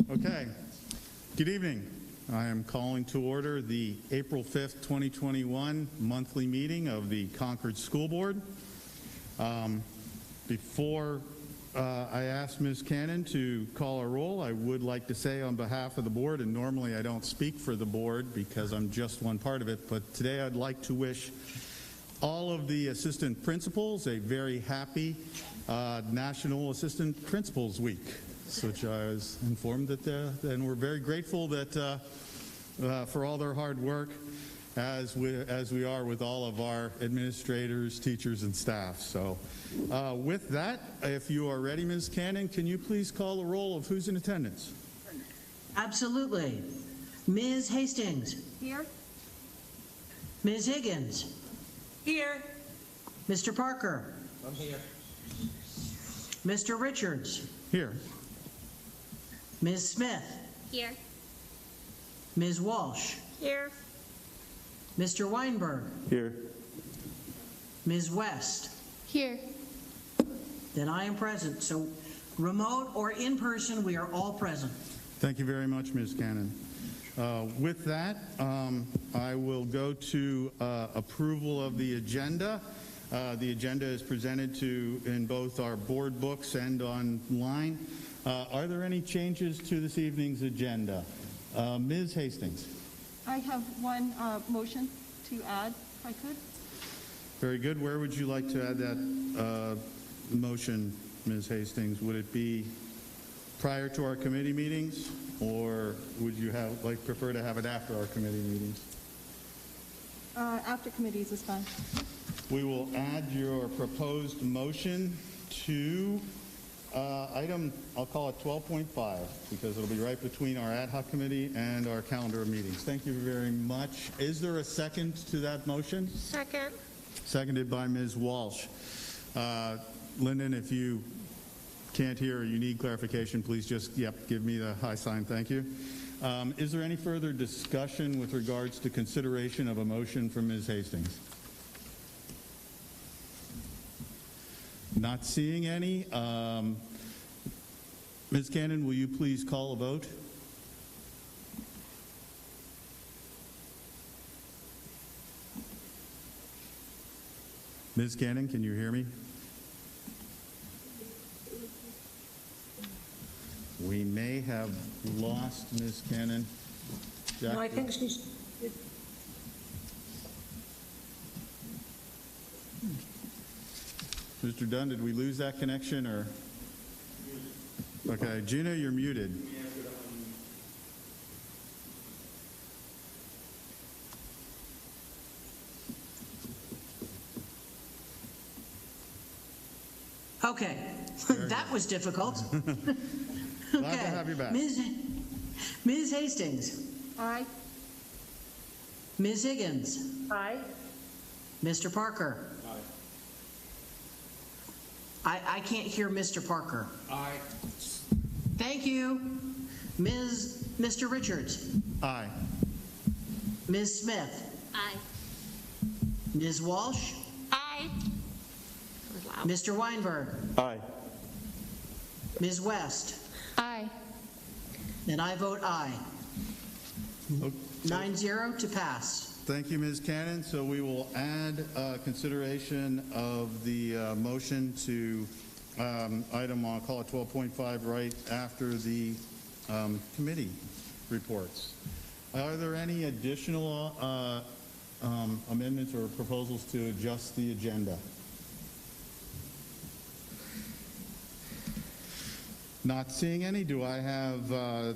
Okay. Good evening. I am calling to order the April 5th, 2021 monthly meeting of the Concord School Board. Before I ask Ms. Cannon to call a roll, I would like to say on behalf of the board, and normally I don't speak for the board because I'm just one part of it, but today I'd like to wish all of the assistant principals a very happy National Assistant Principals Week, which I was informed that, and we're very grateful that for all their hard work, as we are with all of our administrators, teachers, and staff. So with that, if you are ready, Ms. Cannon, can you please call the roll of who's in attendance? Absolutely. Ms. Hastings. Here. Ms. Higgins. Here. Mr. Parker. I'm here. Mr. Richards. Here. Ms. Smith. Here. Ms. Walsh. Here. Mr. Weinberg. Here. Ms. West. Here. Then I am present. So remote or in person, we are all present. Thank you very much, Ms. Cannon. With that, I will go to approval of the agenda. The agenda is presented in both our board books and online. Are there any changes to this evening's agenda? Ms. Hastings. I have one motion to add, if I could. Very good. Where would you like to add that motion, Ms. Hastings? Would it be prior to our committee meetings, or would you prefer to have it after our committee meetings? After committees is fine. We will add your proposed motion to item, I'll call it 12.5, because it'll be right between our ad hoc committee and our calendar of meetings. Thank you very much. Is there a second to that motion? Second. Seconded by Ms. Walsh. Lyndon, if you can't hear or you need clarification, please just, give me the high sign. Thank you. Is there any further discussion with regards to consideration of a motion from Ms. Hastings? Not seeing any. Ms. Cannon, will you please call a vote? Ms. Cannon, can you hear me? We may have lost Ms. Cannon. Jack, No, I think she's... Mr. Dunn, did we lose that connection, or? Okay, Gina, you're muted. Okay, that was difficult. Glad to have you back. Ms. Hastings. Aye. Ms. Higgins. Aye. Mr. Parker. I can't hear Mr. Parker. Aye. Thank you. Mr. Richards. Aye. Ms. Smith. Aye. Ms. Walsh. Aye. Mr. Weinberg. Aye. Ms. West. Aye. And I vote aye. Okay. 9-0 to pass. Thank you, Ms. Cannon. So we will add consideration of the motion to item, I'll call it 12.5, right after the committee reports. Are there any additional amendments or proposals to adjust the agenda? Not seeing any. Do I have a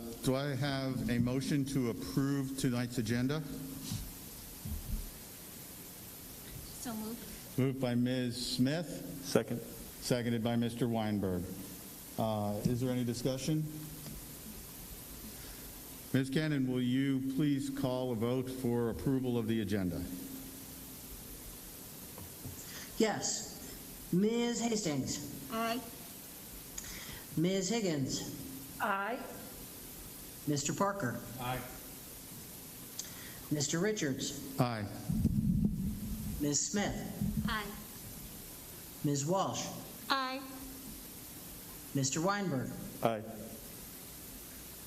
motion to approve tonight's agenda? So moved. Moved by Ms. Smith, Second. seconded by Mr. Weinberg. Is there any discussion? Ms. Cannon, will you please call a vote for approval of the agenda? Yes. Ms. Hastings. Aye. Ms. Higgins. Aye. Mr. Parker. Aye. Mr. Richards. Aye. Ms. Smith. Aye. Ms. Walsh. Aye. Mr. Weinberg. Aye.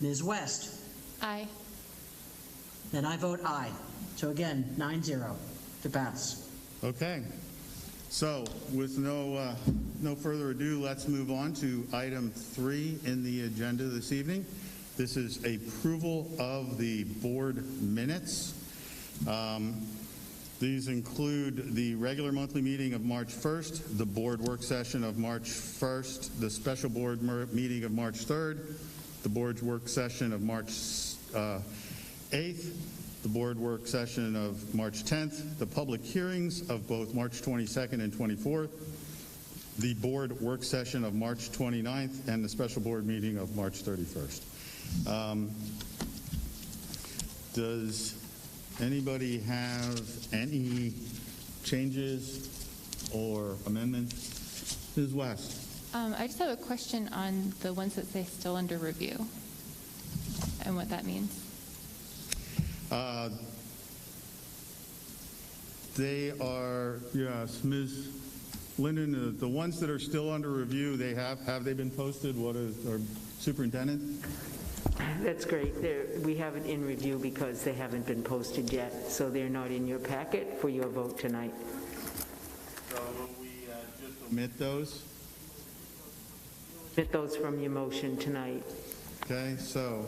Ms. West? Aye. And I vote aye. So again, 9-0 to pass. Okay. So with no further ado, let's move on to item 3 in the agenda this evening. This is approval of the board minutes. These include the regular monthly meeting of March 1st, the board work session of March 1st, the special board meeting of March 3rd, the board's work session of March 8th, the board work session of March 10th, the public hearings of both March 22nd and 24th, the board work session of March 29th, and the special board meeting of March 31st. Does anybody have any changes or amendments? Ms. West? I just have a question on the ones that say still under review and what that means. They are, yes, Ms. Linden, the ones that are still under review, have they been posted? What is, or Superintendent? That's great. We have it in review because they haven't been posted yet, so they're not in your packet for your vote tonight. So will we just omit those? Get those from your motion tonight. Okay, so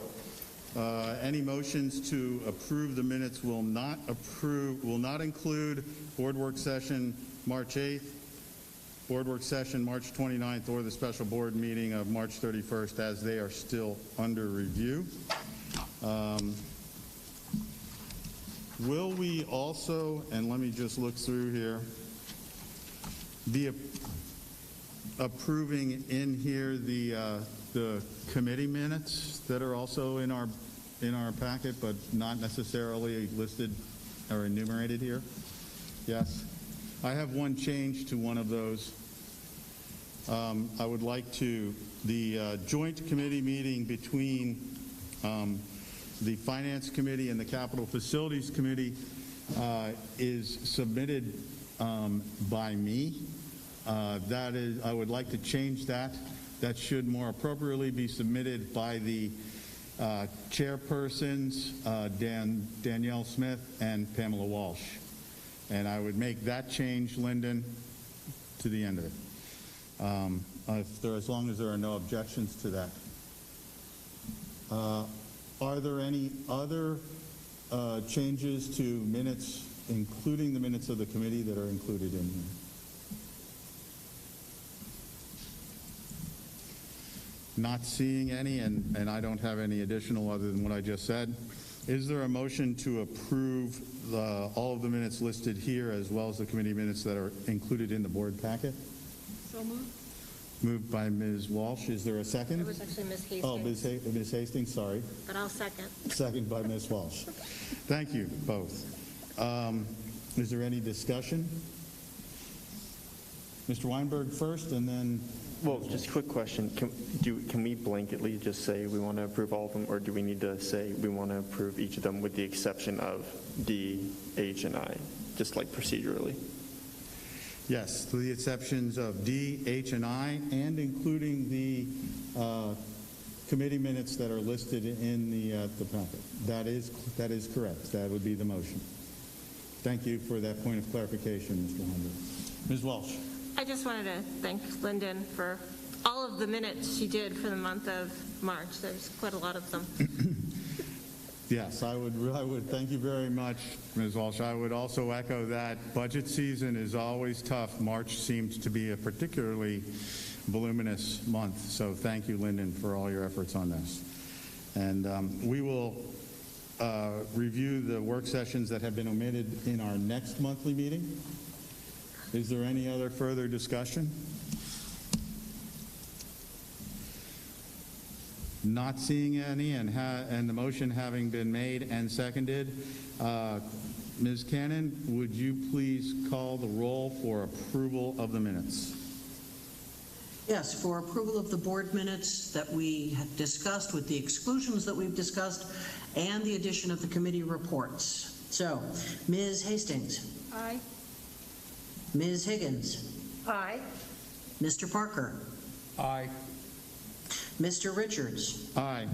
any motions to approve the minutes will not include board work session March 8th, board work session March 29th, or the special board meeting of March 31st, as they are still under review. Will we also, and let me just look through here, be approving in here the committee minutes that are also in our packet, but not necessarily listed or enumerated here? Yes. I have one change to one of those. I would like to, the joint committee meeting between the Finance Committee and the Capital Facilities Committee is submitted by me. That is, I would like to change that. That should more appropriately be submitted by the chairpersons, Danielle Smith and Pamela Walsh. And I would make that change, Lyndon, to the end of it. As long as there are no objections to that. Are there any other changes to minutes, including the minutes of the committee, that are included in here? Not seeing any, and I don't have any additional other than what I just said. Is there a motion to approve all of the minutes listed here, as well as the committee minutes that are included in the board packet? So moved. Moved by Ms. Walsh. Is there a second? It was actually Ms. Hastings. Oh, Ms. Hastings, sorry. But I'll second. Second by Ms. Walsh. Thank you, both. Is there any discussion? Mr. Weinberg first, and then... Well, just a quick question. Can we blanketly just say we want to approve all of them, or do we need to say we want to approve each of them with the exception of D, H, and I, just like procedurally? Yes, to the exceptions of D, H, and I, and including the committee minutes that are listed in the packet. That is correct. That would be the motion. Thank you for that point of clarification, Mr. Weinberg. Ms. Walsh. I just wanted to thank Lyndon for all of the minutes she did for the month of March. There's quite a lot of them. Yes, I would thank you very much, Ms. Walsh. I would also echo that budget season is always tough. March seems to be a particularly voluminous month. So thank you, Lyndon, for all your efforts on this. And we will review the work sessions that have been omitted in our next monthly meeting. Is there any other further discussion? Not seeing any, and the motion having been made and seconded, Ms. Cannon, would you please call the roll for approval of the minutes? Yes, for approval of the board minutes that we have discussed with the exclusions that we've discussed and the addition of the committee reports. So, Ms. Hastings. Aye. Ms. Higgins. Aye. Mr. Parker. Aye. Mr. Richards. Aye.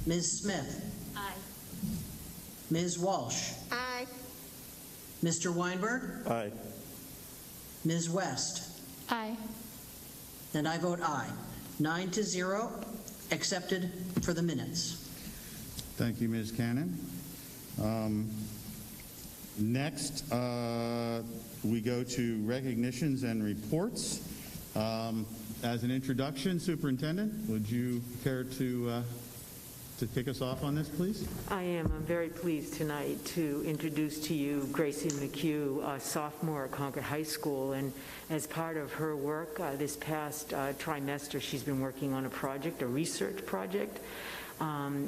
Ms. Smith? Aye. Ms. Walsh? Aye. Mr. Weinberg? Aye. Ms. West? Aye. And I vote aye. 9-0, accepted for the minutes. Thank you, Ms. Cannon. Next, we go to recognitions and reports. As an introduction, Superintendent, would you care to kick us off on this, please? I am. I'm very pleased tonight to introduce to you Gracie McHugh, a sophomore at Concord High School. And as part of her work this past trimester, she's been working on a research project.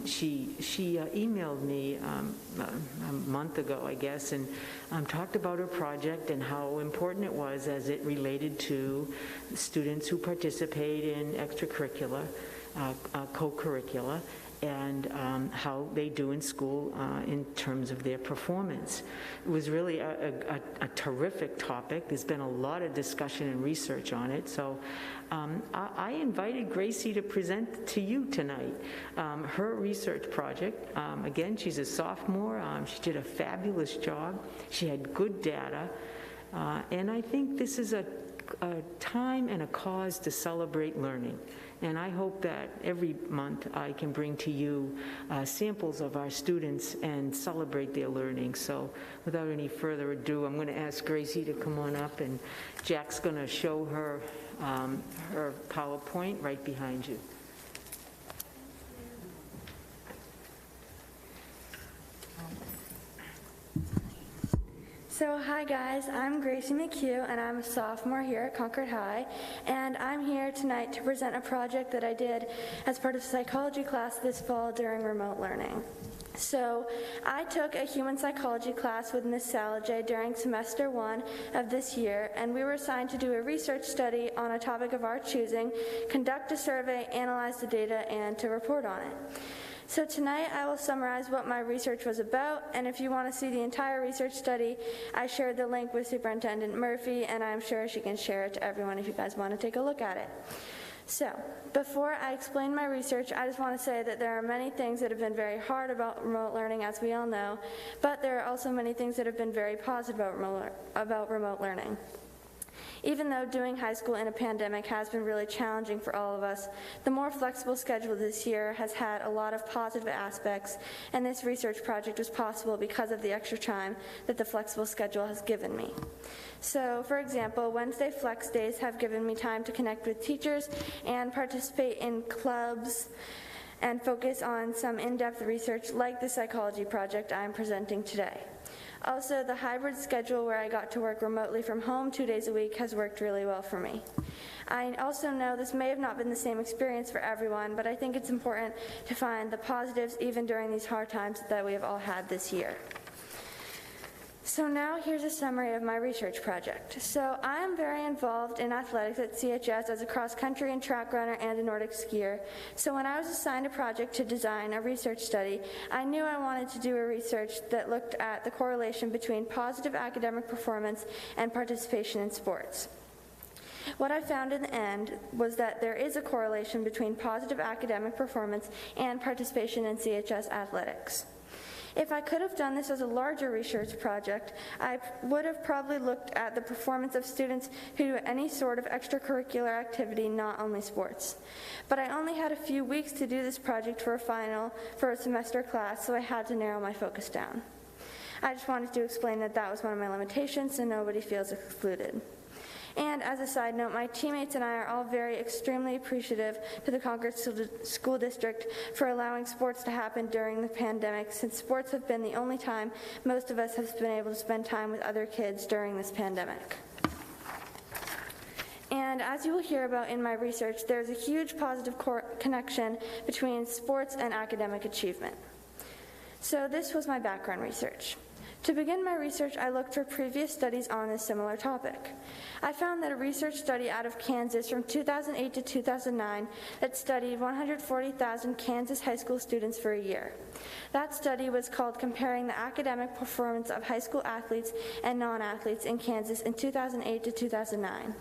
She emailed me a month ago, I guess, and talked about her project and how important it was as it related to students who participate in extracurricular, co-curricula, and how they do in school in terms of their performance. It was really a terrific topic. There's been a lot of discussion and research on it, so I invited Gracie to present to you tonight her research project. Again, she's a sophomore. She did a fabulous job. She had good data, and I think this is a time and a cause to celebrate learning. And I hope that every month I can bring to you samples of our students and celebrate their learning. So without any further ado, I'm going to ask Gracie to come on up, and Jack's going to show her her PowerPoint right behind you. So hi guys, I'm Gracie McHugh and I'm a sophomore here at Concord High, and I'm here tonight to present a project that I did as part of psychology class this fall during remote learning. So I took a human psychology class with Ms. Salajay during semester 1 of this year, and we were assigned to do a research study on a topic of our choosing, conduct a survey, analyze the data, and to report on it. So tonight I will summarize what my research was about, and if you want to see the entire research study, I shared the link with Superintendent Murphy, and I'm sure she can share it to everyone if you guys want to take a look at it. So, before I explain my research, I just want to say that there are many things that have been very hard about remote learning, as we all know, but there are also many things that have been very positive about remote learning. Even though doing high school in a pandemic has been really challenging for all of us, the more flexible schedule this year has had a lot of positive aspects, and this research project was possible because of the extra time that the flexible schedule has given me. So, for example, Wednesday flex days have given me time to connect with teachers and participate in clubs and focus on some in-depth research like the psychology project I'm presenting today. Also, the hybrid schedule where I got to work remotely from home 2 days a week has worked really well for me. I also know this may have not been the same experience for everyone, but I think it's important to find the positives even during these hard times that we have all had this year. So now here's a summary of my research project. So I am very involved in athletics at CHS as a cross-country and track runner and a Nordic skier. So when I was assigned a project to design a research study, I knew I wanted to do a research that looked at the correlation between positive academic performance and participation in sports. What I found in the end was that there is a correlation between positive academic performance and participation in CHS athletics. If I could have done this as a larger research project, I would have probably looked at the performance of students who do any sort of extracurricular activity, not only sports. But I only had a few weeks to do this project for a semester class, so I had to narrow my focus down. I just wanted to explain that that was one of my limitations, so nobody feels excluded. And as a side note, my teammates and I are all extremely appreciative to the Concord School District for allowing sports to happen during the pandemic, since sports have been the only time most of us have been able to spend time with other kids during this pandemic. And as you will hear about in my research, there's a huge positive connection between sports and academic achievement. So this was my background research. To begin my research, I looked for previous studies on this similar topic. I found that a research study out of Kansas from 2008 to 2009 that studied 140,000 Kansas high school students for a year. That study was called Comparing the Academic Performance of High School Athletes and Non-Athletes in Kansas in 2008 to 2009.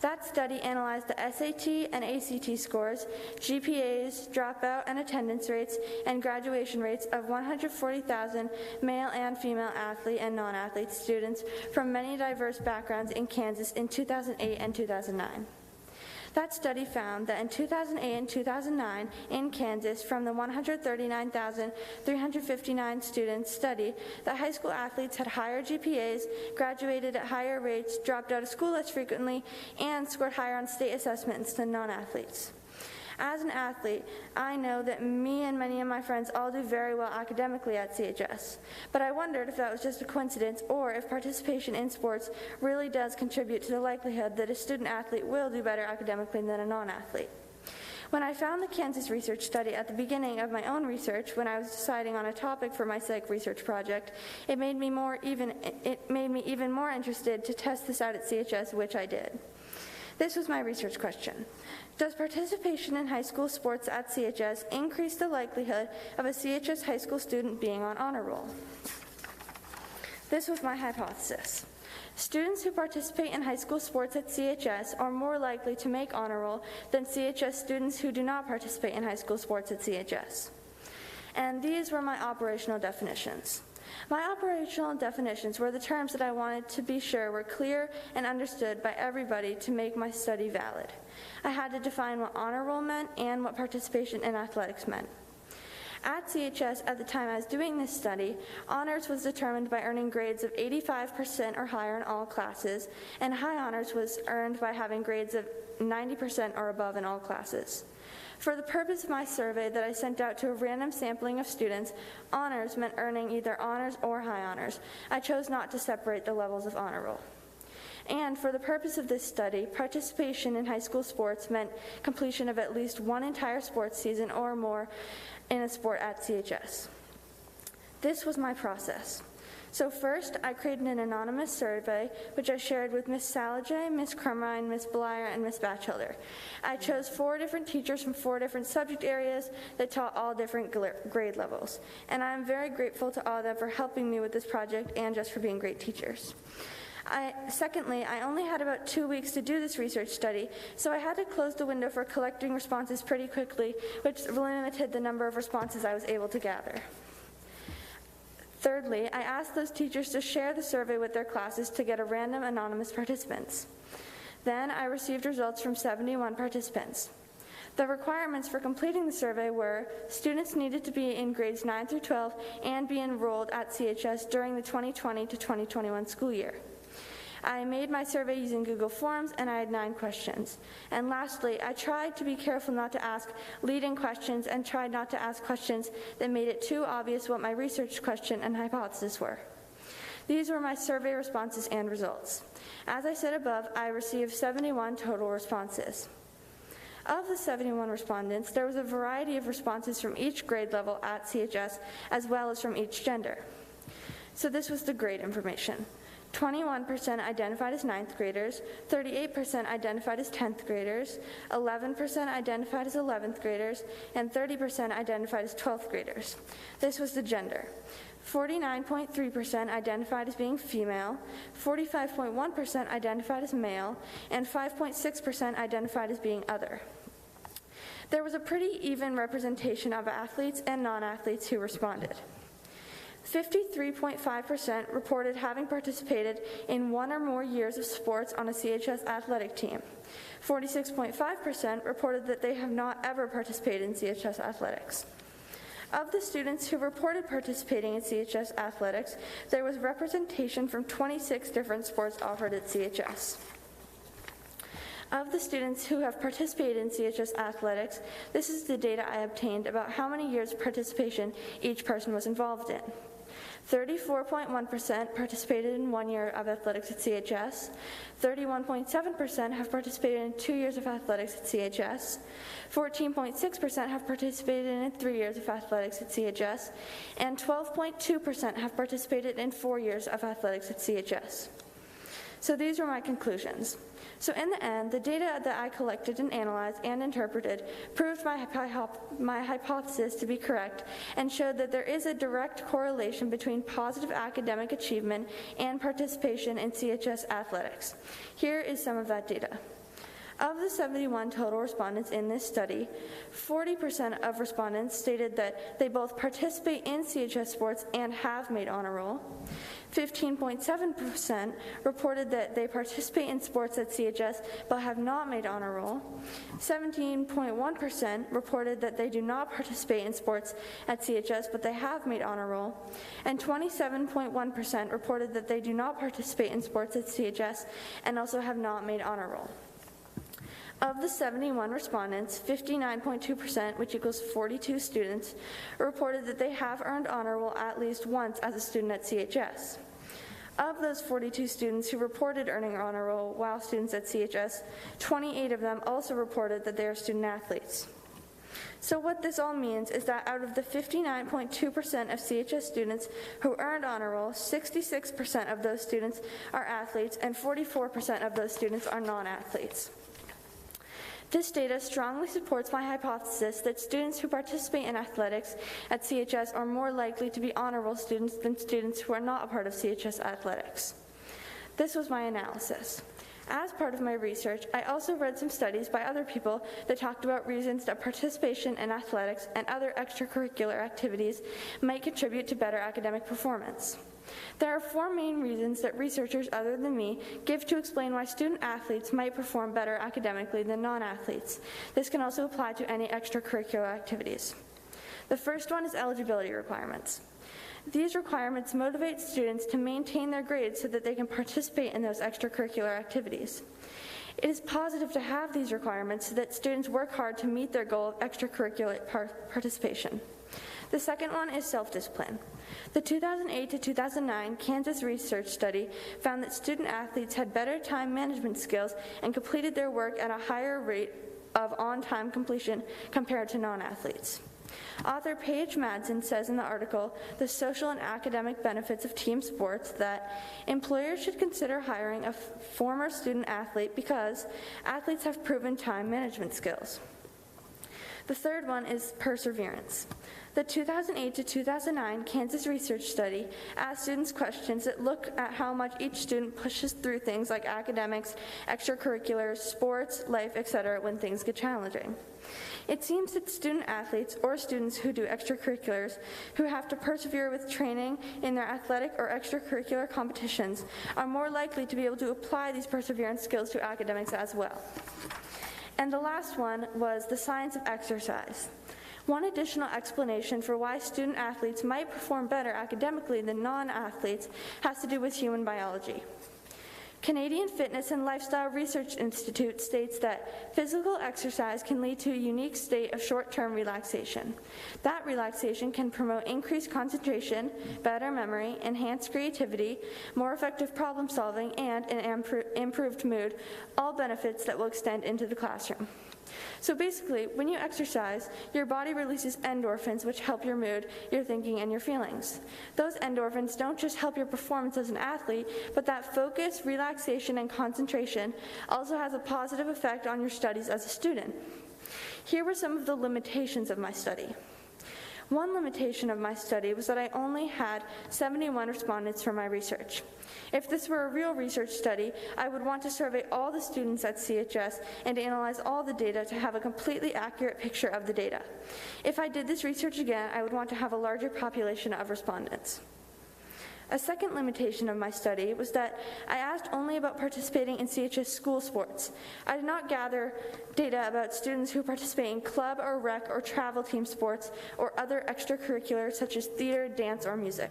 That study analyzed the SAT and ACT scores, GPAs, dropout and attendance rates, and graduation rates of 140,000 male and female athlete and non-athlete students from many diverse backgrounds in Kansas in 2008 and 2009. That study found that in 2008 and 2009 in Kansas, from the 139,359 students studied, that high school athletes had higher GPAs, graduated at higher rates, dropped out of school less frequently, and scored higher on state assessments than non-athletes. As an athlete, I know that me and many of my friends all do very well academically at CHS, but I wondered if that was just a coincidence or if participation in sports really does contribute to the likelihood that a student athlete will do better academically than a non-athlete. When I found the Kansas research study at the beginning of my own research, when I was deciding on a topic for my psych research project, it made me even more interested to test this out at CHS, which I did. This was my research question. Does participation in high school sports at CHS increase the likelihood of a CHS high school student being on honor roll? This was my hypothesis. Students who participate in high school sports at CHS are more likely to make honor roll than CHS students who do not participate in high school sports at CHS. And these were my operational definitions. My operational definitions were the terms that I wanted to be sure were clear and understood by everybody to make my study valid. I had to define what honor roll meant and what participation in athletics meant. At CHS, at the time I was doing this study, honors was determined by earning grades of 85% or higher in all classes, and high honors was earned by having grades of 90% or above in all classes. For the purpose of my survey that I sent out to a random sampling of students, honors meant earning either honors or high honors. I chose not to separate the levels of honor roll. And for the purpose of this study, participation in high school sports meant completion of at least one entire sports season or more in a sport at CHS. This was my process. So first, I created an anonymous survey, which I shared with Ms. Salajay, Ms. Crumrine, Ms. Blyer, and Ms. Batchelder. I chose 4 different teachers from 4 different subject areas that taught all different grade levels. And I'm very grateful to all of them for helping me with this project and just for being great teachers. Secondly, I only had about 2 weeks to do this research study, so I had to close the window for collecting responses pretty quickly, which limited the number of responses I was able to gather. Thirdly, I asked those teachers to share the survey with their classes to get a random anonymous participants. Then I received results from 71 participants. The requirements for completing the survey were students needed to be in grades 9 through 12 and be enrolled at CHS during the 2020 to 2021 school year. I made my survey using Google Forms, and I had 9 questions. And lastly, I tried to be careful not to ask leading questions and tried not to ask questions that made it too obvious what my research question and hypothesis were. These were my survey responses and results. As I said above, I received 71 total responses. Of the 71 respondents, there was a variety of responses from each grade level at CHS, as well as from each gender. So this was the grade information. 21% identified as 9th graders, 38% identified as 10th graders, 11% identified as 11th graders, and 30% identified as 12th graders. This was the gender. 49.3% identified as being female, 45.1% identified as male, and 5.6% identified as being other. There was a pretty even representation of athletes and non-athletes who responded. 53.5% reported having participated in 1 or more years of sports on a CHS athletic team. 46.5% reported that they have not ever participated in CHS athletics. Of the students who reported participating in CHS athletics, there was representation from 26 different sports offered at CHS. Of the students who have participated in CHS athletics, this is the data I obtained about how many years of participation each person was involved in. 34.1% participated in 1 year of athletics at CHS, 31.7% have participated in 2 years of athletics at CHS, 14.6% have participated in 3 years of athletics at CHS, and 12.2% have participated in 4 years of athletics at CHS. So these were my conclusions. So in the end, the data that I collected and analyzed and interpreted proved my hypothesis to be correct and showed that there is a direct correlation between positive academic achievement and participation in CHS athletics. Here is some of that data. Of the 71 total respondents in this study, 40% of respondents stated that they both participate in CHS sports and have made honor roll. 15.7% reported that they participate in sports at CHS but have not made honor roll. 17.1% reported that they do not participate in sports at CHS but they have made honor roll. And 27.1% reported that they do not participate in sports at CHS and also have not made honor roll. Of the 71 respondents, 59.2%, which equals 42 students, reported that they have earned honor roll at least once as a student at CHS. Of those 42 students who reported earning honor roll while students at CHS, 28 of them also reported that they are student athletes. So what this all means is that out of the 59.2% of CHS students who earned honor roll, 66% of those students are athletes and 44% of those students are non-athletes. This data strongly supports my hypothesis that students who participate in athletics at CHS are more likely to be honor roll students than students who are not a part of CHS athletics. This was my analysis. As part of my research, I also read some studies by other people that talked about reasons that participation in athletics and other extracurricular activities might contribute to better academic performance. There are 4 main reasons that researchers other than me give to explain why student athletes might perform better academically than non-athletes. This can also apply to any extracurricular activities. The first one is eligibility requirements. These requirements motivate students to maintain their grades so that they can participate in those extracurricular activities. It is positive to have these requirements so that students work hard to meet their goal of extracurricular participation. The second one is self-discipline. The 2008 to 2009 Kansas research study found that student athletes had better time management skills and completed their work at a higher rate of on-time completion compared to non-athletes. Author Paige Madsen says in the article, "The Social and Academic Benefits of Team Sports," that employers should consider hiring a former student athlete because athletes have proven time management skills. The third one is perseverance. The 2008 to 2009 Kansas research study asked students questions that look at how much each student pushes through things like academics, extracurriculars, sports, life, etc. when things get challenging. It seems that student athletes or students who do extracurriculars who have to persevere with training in their athletic or extracurricular competitions are more likely to be able to apply these perseverance skills to academics as well. And the last one was the science of exercise. One additional explanation for why student athletes might perform better academically than non-athletes has to do with human biology. Canadian Fitness and Lifestyle Research Institute states that physical exercise can lead to a unique state of short-term relaxation. That relaxation can promote increased concentration, better memory, enhanced creativity, more effective problem solving, and an improved mood, all benefits that will extend into the classroom. So basically, when you exercise, your body releases endorphins, which help your mood, your thinking, and your feelings. Those endorphins don't just help your performance as an athlete, but that focus, relaxation, and concentration also has a positive effect on your studies as a student. Here were some of the limitations of my study. One limitation of my study was that I only had 71 respondents for my research. If this were a real research study, I would want to survey all the students at CHS and analyze all the data to have a completely accurate picture of the data. If I did this research again, I would want to have a larger population of respondents. A second limitation of my study was that I asked only about participating in CHS school sports. I did not gather data about students who participate in club or rec or travel team sports or other extracurriculars such as theater, dance, or music.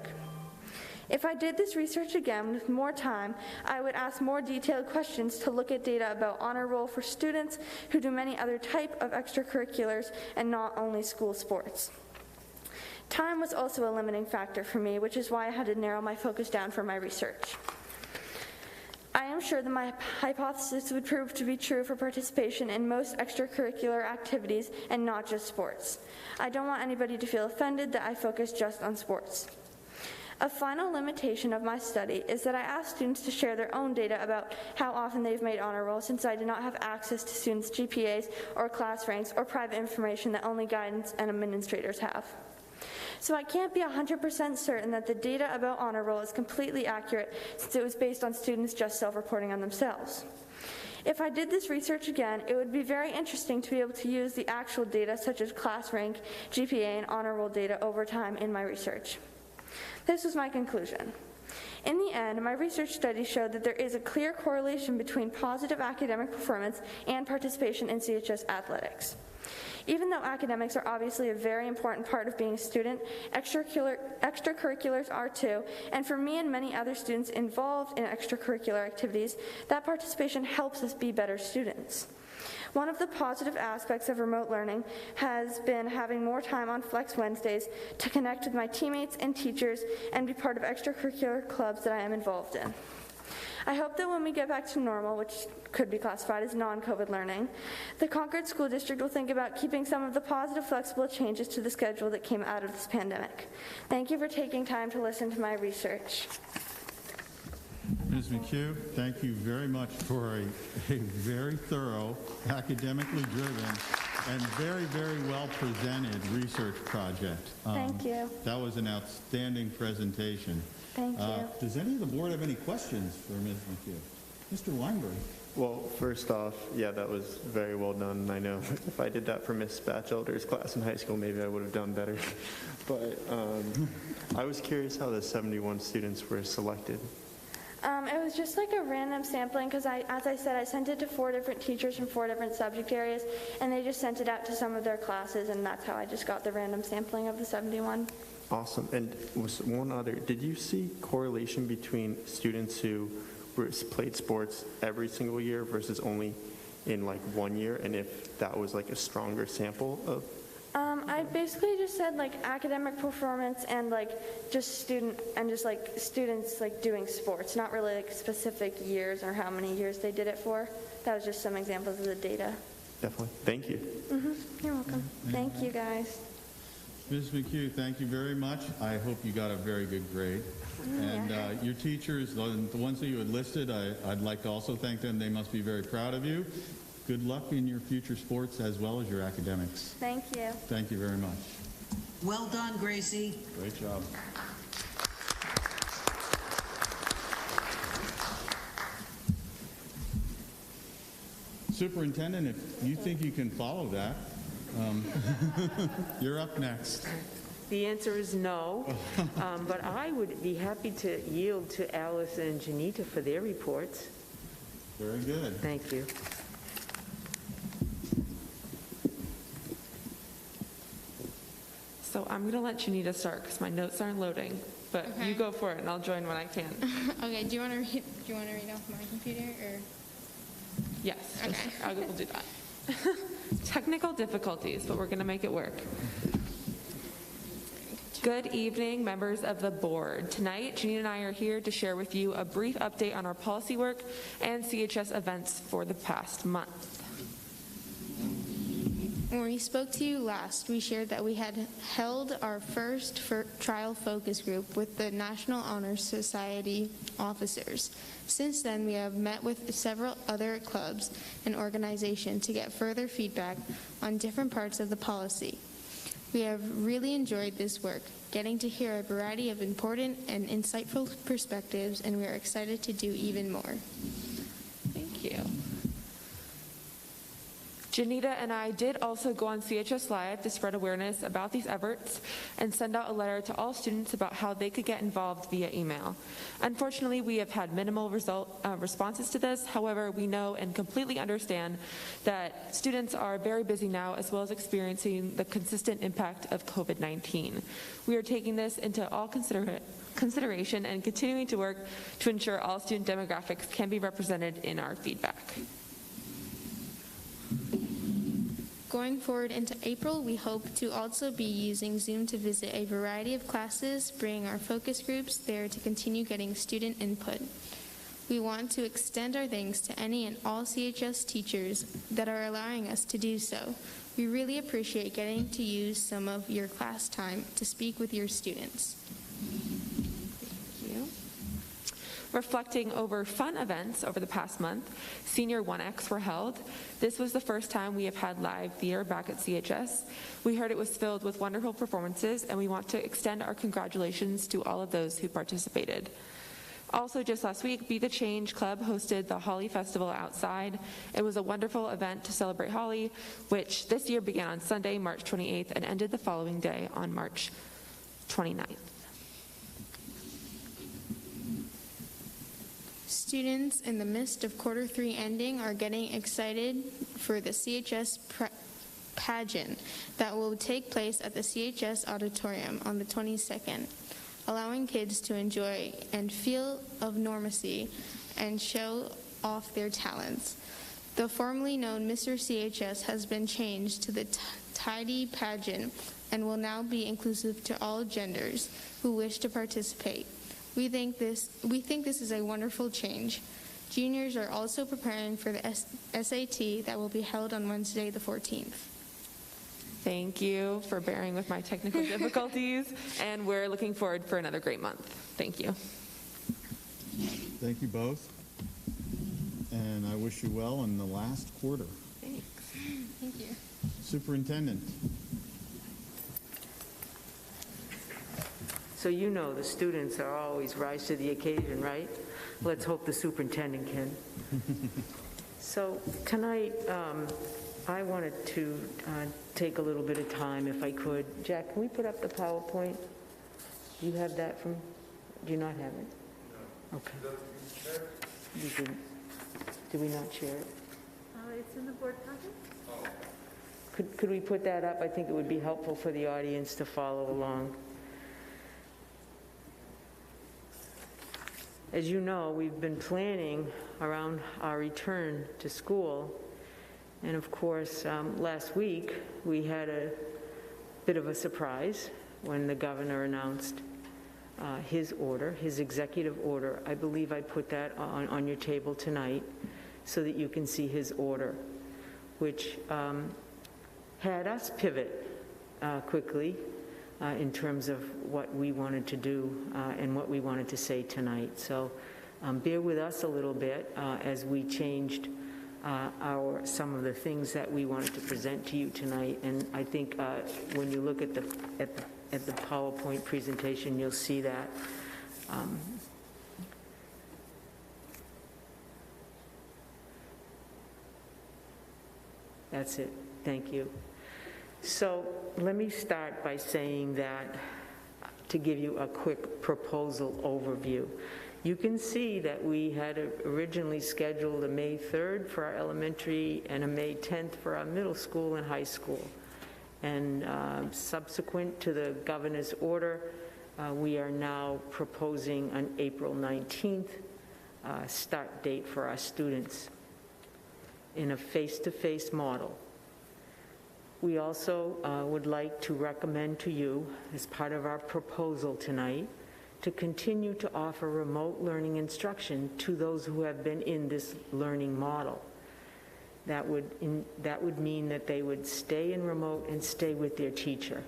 If I did this research again with more time, I would ask more detailed questions to look at data about honor roll for students who do many other type of extracurriculars and not only school sports. Time was also a limiting factor for me, which is why I had to narrow my focus down for my research. I am sure that my hypothesis would prove to be true for participation in most extracurricular activities and not just sports. I don't want anybody to feel offended that I focus just on sports. A final limitation of my study is that I asked students to share their own data about how often they've made honor roll, since I did not have access to students' GPAs or class ranks or private information that only guidance and administrators have. So I can't be 100% certain that the data about honor roll is completely accurate, since it was based on students just self-reporting on themselves. If I did this research again, it would be very interesting to be able to use the actual data such as class rank, GPA, and honor roll data over time in my research. This was my conclusion. In the end, my research study showed that there is a clear correlation between positive academic performance and participation in CHS athletics. Even though academics are obviously a very important part of being a student, extracurriculars are too, and for me and many other students involved in extracurricular activities, that participation helps us be better students. One of the positive aspects of remote learning has been having more time on Flex Wednesdays to connect with my teammates and teachers and be part of extracurricular clubs that I am involved in. I hope that when we get back to normal, which could be classified as non-COVID learning, the Concord School District will think about keeping some of the positive, flexible changes to the schedule that came out of this pandemic. Thank you for taking time to listen to my research. Ms. McHugh, thank you very much for a very thorough, academically driven, and very, very well presented research project. Thank you. That was an outstanding presentation. Thank you. Does any of the board have any questions for Ms. McHugh? Mr. Weinberg. Well, first off, yeah, that was very well done. I know if I did that for Miss Batchelder's class in high school, maybe I would have done better. But I was curious how the 71 students were selected. It was just like a random sampling because, as I said, I sent it to 4 different teachers from 4 different subject areas, and they just sent it out to some of their classes, and that's how I just got the random sampling of the 71. Awesome. And was one other, did you see correlation between students who played sports every single year versus only in like 1 year, and if that was like a stronger sample of? I basically just said like academic performance and like just students like doing sports, not really like specific years or how many years they did it for. That was just some examples of the data. Definitely. Thank you. You're welcome. Thank you, guys. Ms. McHugh, thank you very much. I hope you got a very good grade. And your teachers, the ones that you had listed, I'd like to also thank them. They must be very proud of you. Good luck in your future sports as well as your academics. Thank you. Thank you very much. Well done, Gracie. Great job. Superintendent, if you think you can follow that, you're up next. The answer is no, but I would be happy to yield to Alice and Janita for their reports. Very good. Thank you. So I'm going to let Janita start because my notes aren't loading, but Okay. you go for it and I'll join when I can. Okay, do you want to read off my computer or? Yes, Okay. we'll do that. Technical difficulties, but we're going to make it work. Good evening, members of the board. Tonight, Janine and I are here to share with you a brief update on our policy work and CHS events for the past month. When we spoke to you last, we shared that we had held our first trial focus group with the National Honor Society officers. Since then, we have met with several other clubs and organizations to get further feedback on different parts of the policy. We have really enjoyed this work, getting to hear a variety of important and insightful perspectives, and we are excited to do even more. Thank you. Janita and I did also go on CHS Live to spread awareness about these efforts and send out a letter to all students about how they could get involved via email. Unfortunately, we have had minimal responses to this. However, we know and completely understand that students are very busy now, as well as experiencing the consistent impact of COVID-19. We are taking this into all consideration and continuing to work to ensure all student demographics can be represented in our feedback. Going forward into April, we hope to also be using Zoom to visit a variety of classes, bringing our focus groups there to continue getting student input. We want to extend our thanks to any and all CHS teachers that are allowing us to do so. We really appreciate getting to use some of your class time to speak with your students. Thank you. Reflecting over fun events over the past month, Senior 1X were held. This was the first time we have had live theater back at CHS. We heard it was filled with wonderful performances, and we want to extend our congratulations to all of those who participated. Also, just last week, Be the Change Club hosted the Holly Festival outside. It was a wonderful event to celebrate Holly, which this year began on Sunday, March 28th, and ended the following day on March 29th. Students in the midst of quarter 3 ending are getting excited for the CHS pageant that will take place at the CHS Auditorium on the 22nd, allowing kids to enjoy and feel of normalcy and show off their talents. The formerly known Mr. CHS has been changed to the Tidy pageant and will now be inclusive to all genders who wish to participate. We think this is a wonderful change. Juniors are also preparing for the SAT that will be held on Wednesday the 14th. Thank you for bearing with my technical difficulties, and we're looking forward for another great month. Thank you. Thank you both. And I wish you well in the last quarter. Thanks. Thank you. Superintendent. So you know the students are always rise to the occasion, right? Let's hope the superintendent can. So tonight, I wanted to take a little bit of time, if I could. Jack, can we put up the PowerPoint? Do you have that from, do you not have it? No. Okay. We didn't. Did we not share it? It's in the board packet. Could we put that up? I think it would be helpful for the audience to follow along. As you know, we've been planning around our return to school. And of course, last week, we had a bit of a surprise when the governor announced his order, his executive order. I believe I put that on your table tonight so that you can see his order, which had us pivot quickly in terms of what we wanted to do and what we wanted to say tonight. So bear with us a little bit as we changed some of the things that we wanted to present to you tonight. And I think when you look at the PowerPoint presentation, you'll see that. That's it. Thank you. So let me start by saying that, to give you a quick proposal overview. You can see that we had originally scheduled a May 3rd for our elementary and a May 10th for our middle school and high school. And subsequent to the governor's order, we are now proposing an April 19th start date for our students in a face-to-face model. We also would like to recommend to you, as part of our proposal tonight, to continue to offer remote learning instruction to those who have been in this learning model. That would mean that they would stay in remote and stay with their teacher.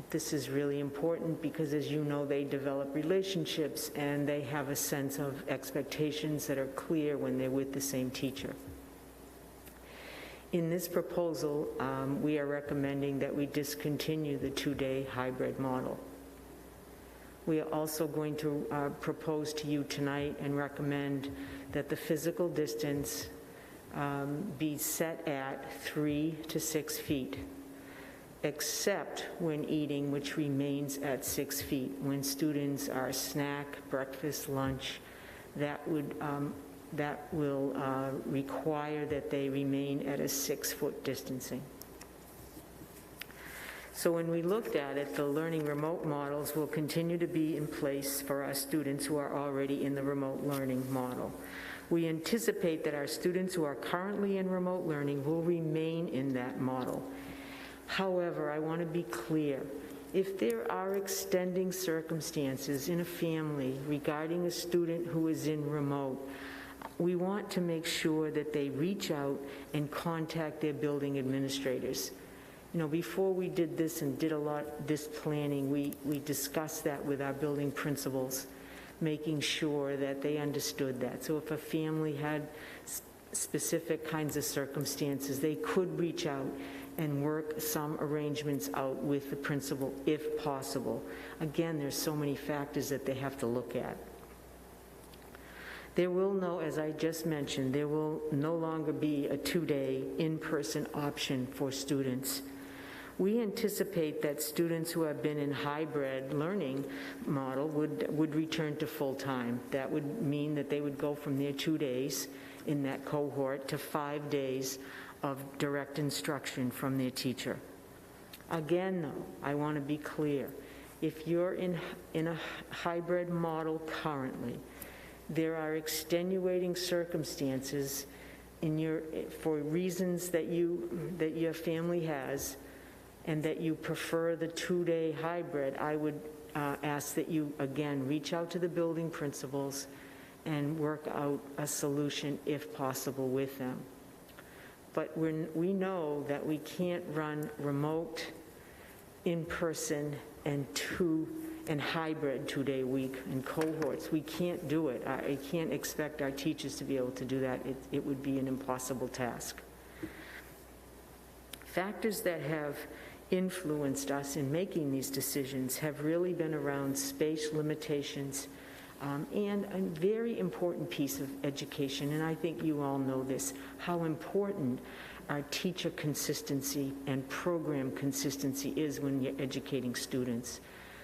This is really important because, as you know, they develop relationships and they have a sense of expectations that are clear when they're with the same teacher. In this proposal, we are recommending that we discontinue the 2-day hybrid model. We are also going to propose to you tonight and recommend that the physical distance be set at 3 to 6 feet, except when eating, which remains at 6 feet. When students are snack, breakfast, lunch, that will require that they remain at a 6-foot distancing. So when we looked at it, the learning remote models will continue to be in place for our students who are already in the remote learning model. We anticipate that our students who are currently in remote learning will remain in that model. However, I want to be clear. If there are extending circumstances in a family regarding a student who is in remote, we want to make sure that they reach out and contact their building administrators. You know, before we did this and did this planning, we discussed that with our building principals, making sure that they understood that. So if a family had specific kinds of circumstances, they could reach out and work some arrangements out with the principal if possible. Again, there's so many factors that they have to look at. There will no, as I just mentioned, there will no longer be a 2-day in-person option for students. We anticipate that students who have been in hybrid learning model would return to full-time. That would mean that they would go from their 2 days in that cohort to 5 days of direct instruction from their teacher. Again, though, I want to be clear. If you're in a hybrid model currently, there are extenuating circumstances for reasons that your family has, and that you prefer the 2-day hybrid. I would ask that you, again, reach out to the building principals and work out a solution, if possible, with them. But we know that we can't run remote, in-person, and hybrid 2-day week and cohorts. We can't do it. I can't expect our teachers to be able to do that. It would be an impossible task. Factors that have influenced us in making these decisions have really been around space limitations, and a very important piece of education, and I think you all know this, how important our teacher consistency and program consistency is when you're educating students.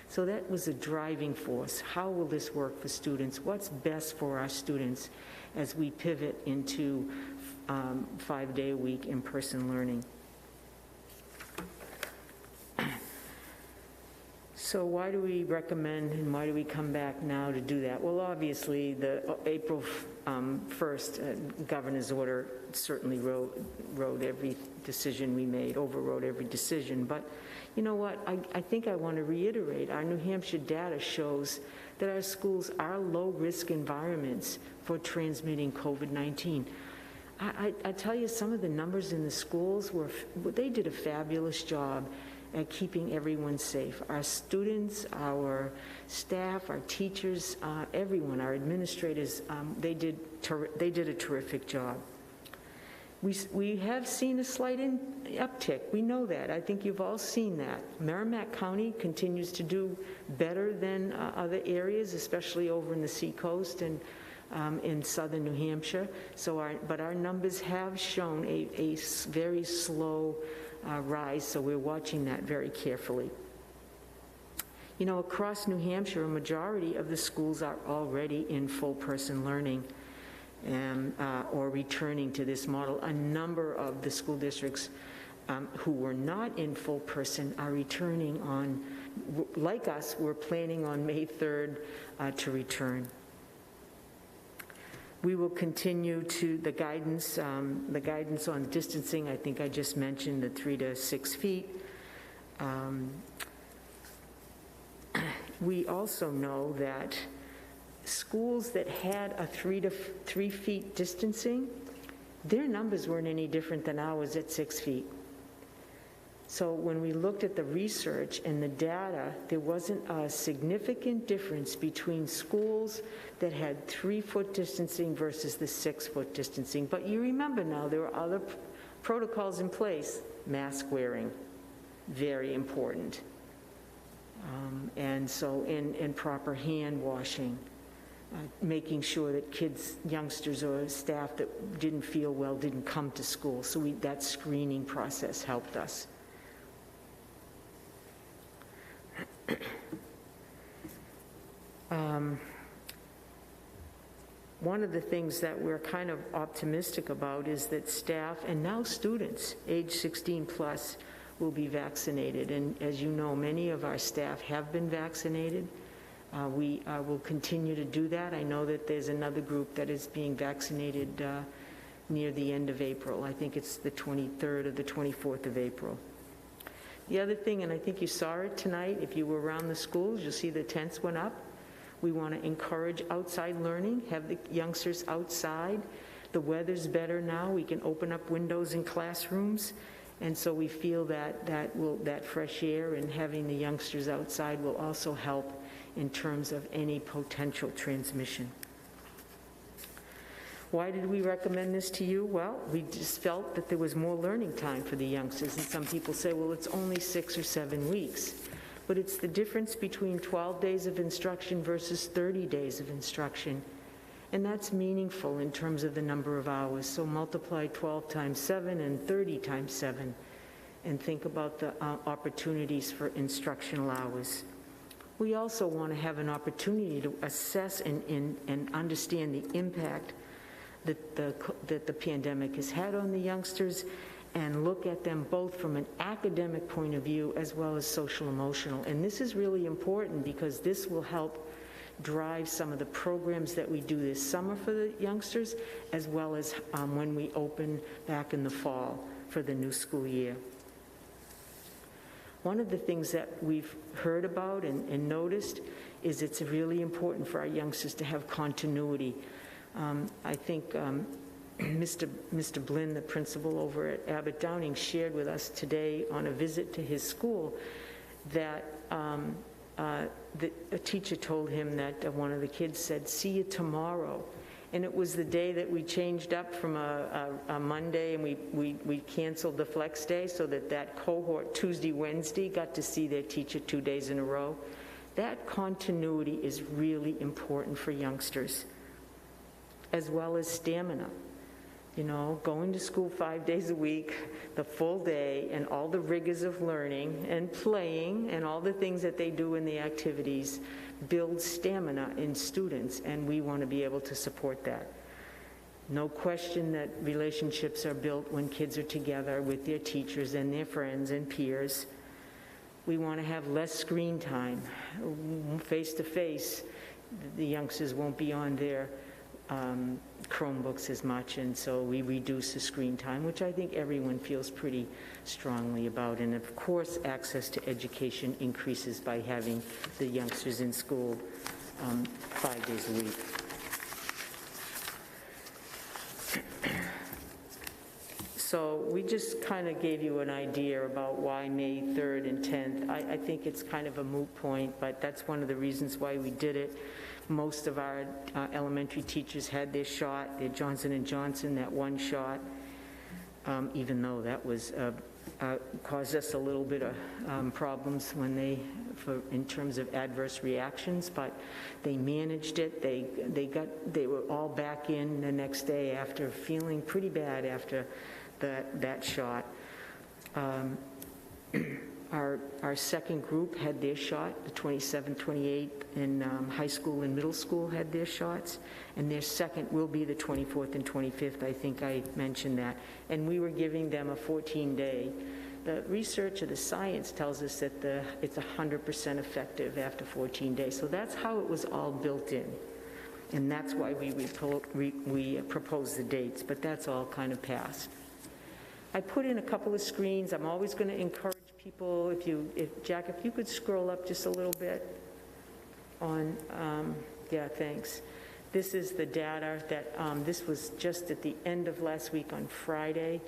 So that was a driving force. How will this work for students? What's best for our students as we pivot into 5-day-a-week in-person learning? So why do we recommend and why do we come back now to do that? Well, obviously, the April 1st governor's order certainly wrote every decision we made, overrode every decision. But you know what? I think I want to reiterate, our New Hampshire data shows that our schools are low-risk environments for transmitting COVID-19. I tell you, some of the numbers in the schools they did a fabulous job at keeping everyone safe. Our students, our staff, our teachers, everyone, our administrators, they did a terrific job. We have seen a slight uptick. We know that. I think you've all seen that. Merrimack County continues to do better than other areas, especially over in the seacoast and in southern New Hampshire. But our numbers have shown a very slow rise, so we're watching that very carefully. You know, across New Hampshire, a majority of the schools are already in full-person learning or returning to this model. A number of the school districts who were not in full-person are returning on, like us, we're planning on May 3rd to return. We will continue to the guidance on distancing. I think I just mentioned the 3 to 6 feet. We also know that schools that had a 3 feet distancing, their numbers weren't any different than ours at 6 feet. So when we looked at the research and the data, there wasn't a significant difference between schools that had 3-foot distancing versus the 6-foot distancing. But you remember now, there are other protocols in place. Mask wearing, very important. And so, and proper hand washing. Making sure that kids, youngsters, or staff that didn't feel well didn't come to school. So that screening process helped us. One of the things that we're kind of optimistic about is that staff and now students age 16 plus will be vaccinated. And as you know, many of our staff have been vaccinated. We will continue to do that. I know that there's another group that is being vaccinated near the end of April. I think it's the 23rd or the 24th of April. The other thing, and I think you saw it tonight, if you were around the schools, you'll see the tents went up. We want to encourage outside learning, have the youngsters outside. The weather's better now. We can open up windows in classrooms. And so we feel that fresh air and having the youngsters outside will also help in terms of any potential transmission. Why did we recommend this to you? Well, we just felt that there was more learning time for the youngsters. And some people say, well, it's only 6 or 7 weeks. But it's the difference between 12 days of instruction versus 30 days of instruction. And that's meaningful in terms of the number of hours. So multiply 12 times 7 and 30 times 7, and think about the opportunities for instructional hours. We also want to have an opportunity to assess and understand the impact that the pandemic has had on the youngsters, and look at them both from an academic point of view as well as social emotional. And this is really important because this will help drive some of the programs that we do this summer for the youngsters, as well as when we open back in the fall for the new school year. One of the things that we've heard about and noticed is it's really important for our youngsters to have continuity. I think Mr. Blinn, the principal over at Abbott Downing, shared with us today on a visit to his school that a teacher told him that one of the kids said, "See you tomorrow." And it was the day that we changed up from a Monday, and we canceled the flex day so that cohort Tuesday, Wednesday got to see their teacher 2 days in a row. That continuity is really important for youngsters, as well as stamina. You know, going to school 5 days a week, the full day, and all the rigors of learning and playing and all the things that they do in the activities builds stamina in students, and we want to be able to support that. No question that relationships are built when kids are together with their teachers and their friends and peers. We want to have less screen time. Face-to-face, the youngsters won't be on their Chromebooks as much, and so we reduce the screen time, which I think everyone feels pretty strongly about. And of course, access to education increases by having the youngsters in school 5 days a week. So we just kind of gave you an idea about why May 3rd and 10th. I think it's kind of a moot point, but that's one of the reasons why we did it. Most of our elementary teachers had their shot, their Johnson & Johnson, that one shot, even though that was caused us a little bit of problems when in terms of adverse reactions, but they managed it. They were all back in the next day after feeling pretty bad after that shot. Our second group had their shot, the 27th, 28th, and high school and middle school had their shots, and their second will be the 24th and 25th. I think I mentioned that. And we were giving them a 14-day. The research of the science tells us that it's 100% effective after 14 days. So that's how it was all built in. And that's why we proposed the dates, but that's all kind of passed. I put in a couple of screens. I'm always going to encourage people, Jack, if you could scroll up just a little bit on, yeah, thanks. This is the data that, this was just at the end of last week on Friday,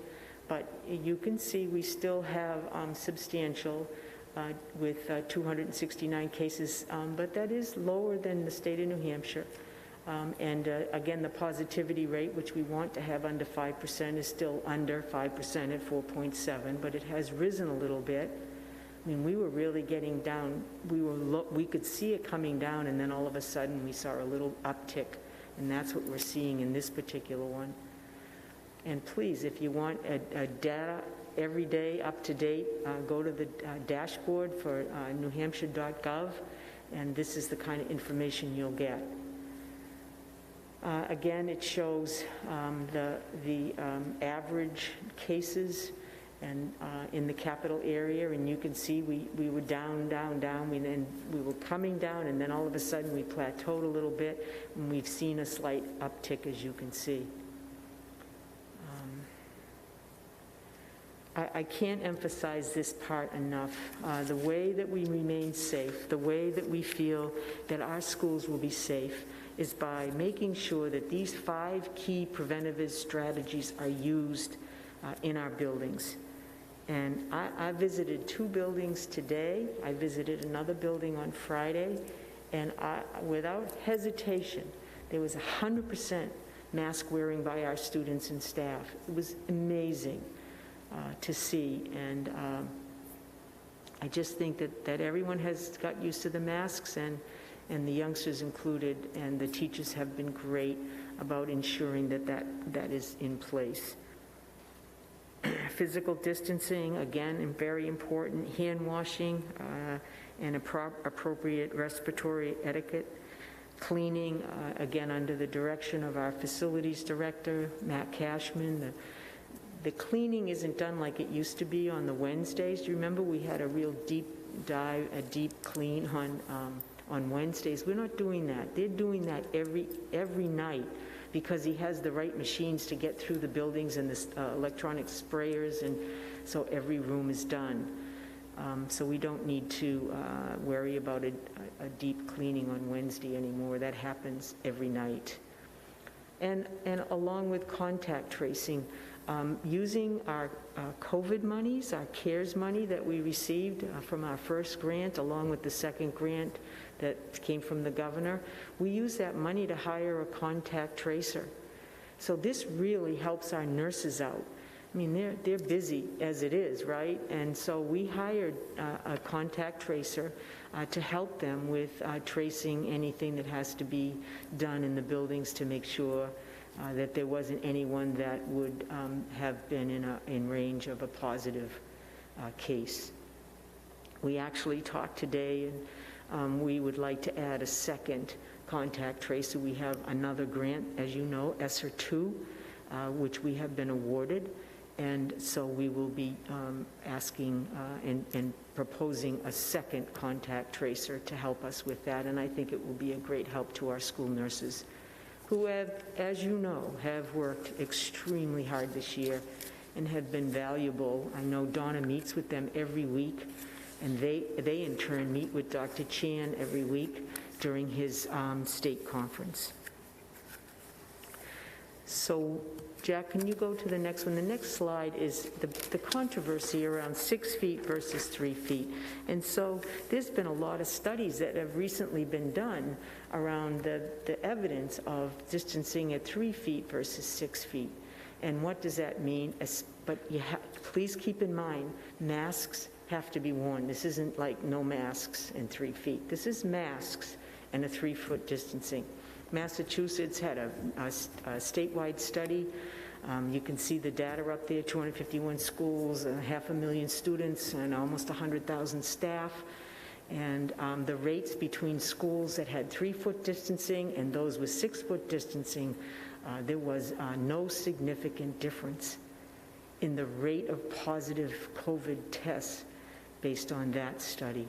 but you can see we still have substantial with 269 cases, but that is lower than the state of New Hampshire. And again, the positivity rate, which we want to have under 5%, is still under 5% at 4.7, but it has risen a little bit. I mean, we were really getting down. We could see it coming down, and then all of a sudden we saw a little uptick, and that's what we're seeing in this particular one. And please, if you want a data every day up to date, go to the dashboard for newhampshire.gov, and this is the kind of information you'll get. Again, it shows the average cases and in the capital area, and you can see we were down, we were coming down, and then all of a sudden we plateaued a little bit, and we've seen a slight uptick, as you can see. I can't emphasize this part enough. The way that we remain safe, the way that we feel that our schools will be safe, is by making sure that these 5 key preventive strategies are used in our buildings. And I visited 2 buildings today. I visited another building on Friday, and without hesitation, there was 100% mask wearing by our students and staff. It was amazing to see, and I just think that everyone has got used to the masks, and and the youngsters included, and the teachers have been great about ensuring that is in place. Physical distancing, again, and very important, hand washing, and appropriate respiratory etiquette. Cleaning, again, under the direction of our facilities director, Matt Cashman. The cleaning isn't done like it used to be on the Wednesdays. Do you remember we had a real deep dive, a deep clean on Wednesdays? We're not doing that. They're doing that every night because he has the right machines to get through the buildings and the electronic sprayers, and so every room is done. So we don't need to worry about a deep cleaning on Wednesday anymore. That happens every night. And along with contact tracing, using our COVID monies, our CARES money that we received from our first grant, along with the second grant that came from the governor, we use that money to hire a contact tracer. So this really helps our nurses out. I mean, they're busy as it is, right? And so we hired a contact tracer to help them with tracing anything that has to be done in the buildings to make sure that there wasn't anyone that would have been in range of a positive case. We actually talked today, and we would like to add a second contact tracer. We have another grant, as you know, ESSER 2, which we have been awarded. And so we will be asking and proposing a second contact tracer to help us with that. And I think it will be a great help to our school nurses who have, as you know, have worked extremely hard this year and have been valuable. I know Donna meets with them every week, and they in turn meet with Dr. Chan every week during his state conference. So, Jack, can you go to the next one? The next slide is the controversy around 6 feet versus 3 feet. And so there's been a lot of studies that have recently been done around the evidence of distancing at 3 feet versus 6 feet. And what does that mean? But please keep in mind, masks have to be worn. This isn't like no masks and 3 feet. This is masks and a 3-foot distancing. Massachusetts had a statewide study. You can see the data up there, 251 schools, 500,000 students, and almost 100,000 staff. And the rates between schools that had 3-foot distancing and those with 6-foot distancing, there was no significant difference in the rate of positive COVID tests based on that study.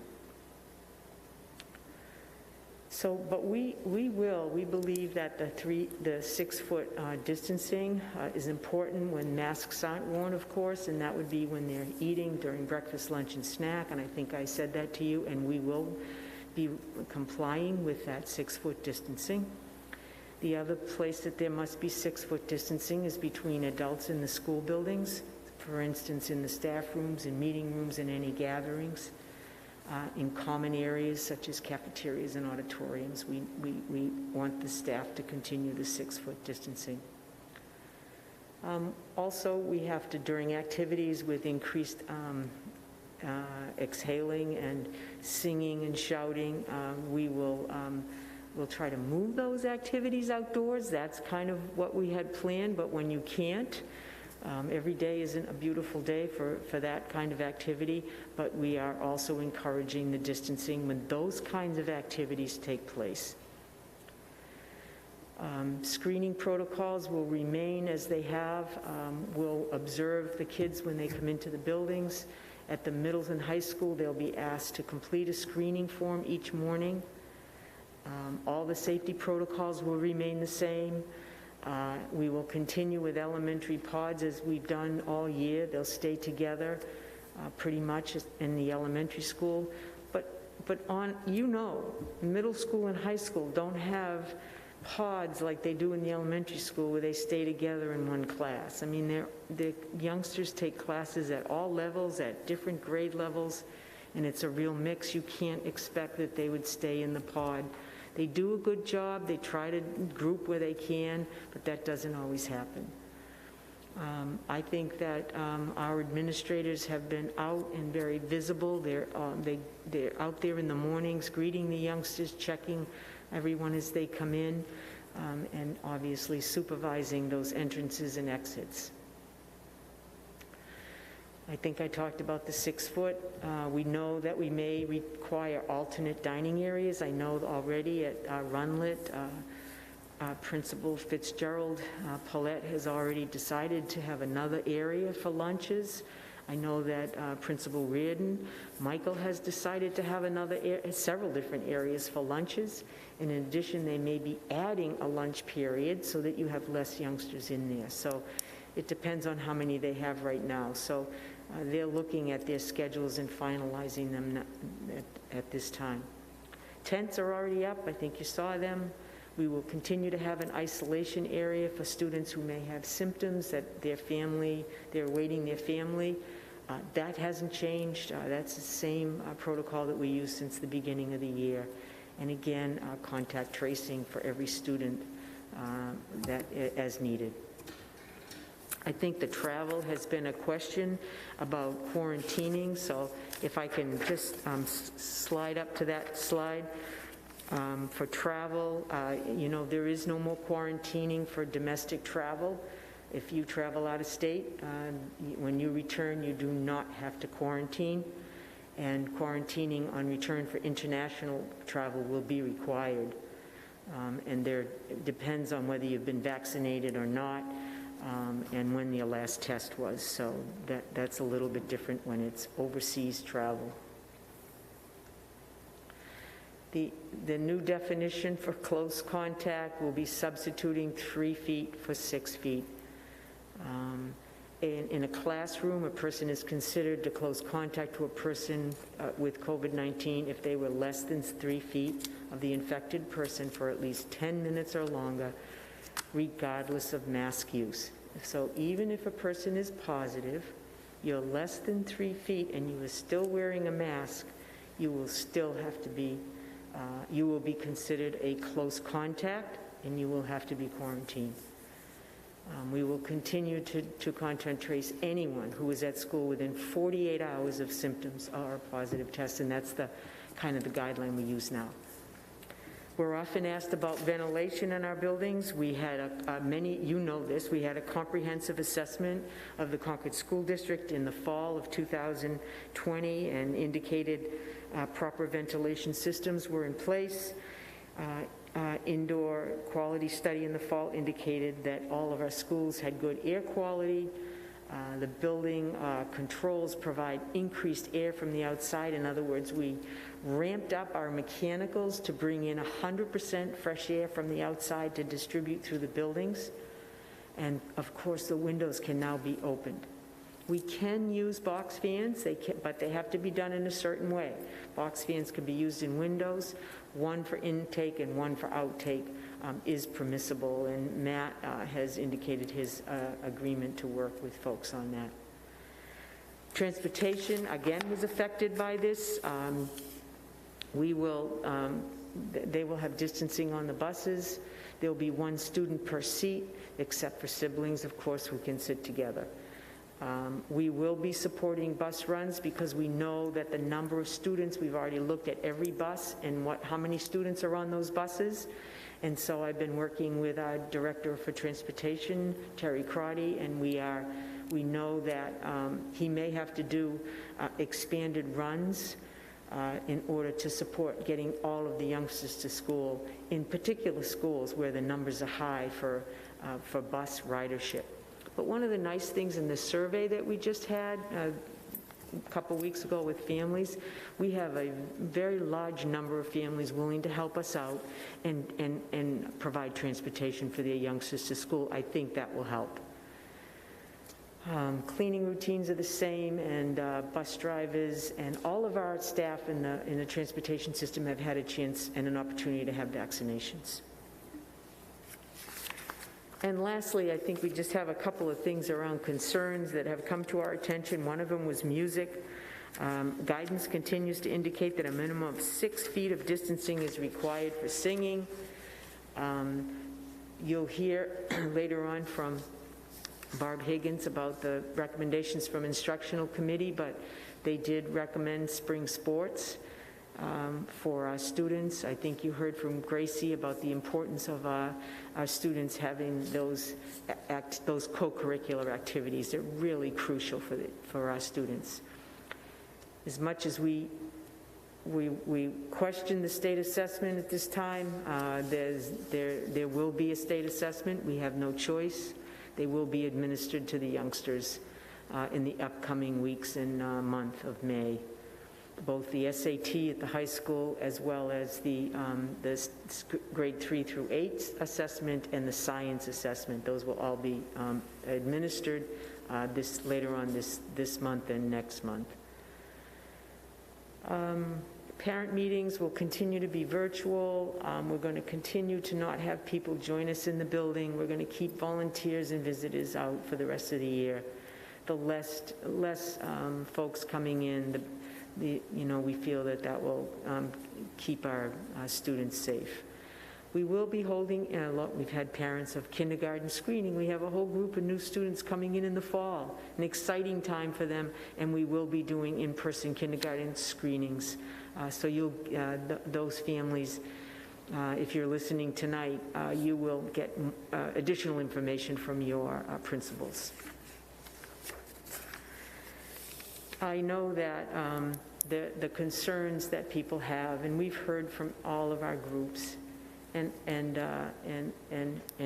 So, but we believe that the 6-foot distancing is important when masks aren't worn, of course, and that would be when they're eating during breakfast, lunch, and snack, and I think I said that to you, and we will be complying with that 6-foot distancing. The other place that there must be 6-foot distancing is between adults in the school buildings, for instance, in the staff rooms, in meeting rooms, and any gatherings. In common areas such as cafeterias and auditoriums, we want the staff to continue the 6-foot distancing. Also, we have to, during activities with increased exhaling and singing and shouting, we'll try to move those activities outdoors. That's kind of what we had planned, but when you can't, every day isn't a beautiful day for that kind of activity, but we are also encouraging the distancing when those kinds of activities take place. Screening protocols will remain as they have. We'll observe the kids when they come into the buildings. At the middle and high school, they'll be asked to complete a screening form each morning. All the safety protocols will remain the same. We will continue with elementary pods as we've done all year. They'll stay together pretty much in the elementary school. But middle school and high school don't have pods like they do in the elementary school where they stay together in one class. I mean, the youngsters take classes at all levels, at different grade levels, and it's a real mix. You can't expect that they would stay in the pod. They do a good job. They try to group where they can, but that doesn't always happen. I think that our administrators have been out and very visible. They're out there in the mornings greeting the youngsters, checking everyone as they come in, and obviously supervising those entrances and exits. I think I talked about the 6 foot. We know that we may require alternate dining areas. I know already at Runlet, Principal Fitzgerald Paulette has already decided to have another area for lunches. I know that Principal Reardon, Michael has decided to have several different areas for lunches. And in addition, they may be adding a lunch period so that you have less youngsters in there. So it depends on how many they have right now. So they're looking at their schedules and finalizing them at this time. Tents are already up. I think you saw them. We will continue to have an isolation area for students who may have symptoms that they're awaiting their family. That hasn't changed. That's the same protocol that we used since the beginning of the year. And again, contact tracing for every student as needed. I think the travel has been a question about quarantining, so if I can just slide up to that slide. For travel, there is no more quarantining for domestic travel. If you travel out of state, when you return, you do not have to quarantine. And quarantining on return for international travel will be required. And it depends on whether you've been vaccinated or not, and when your last test was. So that's a little bit different when it's overseas travel. The new definition for close contact will be substituting 3 feet for 6 feet. In a classroom, a person is considered to close contact to a person with COVID-19 if they were less than 3 feet of the infected person for at least 10 minutes or longer, regardless of mask use. So even if a person is positive, you're less than 3 feet and you are still wearing a mask, you will still have to be you will be considered a close contact, and you will have to be quarantined. We will continue to contact trace anyone who is at school within 48 hours of symptoms or a positive test, and that's the kind of the guideline we use now. We're often asked about ventilation in our buildings. We had you know this, we had a comprehensive assessment of the Concord School District in the fall of 2020 and indicated proper ventilation systems were in place. Indoor quality study in the fall indicated that all of our schools had good air quality. The building controls provide increased air from the outside. In other words, we ramped up our mechanicals to bring in 100% fresh air from the outside to distribute through the buildings. And of course, the windows can now be opened. We can use box fans, but they have to be done in a certain way. Box fans can be used in windows. One for intake and one for outtake is permissible, and Matt has indicated his agreement to work with folks on that. Transportation, again, was affected by this. They will have distancing on the buses. There will be 1 student per seat, except for siblings, of course, who can sit together. We will be supporting bus runs because we know that the number of students, we've already looked at every bus and how many students are on those buses. And so I've been working with our Director for Transportation, Terry Crotty, and we know that he may have to do expanded runs in order to support getting all of the youngsters to school, in particular schools where the numbers are high for bus ridership. But one of the nice things in the survey that we just had a couple weeks ago with families, we have a very large number of families willing to help us out and provide transportation for their youngsters to school. I think that will help. Cleaning routines are the same, and bus drivers and all of our staff in the transportation system have had a chance and an opportunity to have vaccinations. And lastly, I think we just have a couple of things around concerns that have come to our attention. One of them was music. Guidance continues to indicate that a minimum of 6 feet of distancing is required for singing. You'll hear later on from Barb Higgins about the recommendations from instructional committee, but they did recommend spring sports for our students. I think you heard from Gracie about the importance of our students having those co-curricular activities. They're really crucial for our students. As much as we question the state assessment at this time, there will be a state assessment. We have no choice. They will be administered to the youngsters in the upcoming weeks and month of May. Both the SAT at the high school as well as the grade 3 through 8 assessment and the science assessment. Those will all be administered later on this month and next month. Parent meetings will continue to be virtual. We're going to continue to not have people join us in the building. We're going to keep volunteers and visitors out for the rest of the year. The less folks coming in, we feel that will keep our students safe. We will be holding, we've had parents of kindergarten screening. We have a whole group of new students coming in the fall, an exciting time for them, and we will be doing in-person kindergarten screenings. So those families, if you're listening tonight, you will get additional information from your principals. I know that the concerns that people have, and we've heard from all of our groups, and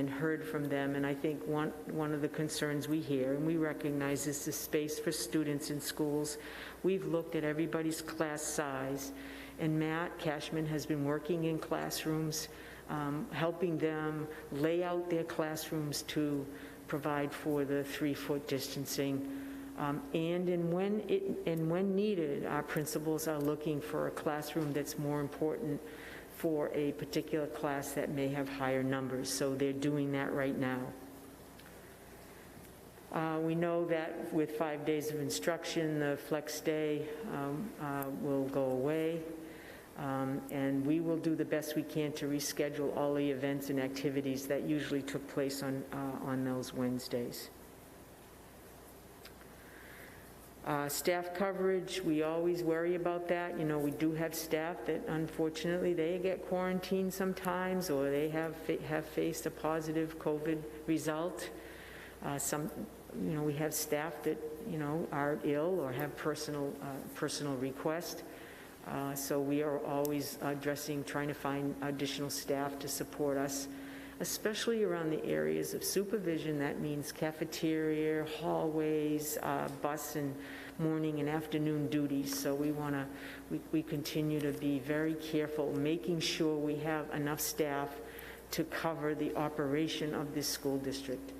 heard from them, and I think one of the concerns we hear, and we recognize, is the space for students in schools. We've looked at everybody's class size, and Matt Cashman has been working in classrooms, helping them lay out their classrooms to provide for the 3-foot distancing. And when needed, our principals are looking for a classroom that's more important for a particular class that may have higher numbers. So they're doing that right now. We know that with 5 days of instruction, the flex day will go away. And we will do the best we can to reschedule all the events and activities that usually took place on those Wednesdays. Staff coverage, we always worry about that. We do have staff that unfortunately they get quarantined sometimes, or they have faced a positive COVID result. We have staff that are ill or have personal request. So we are always trying to find additional staff to support us, especially around the areas of supervision. That means cafeteria, hallways, bus and morning and afternoon duties. So we continue to be very careful, making sure we have enough staff to cover the operation of this school district.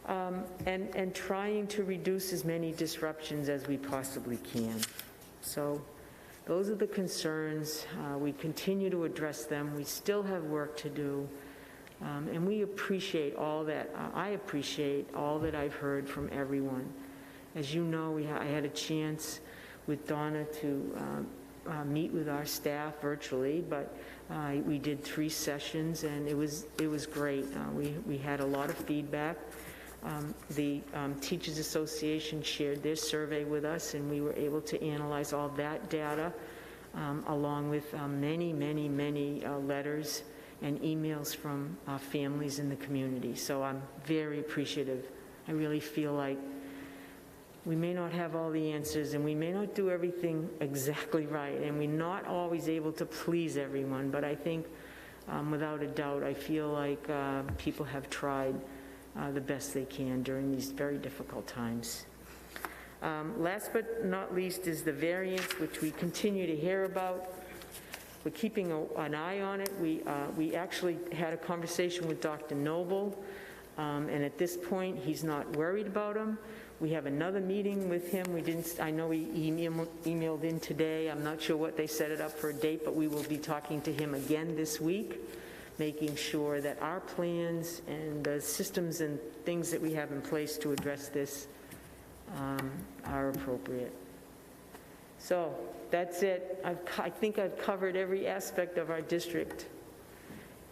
And trying to reduce as many disruptions as we possibly can. So those are the concerns. We continue to address them. We still have work to do. And we appreciate all that. I appreciate all that I've heard from everyone. As you know, I had a chance with Donna to meet with our staff virtually, but we did 3 sessions, and it was great. We had a lot of feedback. The Teachers Association shared their survey with us, and we were able to analyze all that data, along with many letters and emails from families in the community. So I'm very appreciative. I really feel like we may not have all the answers, and we may not do everything exactly right, and we're not always able to please everyone, but I think without a doubt, I feel like people have tried the best they can during these very difficult times. Last but not least is the variants, which we continue to hear about. We're keeping an eye on it. We actually had a conversation with Dr. Noble, and at this point, he's not worried about them. We have another meeting with him. I know he emailed in today. I'm not sure what they set it up for a date, but we will be talking to him again this week, making sure that our plans and the systems and things that we have in place to address this are appropriate. So that's it. I think I've covered every aspect of our district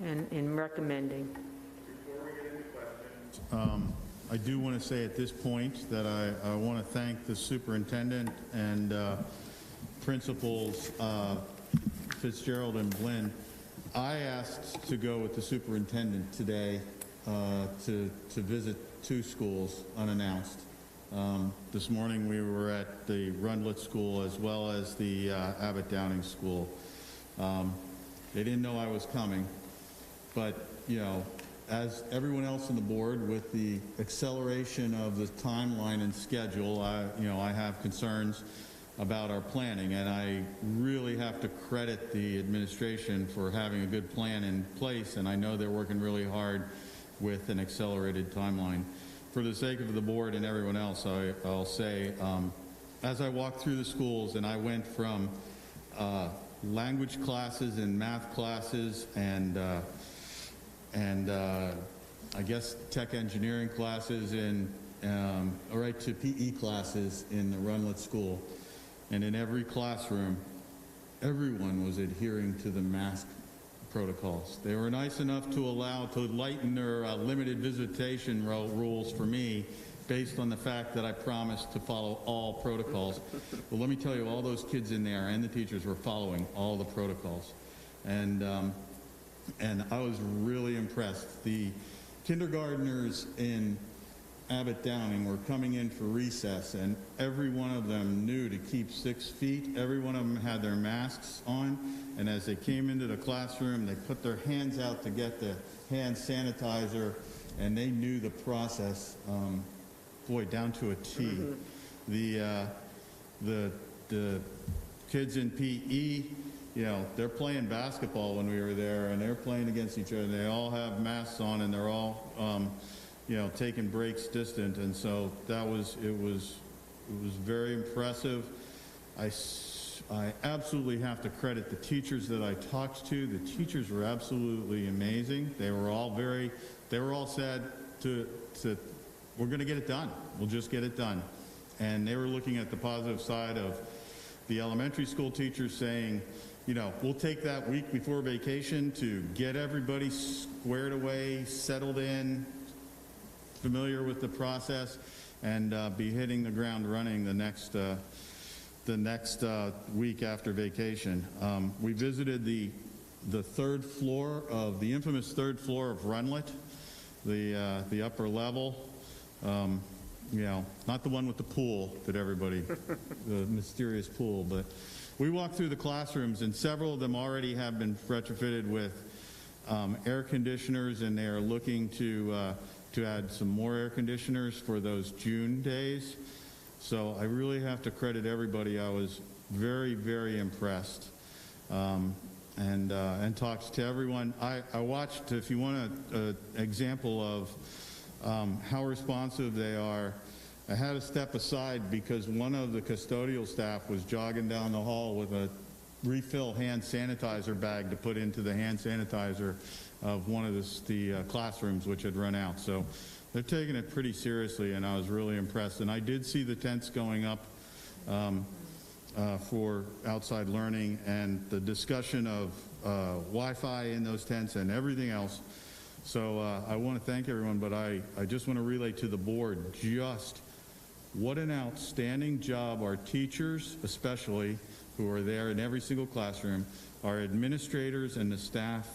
in recommending. Before we get into questions, I do want to say at this point that I want to thank the superintendent and principals Fitzgerald and Blinn. I asked to go with the superintendent today to visit 2 schools unannounced. This morning we were at the Rundlet School as well as the Abbott Downing School. They didn't know I was coming, but, you know, as everyone else on the board, with the acceleration of the timeline and schedule, I have concerns about our planning, and I really have to credit the administration for having a good plan in place, and I know they're working really hard with an accelerated timeline. For the sake of the board and everyone else, I'll say, as I walked through the schools and I went from language classes and math classes and I guess tech engineering classes and right to PE classes in the Rundlet School, and in every classroom, everyone was adhering to the mask protocols. They were nice enough to lighten their limited visitation rules for me based on the fact that I promised to follow all protocols. Well, let me tell you, all those kids in there and the teachers were following all the protocols. And I was really impressed. The kindergartners in Abbott Downing were coming in for recess, and every one of them knew to keep 6 feet. Every one of them had their masks on, and as they came into the classroom, they put their hands out to get the hand sanitizer, and they knew the process, boy, down to a T. The kids in PE, you know, they're playing basketball when we were there, and they're playing against each other. They all have masks on, and they're all you know, taking breaks distant, and so it was very impressive. I absolutely have to credit the teachers that I talked to. The teachers were absolutely amazing. They were all said we're going to get it done. We'll just get it done. And they were looking at the positive side of the elementary school teachers saying, you know, we'll take that week before vacation to get everybody squared away, settled in, familiar with the process, and be hitting the ground running the next week after vacation. We visited the third floor of the infamous third floor of Rundlet, the upper level. You know, not the one with the pool that everybody, the mysterious pool, but we walked through the classrooms, and several of them already have been retrofitted with air conditioners, and they are looking to add some more air conditioners for those June days. So I really have to credit everybody. I was very, very impressed, and talked to everyone. I watched, if you want an example of how responsive they are, I had to step aside because one of the custodial staff was jogging down the hall with a refill hand sanitizer bag to put into the hand sanitizer of one of the classrooms which had run out. So they're taking it pretty seriously, and I was really impressed. And I did see the tents going up for outside learning, and the discussion of Wi-Fi in those tents and everything else. So I want to thank everyone, but I just want to relay to the board just what an outstanding job our teachers, especially, who are there in every single classroom, our administrators and the staff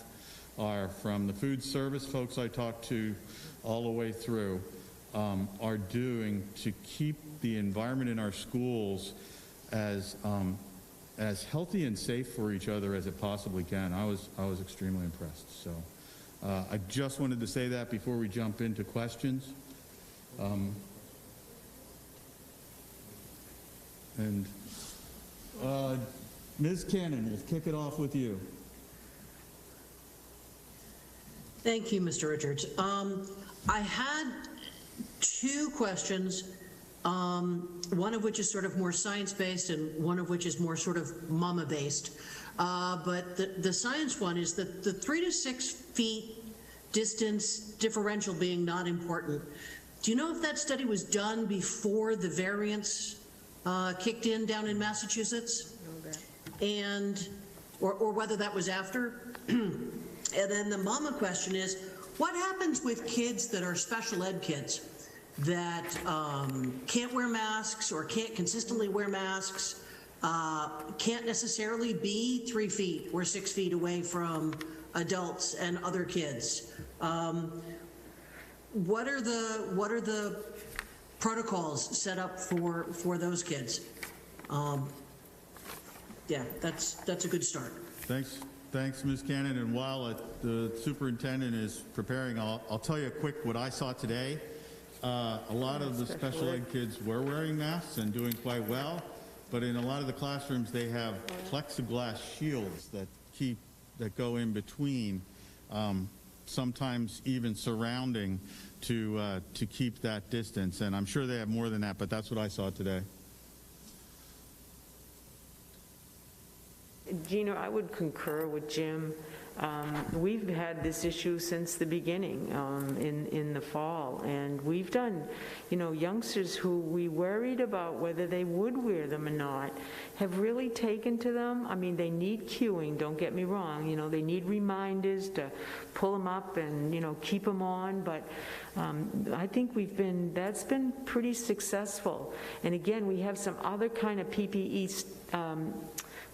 are, from the food service folks I talked to all the way through, are doing to keep the environment in our schools as healthy and safe for each other as it possibly can. I was extremely impressed. So I just wanted to say that before we jump into questions. Ms. Cannon, we'll kick it off with you. Thank you, Mr. Richards. I had 2 questions, one of which is sort of more science-based and one of which is more sort of mama-based. But the science one is that the 3 to 6 feet distance differential being not important. Do you know if that study was done before the variants kicked in down in Massachusetts? And or whether that was after? And then the mama question is, what happens with kids that are special ed kids that can't wear masks or can't consistently wear masks, can't necessarily be 3 feet or 6 feet away from adults and other kids? What are the protocols set up for those kids? Yeah, that's a good start. Thanks, Ms. Cannon. And while the superintendent is preparing, I'll tell you what I saw today. A lot of the special ed kids were wearing masks and doing quite well, but in a lot of the classrooms they have plexiglass shields that go in between, sometimes even surrounding to keep that distance. And I'm sure they have more than that, but that's what I saw today. Gina, I would concur with Jim. We've had this issue since the beginning in the fall, and we've done, youngsters who we worried about whether they would wear them or not have really taken to them. I mean, they need cueing, don't get me wrong, they need reminders to pull them up and, keep them on, but I think that's been pretty successful. And again, we have some other kind of PPE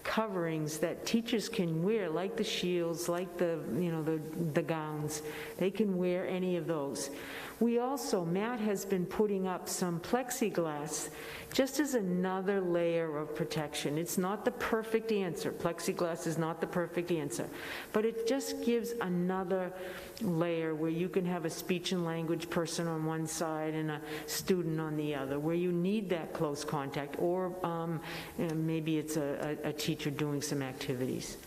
coverings that teachers can wear, like the shields, like the gowns. They can wear any of those. We also, Matt has been putting up some plexiglass just as another layer of protection. It's not the perfect answer. Plexiglass is not the perfect answer, but it just gives another layer where you can have a speech and language person on one side and a student on the other, where you need that close contact, or maybe it's a teacher doing some activities.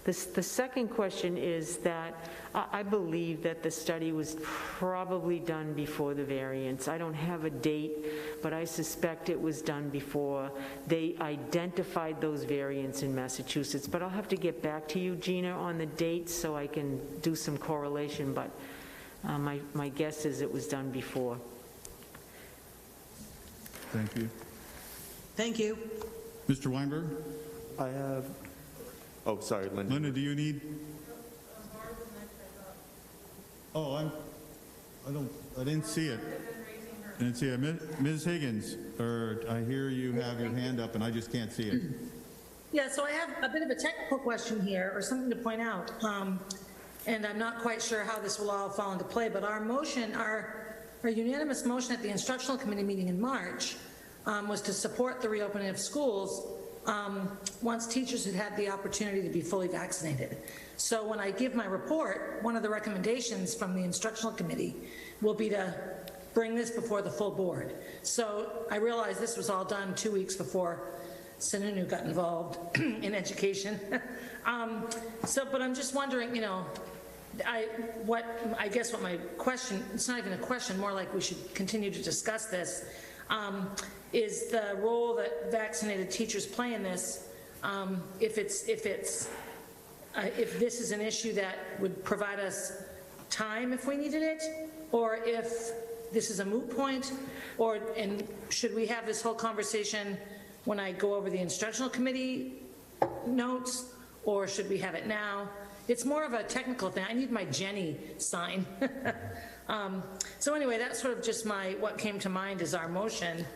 The second question is that I believe that the study was probably done before the variants. I don't have a date, but I suspect it was done before they identified those variants in Massachusetts. But I'll have to get back to you, Gina, on the dates so I can do some correlation, but my guess is it was done before. Thank you. Thank you. Mr. Weinberg? I have, oh, sorry, Linda. Linda, do you need? Oh, I didn't see it. I didn't see it. Ms. Higgins, I hear you have your hand up and I just can't see it. Yeah, so I have a bit of a technical question here, or something to point out, and I'm not quite sure how this will all fall into play, but our motion, our unanimous motion at the instructional committee meeting in March was to support the reopening of schools once teachers had had the opportunity to be fully vaccinated. So when I give my report, one of the recommendations from the instructional committee will be to bring this before the full board. So I realize this was all done 2 weeks before Sununu got involved in education. But I'm just wondering, I guess what my question, it's not even a question, more like we should continue to discuss this, is the role that vaccinated teachers play in this. If this is an issue that would provide us time if we needed it, or if this is a moot point, and should we have this whole conversation when I go over the instructional committee notes, or should we have it now? It's more of a technical thing. I need my Jenny sign. So anyway, that's sort of just what came to mind as our motion.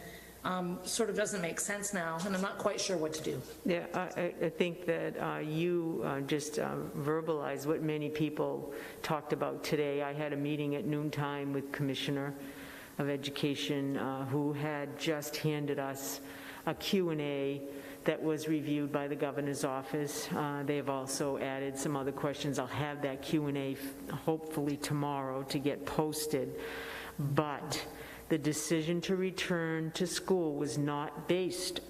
Sort of doesn't make sense now, and I'm not quite sure what to do. Yeah, I think that you just verbalized what many people talked about today. I had a meeting at noontime with Commissioner of Education who had just handed us a Q&A that was reviewed by the governor's office. They have also added some other questions. I'll have that Q&A hopefully tomorrow to get posted. But the decision to return to school was not based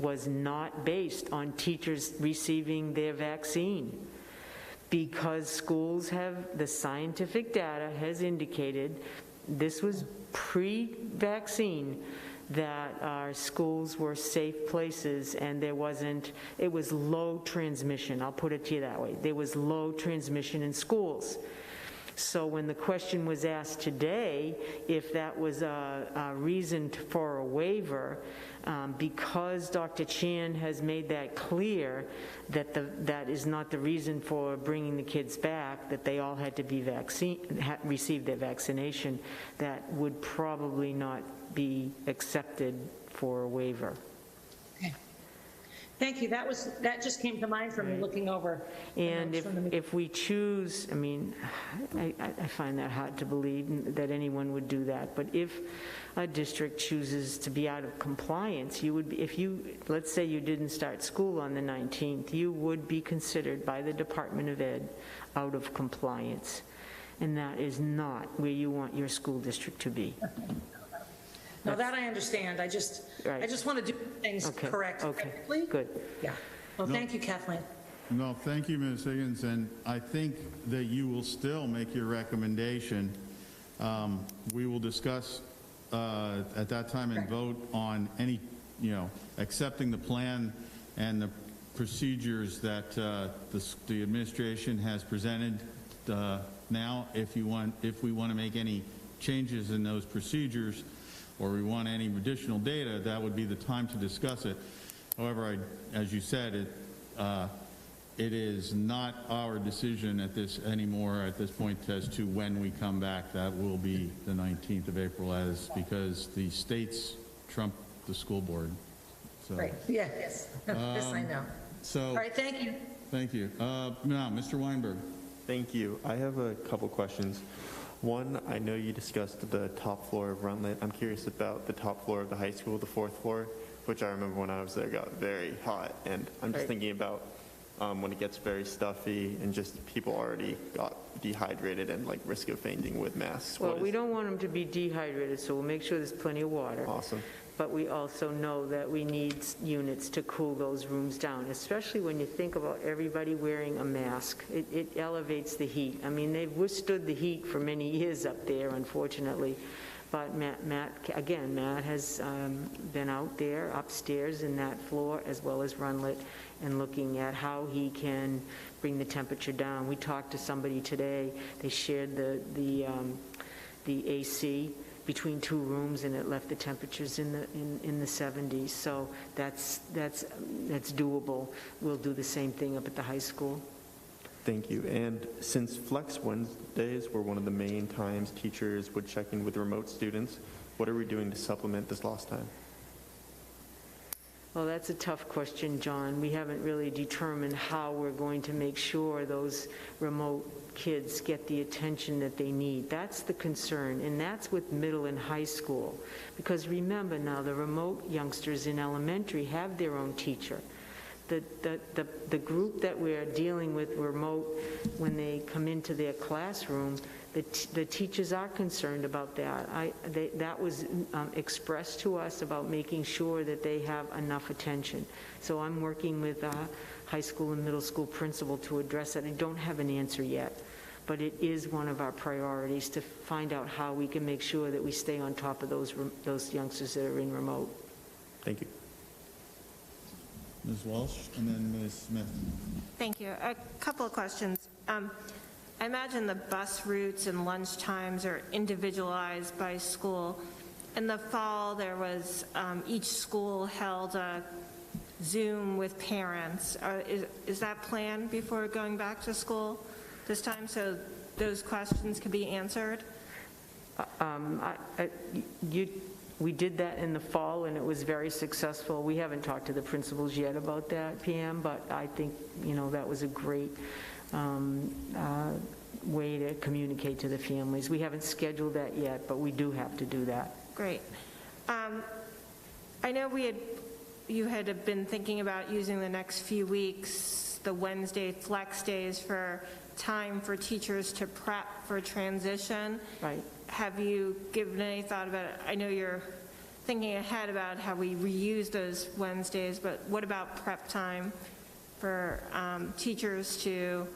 on teachers receiving their vaccine, because schools have, the scientific data has indicated, this was pre-vaccine, that our schools were safe places and it was low transmission. I'll put it to you that way. There was low transmission in schools. So when the question was asked today, if that was a reason for a waiver, because Dr. Chan has made that clear that that is not the reason for bringing the kids back, that they all had to be receive their vaccination, that would probably not be accepted for a waiver. Thank you. That just came to mind for me looking over. And if we choose, I mean, I find that hard to believe that anyone would do that, but if a district chooses to be out of compliance, you would be, if you, let's say you didn't start school on the 19th, you would be considered by the Department of Ed out of compliance. And that is not where you want your school district to be. No, that I understand. I just want to do things correctly. Good. Yeah. Well, thank you, Kathleen. No, thank you, Ms. Higgins, and I think that you will still make your recommendation. We will discuss at that time and vote on any, accepting the plan and the procedures that the administration has presented now. If we want to make any changes in those procedures, or we want any additional data, that would be the time to discuss it. However, as you said, it is not our decision at this point as to when we come back. That will be the 19th of April, because the states trump the school board. So, right. Yeah. Yes. Yes, I know. So. All right. Thank you. Thank you. Now, Mr. Weinberg. Thank you. I have a couple questions. One, I know you discussed the top floor of Runlet. I'm curious about the top floor of the high school, the 4th floor, which I remember when I was there got very hot. And I'm just thinking about when it gets very stuffy and just people already got dehydrated and like risk of fainting with masks. Well, we don't want them to be dehydrated, so we'll make sure there's plenty of water. Awesome. But we also know that we need units to cool those rooms down, especially when you think about everybody wearing a mask. It elevates the heat. I mean, they've withstood the heat for many years up there, unfortunately. But Matt has been out there upstairs in that floor as well as Runlet and looking at how he can bring the temperature down. We talked to somebody today. They shared the AC between 2 rooms, and it left the temperatures in the 70s. So that's doable. We'll do the same thing up at the high school. Thank you. And since Flex Wednesdays were one of the main times teachers would check in with remote students, what are we doing to supplement this lost time? Well, that's a tough question, John. We haven't really determined how we're going to make sure those remote kids get the attention that they need. That's the concern, and that's with middle and high school. Because remember now, the remote youngsters in elementary have their own teacher. The group that we're dealing with remote, when they come into their classroom, the teachers are concerned about that. That was expressed to us about making sure that they have enough attention. So I'm working with high school and middle school principal to address that. I don't have an answer yet, but it is one of our priorities to find out how we can make sure that we stay on top of those youngsters that are in remote. Thank you. Ms. Walsh, and then Ms. Smith. Thank you. A couple of questions. I imagine the bus routes and lunch times are individualized by school. In the fall, there was each school held a Zoom with parents. Is that planned before going back to school this time, so those questions can be answered? We did that in the fall, and it was very successful. We haven't talked to the principals yet about that, PM, but I think, that was a great way to communicate to the families. We haven't scheduled that yet, but we do have to do that. Great. I know you had been thinking about using the next few weeks, the Wednesday flex days, for time for teachers to prep for transition. Right. Have you given any thought about it? I know you're thinking ahead about how we reuse those Wednesdays, but what about prep time for teachers to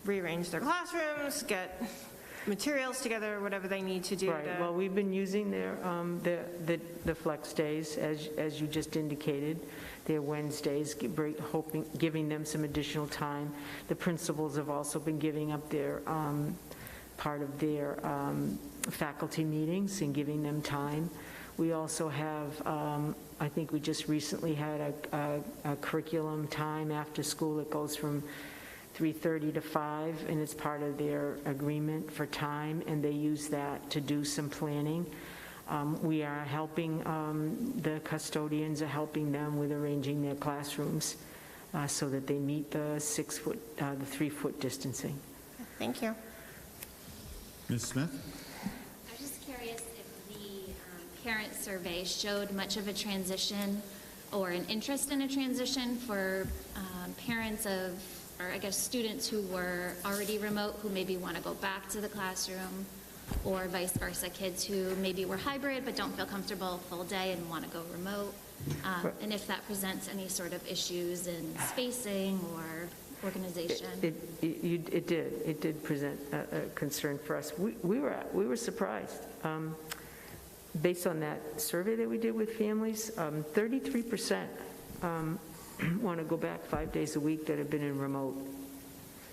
rearrange their classrooms, get materials together, whatever they need to do? Right. Well, we've been using the flex days, as you just indicated. They're Wednesdays, giving them some additional time. The principals have also been giving up their part of their faculty meetings and giving them time. We also have, I think we just recently had a curriculum time after school that goes from 3:30 to 5, and it's part of their agreement for time, and they use that to do some planning. We are helping, the custodians are helping them with arranging their classrooms so that they meet the 3-foot distancing. Thank you. Ms. Smith? I was just curious if the parent survey showed much of a transition or an interest in a transition for parents of, or I guess students who were already remote who maybe want to go back to the classroom, or vice versa, kids who maybe were hybrid but don't feel comfortable full day and want to go remote, and if that presents any sort of issues in spacing or organization. It did present a concern for us. We were surprised. Based on that survey that we did with families, 33% want to go back 5 days a week that have been in remote.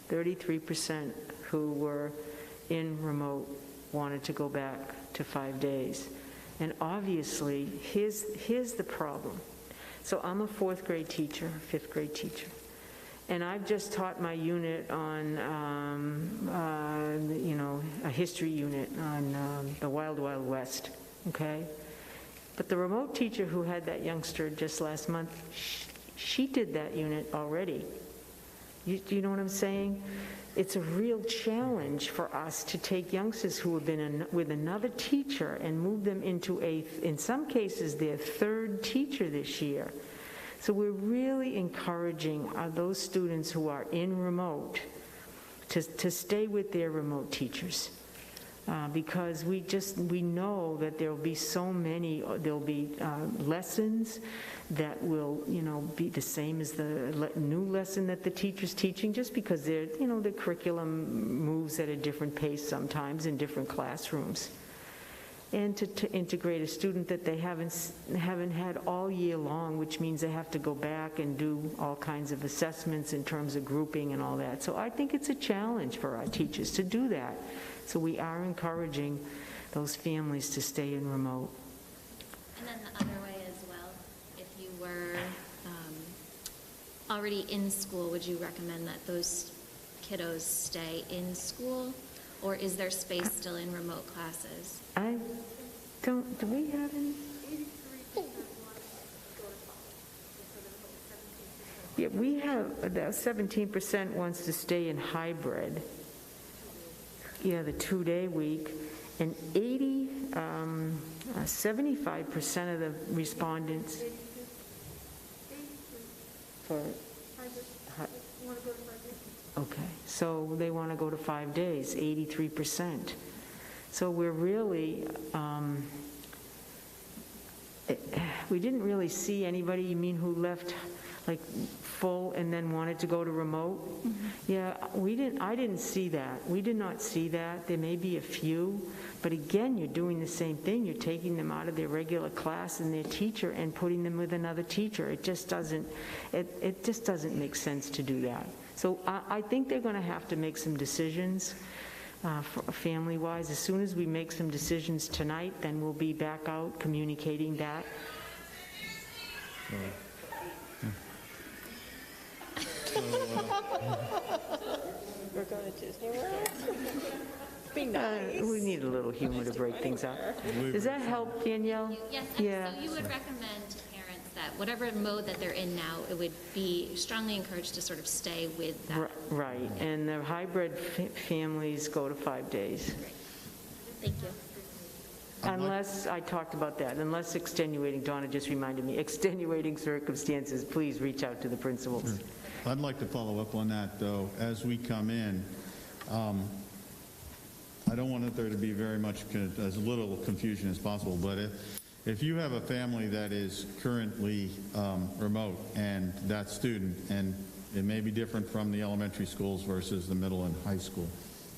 33% who were in remote wanted to go back to 5 days. And obviously, here's the problem. So I'm a 4th grade teacher, 5th grade teacher. And I've just taught my unit on, a history unit on the Wild Wild West, okay? But the remote teacher who had that youngster just last month, she did that unit already. You know what I'm saying? It's a real challenge for us to take youngsters who have been with another teacher and move them into in some cases, their 3rd teacher this year. So we're really encouraging those students who are in remote to stay with their remote teachers. Because we know that there'll be there'll be lessons that will, be the same as the new lesson that the teacher's teaching, just because the curriculum moves at a different pace sometimes in different classrooms. And to integrate a student that they haven't had all year long, which means they have to go back and do all kinds of assessments in terms of grouping and all that. So I think it's a challenge for our teachers to do that. So we are encouraging those families to stay in remote. And then the other way as well, if you were already in school, would you recommend that those kiddos stay in school, or is there space still in remote classes? Do we have any? Yeah, we have, 17% wants to stay in hybrid. Yeah, the 2-day week, and 75% of the respondents for, okay, so they want to go to 5 days, 83%. So we're really, we didn't really see anybody, you mean, who left like full and then wanted to go to remote? Mm-hmm. Yeah, I didn't see that. We did not see that. There may be a few, but again, you're doing the same thing. You're taking them out of their regular class and their teacher and putting them with another teacher. It just doesn't make sense to do that. So I think they're going to have to make some decisions family-wise. As soon as we make some decisions tonight, then we'll be back out communicating that. We're going to Disney World. Be nice. We need a little humor to break things up. Does that help, Danielle? Yes, Yeah. so you would recommend to parents that whatever mode that they're in now, it would be strongly encouraged to sort of stay with that. Right, and the hybrid families go to 5 days. Thank you. Unless, I talked about that, unless extenuating, Donna just reminded me, extenuating circumstances, please reach out to the principals. I'd like to follow up on that, though. As we come in, I don't want there to be very much, as little confusion as possible, but if you have a family that is currently remote and that student, and it may be different from the elementary schools versus the middle and high school,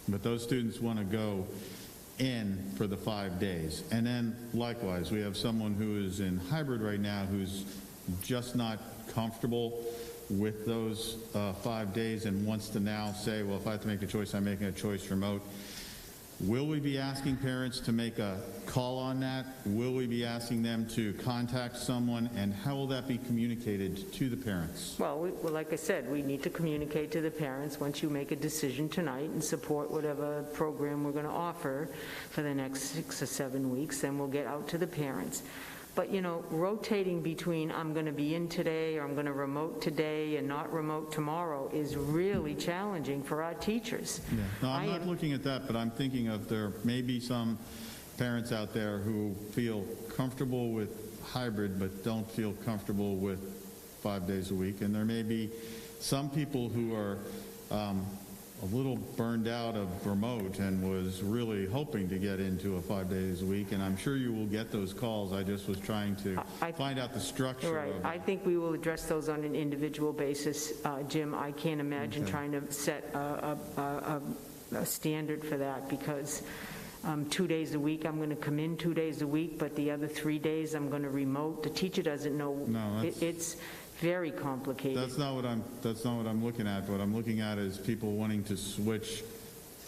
but those students want to go in for the 5 days. And then likewise, we have someone who is in hybrid right now who's just not comfortable with those 5 days and wants to now say, well, if I have to make a choice, I'm making a choice remote. Will we be asking parents to make a call on that? Will we be asking them to contact someone? And how will that be communicated to the parents? Well, like I said, we need to communicate to the parents once you make a decision tonight and support whatever program we're going to offer for the next 6 or 7 weeks, then we'll get out to the parents. But, you know, rotating between I'm going to be in today or I'm going to remote today and not remote tomorrow is really challenging for our teachers. Yeah. No, I'm not looking at that, but I'm thinking of there may be some parents out there who feel comfortable with hybrid but don't feel comfortable with 5 days a week. And there may be some people who are a little burned out of remote and was really hoping to get into a 5 days a week, and I'm sure you will get those calls. I just was trying to find out the structure Right. of it. I think we will address those on an individual basis. Jim, I can't imagine trying to set a standard for that, because 2 days a week, I'm going to come in 2 days a week, but the other 3 days I'm going to remote. The teacher doesn't know. No, it's very complicated. That's not what I'm looking at. What I'm looking at is people wanting to switch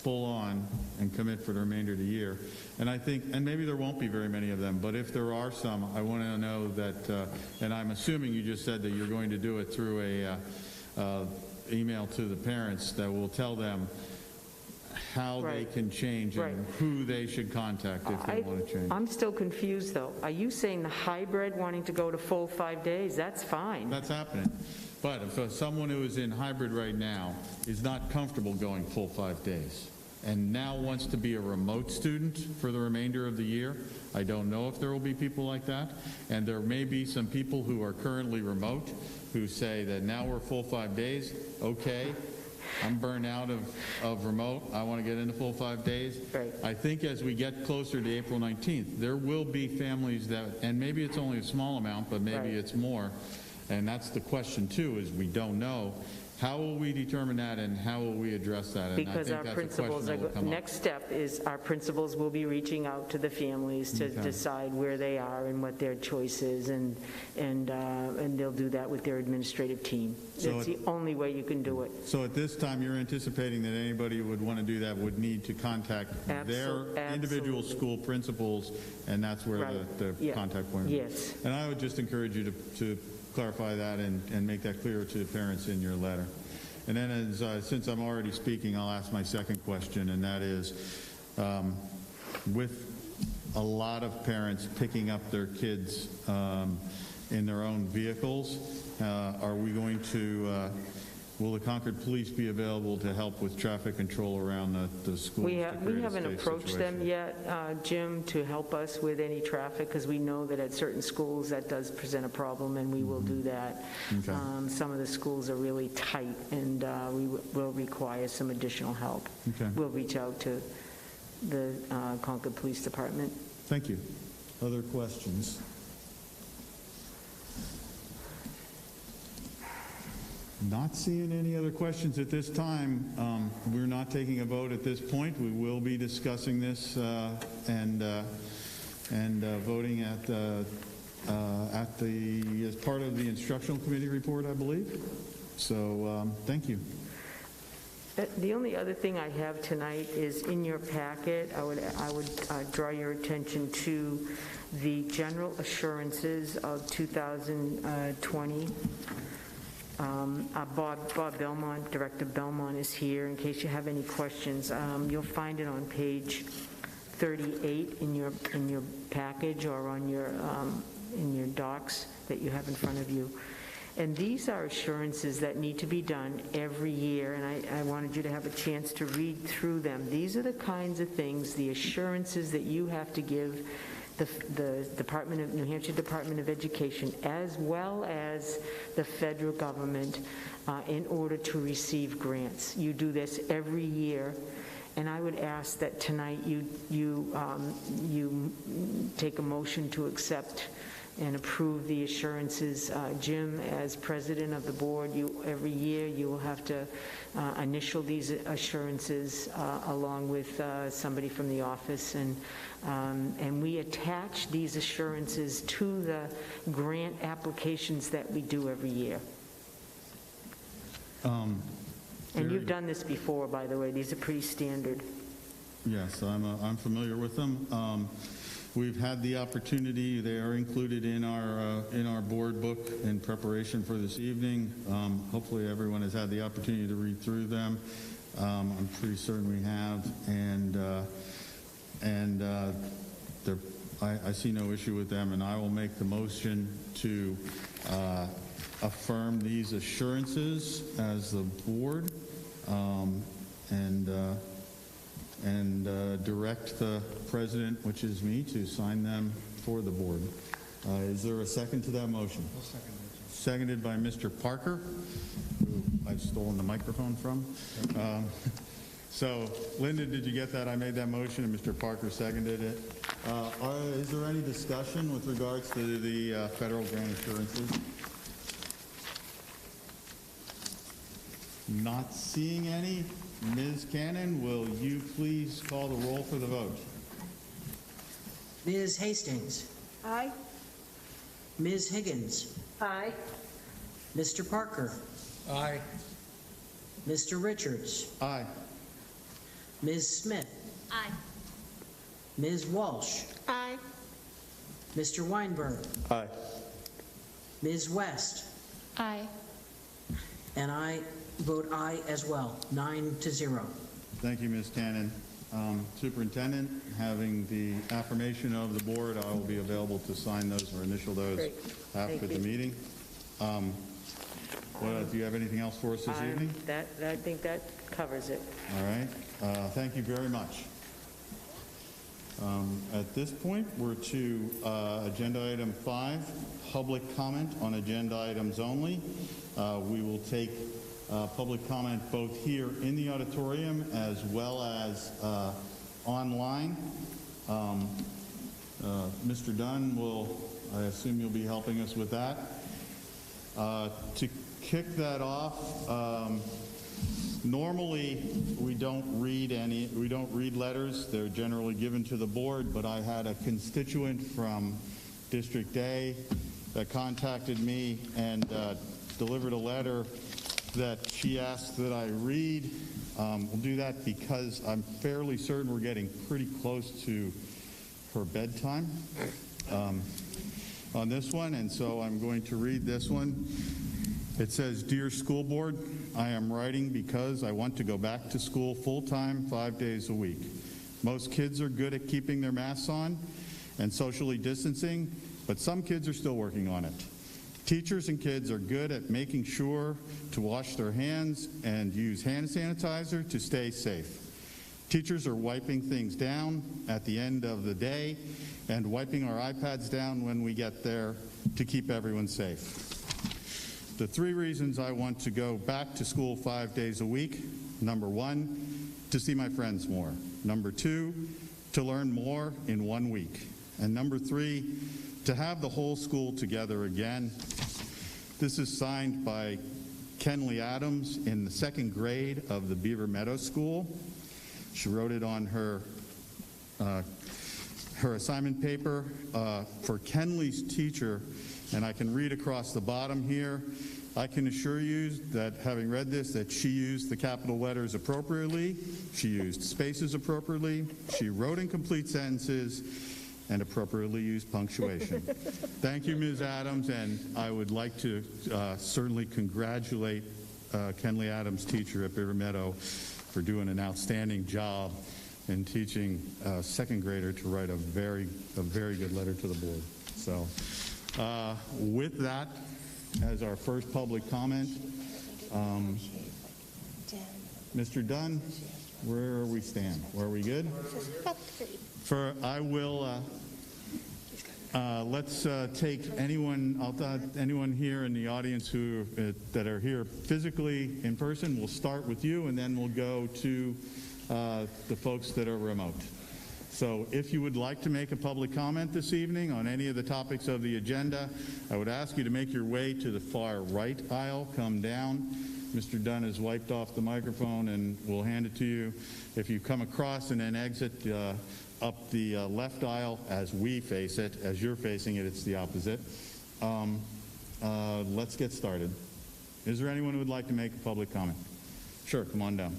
full on and commit for the remainder of the year. And I think, and maybe there won't be very many of them, but if there are some, I want to know that, and I'm assuming you just said that you're going to do it through a email to the parents that will tell them how they can change and who they should contact if they want to change. I'm still confused, though. Are you saying the hybrid wanting to go to full 5 days? That's fine. That's happening. But if someone who is in hybrid right now is not comfortable going full 5 days and now wants to be a remote student for the remainder of the year, I don't know if there will be people like that. And there may be some people who are currently remote who say that now we're full 5 days, okay, I'm burned out of remote. I want to get into full 5 days. Right. I think as we get closer to April 19th, there will be families that, and maybe it's only a small amount, but maybe it's more. And that's the question, too, is we don't know. How will we determine that, and how will we address that? And Because I our think that's a principals, question that will come up. next step is our principals will be reaching out to the families to decide where they are and what their choice is, and they'll do that with their administrative team. That's the only way you can do it. So at this time, you're anticipating that anybody who would want to do that would need to contact their individual school principals, and that's where the contact point is. Yes. And I would just encourage you to clarify that and make that clear to the parents in your letter. And then since I'm already speaking, I'll ask my second question, and that is, with a lot of parents picking up their kids in their own vehicles, are we going to, will the Concord Police be available to help with traffic control around the schools? We haven't approached them yet, Jim, to help us with any traffic, because we know that at certain schools that does present a problem, and we will do that. Okay. Some of the schools are really tight, and we will require some additional help. Okay. We'll reach out to the Concord Police Department. Thank you. Other questions? Not seeing any other questions at this time. We're not taking a vote at this point. We will be discussing this and voting as part of the instructional committee report, I believe. So thank you. The only other thing I have tonight is in your packet. I would draw your attention to the general assurances of 2020. Bob Belmont, Director Belmont, is here in case you have any questions. You'll find it on page 38 in your package, or on your in your docs that you have in front of you. And these are assurances that need to be done every year, and I wanted you to have a chance to read through them. These are the kinds of things, the assurances that you have to give the New Hampshire Department of Education, as well as the federal government, in order to receive grants. You do this every year, and I would ask that tonight you take a motion to accept and approve the assurances. Jim, as president of the board, every year you will have to initial these assurances along with somebody from the office, and we attach these assurances to the grant applications that we do every year. And you've done this before, by the way. These are pretty standard. Yes, I'm familiar with them. We've had the opportunity, they are included in our board book in preparation for this evening. Hopefully everyone has had the opportunity to read through them. I'm pretty certain we have, I see no issue with them, and I will make the motion to affirm these assurances as the board, and direct the president, which is me, to sign them for the board. Is there a second to that motion? I'll second it. Seconded by Mr. Parker, who I've stolen the microphone from. So, Linda, did you get that? I made that motion, and Mr. Parker seconded it. Is there any discussion with regards to the federal grant assurances? Not seeing any. Ms. Cannon, will you please call the roll for the vote? Ms. Hastings. Aye. Ms. Higgins. Aye. Mr. Parker. Aye. Mr. Richards. Aye. Ms. Smith. Aye. Ms. Walsh. Aye. Mr. Weinberg. Aye. Ms. West. Aye. And I vote aye as well, 9-0. Thank you, Ms. Cannon. Superintendent, having the affirmation of the board, I will be available to sign those or initial those Great. after Thank the you. meeting. Do you have anything else for us this evening? I think that covers it. All right. Thank you very much. At this point, we're to agenda item 5, public comment on agenda items only. We will take public comment both here in the auditorium as well as online. Mr. Dunn I assume you'll be helping us with that. To kick that off, normally we don't read letters. They're generally given to the board, but I had a constituent from District A that contacted me and delivered a letter that she asked that I read. We'll do that because I'm fairly certain we're getting pretty close to her bedtime on this one, and so I'm going to read this one. It says, "Dear School Board, I am writing because I want to go back to school full-time 5 days a week. Most kids are good at keeping their masks on and socially distancing, but some kids are still working on it. Teachers and kids are good at making sure to wash their hands and use hand sanitizer to stay safe. Teachers are wiping things down at the end of the day and wiping our iPads down when we get there to keep everyone safe. The 3 reasons I want to go back to school 5 days a week: number 1, to see my friends more; number 2, to learn more in 1 week; and number 3, to have the whole school together again." This is signed by Kenley Adams in the 2nd grade of the Beaver Meadow School. She wrote it on her assignment paper for Kenley's teacher, and I can read across the bottom here. I can assure you that, having read this, that she used the capital letters appropriately, she used spaces appropriately, she wrote in complete sentences, and appropriately used punctuation. Thank you, Ms. Adams, and I would like to certainly congratulate Kenley Adams, teacher at Beaver Meadow, for doing an outstanding job in teaching a 2nd grader to write a very good letter to the board. So, with that, as our first public comment, Mr. Dunn, where are we stand? Are we good? Let's take anyone here in the audience that are here physically in person. We'll start with you, and then we'll go to the folks that are remote. So if you would like to make a public comment this evening on any of the topics of the agenda, I would ask you to make your way to the far right aisle, come down. Mr. Dunn has wiped off the microphone and we'll hand it to you. If you come across and then exit up the left aisle as we face it, as you're facing it, it's the opposite. Let's get started. Is there anyone who would like to make a public comment? Sure, come on down.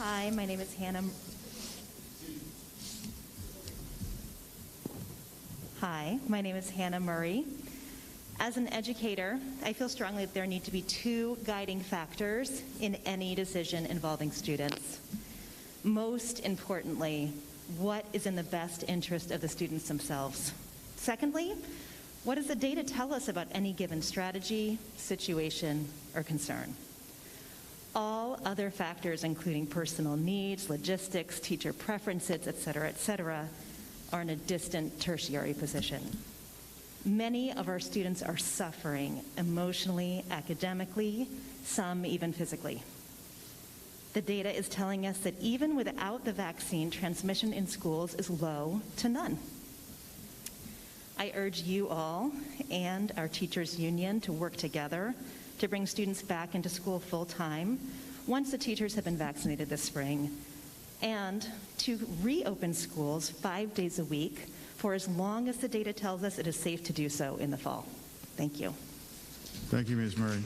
Hi, my name is Hannah. Hi, my name is Hannah Murray. As an educator, I feel strongly that there need to be two guiding factors in any decision involving students. Most importantly, what is in the best interest of the students themselves? Secondly, what does the data tell us about any given strategy, situation, or concern? All other factors, including personal needs, logistics, teacher preferences, et cetera, are in a distant tertiary position. Many of our students are suffering emotionally, academically, some even physically. The data is telling us that even without the vaccine, transmission in schools is low to none. I urge you all and our teachers' union to work together to bring students back into school full-time once the teachers have been vaccinated this spring, and to reopen schools 5 days a week for as long as the data tells us it is safe to do so in the fall. Thank you. Thank you, Ms. Murray.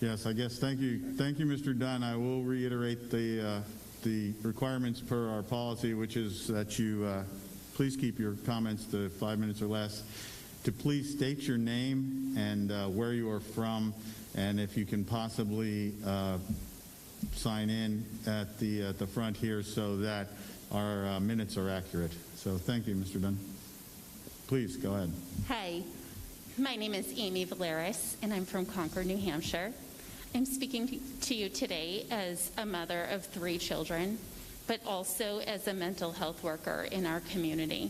Yes, I guess, thank you, Mr. Dunn. I will reiterate the requirements per our policy, which is that you please keep your comments to 5 minutes or less, to please state your name and where you are from, and if you can possibly sign in at the front here so that our minutes are accurate. So thank you, Mr. Dunn. Please, go ahead. Hi, my name is Amy Valeris, and I'm from Concord, New Hampshire. I'm speaking to you today as a mother of 3 children, but also as a mental health worker in our community.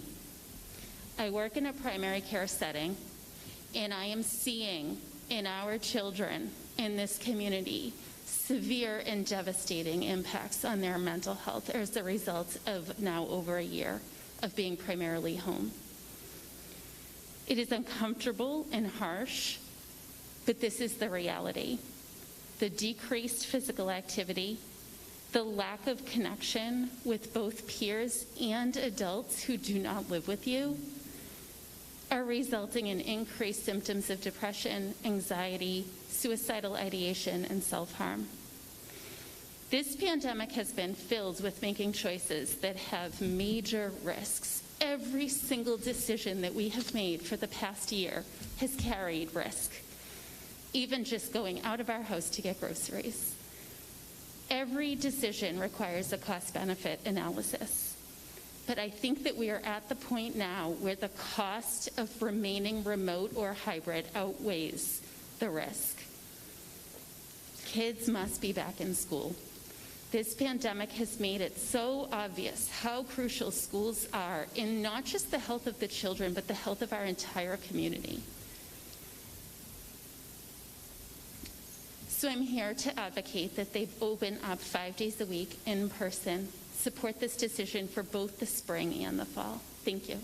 I work in a primary care setting, and I am seeing in our children in this community severe and devastating impacts on their mental health as a result of now over a year of being primarily home. It is uncomfortable and harsh, but this is the reality. The decreased physical activity, the lack of connection with both peers and adults who do not live with you are resulting in increased symptoms of depression, anxiety, suicidal ideation, and self-harm. This pandemic has been filled with making choices that have major risks. Every single decision that we have made for the past year has carried risk. Even just going out of our house to get groceries. Every decision requires a cost-benefit analysis. But I think that we are at the point now where the cost of remaining remote or hybrid outweighs the risk. Kids must be back in school. This pandemic has made it so obvious how crucial schools are in not just the health of the children, but the health of our entire community. So I'm here to advocate that they open up 5 days a week in person, support this decision for both the spring and the fall. Thank you.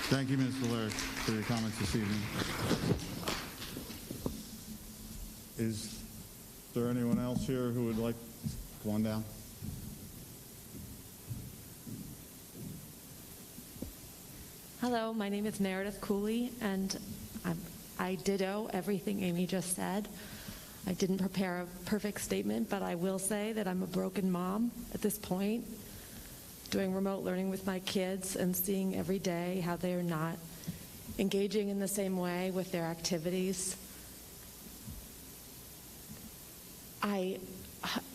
Thank you, Ms. Valeris, for your comments this evening. Is there anyone else here who would like to go on down? Hello, my name is Meredith Cooley, and I ditto everything Amy just said. I didn't prepare a perfect statement, but I will say that I'm a broken mom at this point, doing remote learning with my kids and seeing every day how they are not engaging in the same way with their activities. I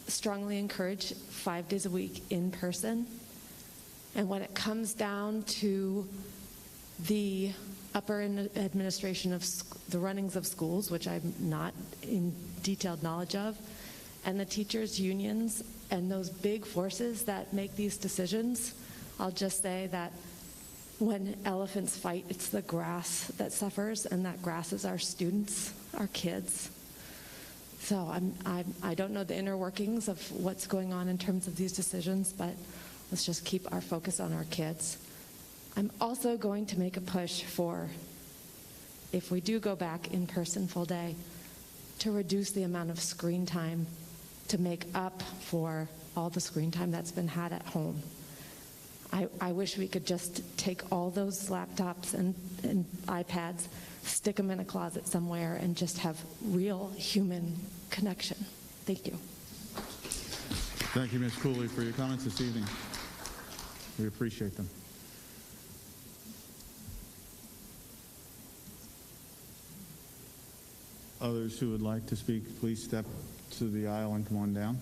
strongly encourage 5 days a week in person. And when it comes down to the upper administration of the runnings of schools, which I'm not in detailed knowledge of, and the teachers' unions and those big forces that make these decisions, I'll just say that when elephants fight, it's the grass that suffers, and that grass is our students, our kids. So I don't know the inner workings of what's going on in terms of these decisions, but let's just keep our focus on our kids. I'm also going to make a push for, if we do go back in person full day, to reduce the amount of screen time to make up for all the screen time that's been had at home. I wish we could just take all those laptops and iPads, stick them in a closet somewhere, and just have real human connection. Thank you. Thank you, Ms. Cooley, for your comments this evening. We appreciate them. Others who would like to speak, please step to the aisle and come on down.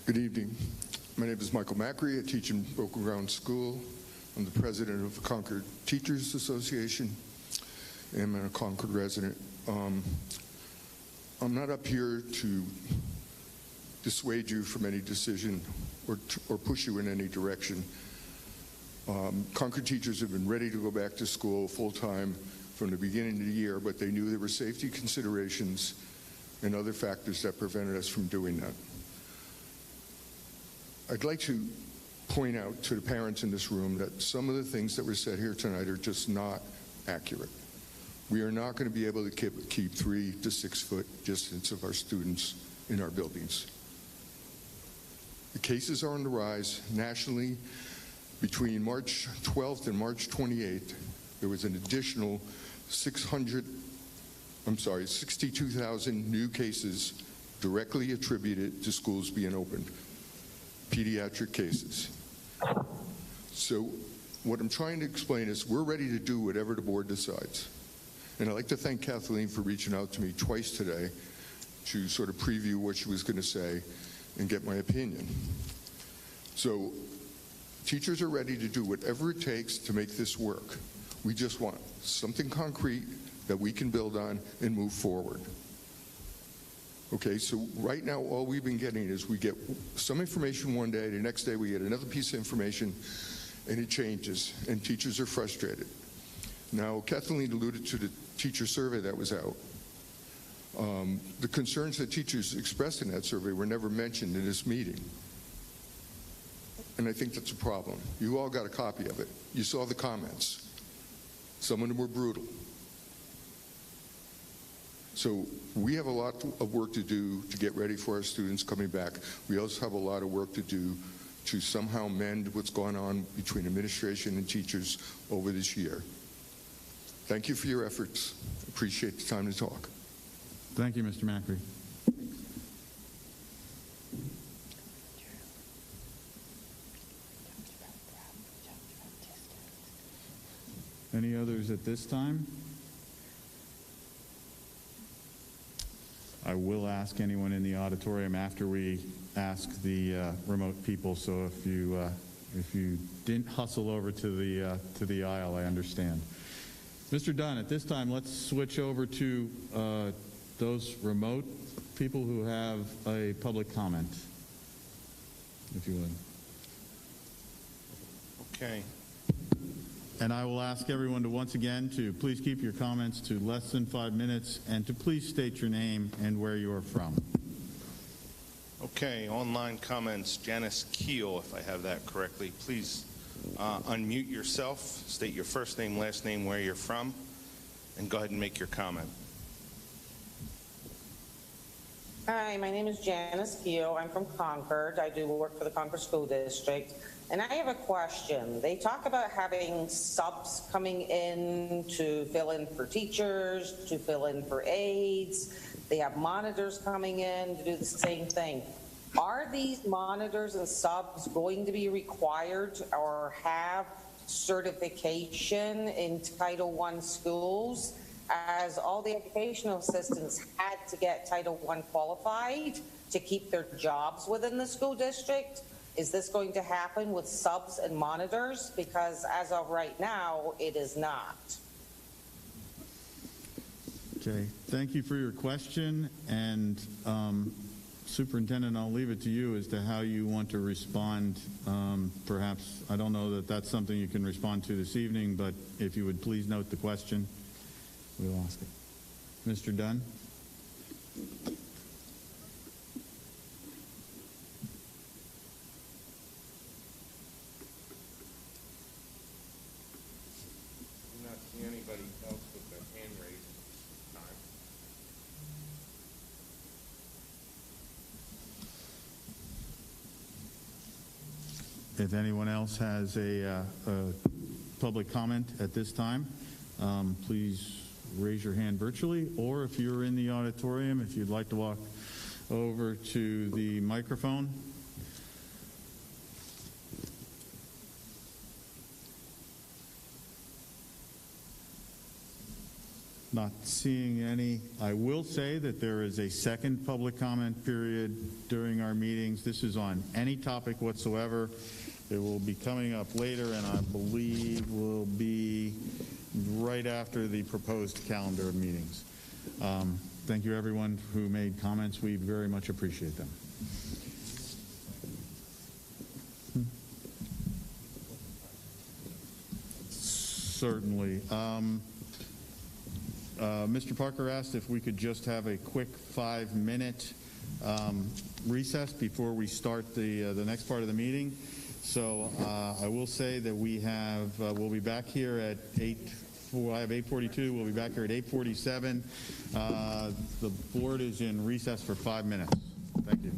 Good evening. My name is Michael Macri. I teach in Broken Ground School. I'm the president of the Concord Teachers Association, and I'm a Concord resident. I'm not up here to dissuade you from any decision or push you in any direction. Concord teachers have been ready to go back to school full-time from the beginning of the year, but they knew there were safety considerations and other factors that prevented us from doing that. I'd like to point out to the parents in this room that some of the things that were said here tonight are just not accurate. We are not going to be able to keep 3 to 6 foot distance of our students in our buildings. The cases are on the rise nationally. Between March 12th and March 28th, there was an additional 62,000 new cases directly attributed to schools being opened. Pediatric cases. So what I'm trying to explain is we're ready to do whatever the board decides. And I'd like to thank Kathleen for reaching out to me twice today to sort of preview what she was going to say and get my opinion. So teachers are ready to do whatever it takes to make this work. We just want something concrete that we can build on and move forward. Okay, so right now all we've been getting is we get some information one day, the next day we get another piece of information, and it changes, and teachers are frustrated. Now, Kathleen alluded to the teacher survey that was out. The concerns that teachers expressed in that survey were never mentioned in this meeting. And I think that's a problem. You all got a copy of it. You saw the comments. Some of them were brutal. So we have a lot of work to do to get ready for our students coming back. We also have a lot of work to do to somehow mend what's gone on between administration and teachers over this year. Thank you for your efforts. Appreciate the time to talk. Thank you, Mr. Macri. Any others at this time? I will ask anyone in the auditorium after we ask the remote people. So if you didn't hustle over to the aisle, I understand. Mr. Dunn, at this time, let's switch over to those remote people who have a public comment, if you would. Okay. And I will ask everyone to once again to please keep your comments to less than 5 minutes and to please state your name and where you are from. Okay, online comments. Janice Keel, if I have that correctly. Please unmute yourself, state your first name, last name, where you're from, and go ahead and make your comment. Hi, my name is Janice Keel. I'm from Concord. I do work for the Concord School District. And I have a question. They talk about having subs coming in to fill in for teachers, to fill in for aides. They have monitors coming in to do the same thing. Are these monitors and subs going to be required or have certification in Title I schools, as all the educational assistants had to get Title I qualified to keep their jobs within the school district? Is this going to happen with subs and monitors? Because as of right now, it is not. Okay, thank you for your question. And Superintendent, I'll leave it to you as to how you want to respond. Perhaps, I don't know that that's something you can respond to this evening, but if you would please note the question, we'll ask it. Mr. Dunn? anybody else with their hand raised at this time? If anyone else has a public comment at this time, please raise your hand virtually, or if you're in the auditorium, if you'd like to walk over to the microphone. Not seeing any. I will say that there is a second public comment period during our meetings. This is on any topic whatsoever. It will be coming up later, and I believe will be right after the proposed calendar of meetings. Thank you, everyone who made comments. We very much appreciate them. Certainly. Mr. Parker asked if we could just have a quick 5-minute recess before we start the next part of the meeting. So I will say that we'll be back here at 8:42. We'll be back here at 8:47. The board is in recess for 5 minutes. Thank you.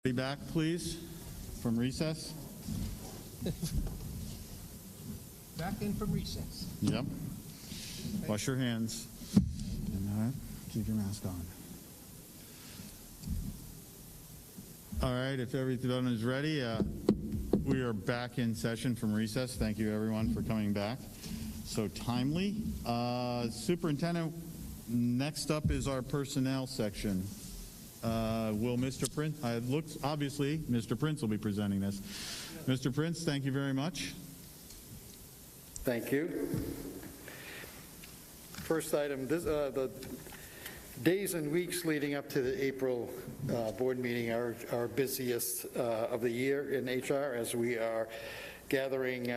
Be back, please, from recess. Back in from recess. Yep. Wash your hands. And keep your mask on. All right, if everyone is ready, we are back in session from recess. Thank you, everyone, for coming back so timely. Superintendent, next up is our personnel section. Will Mr. Prince, it looks obviously Mr. Prince will be presenting this. Mr. Prince, thank you very much. Thank you. First item, the days and weeks leading up to the April board meeting are our busiest of the year in HR, as we are gathering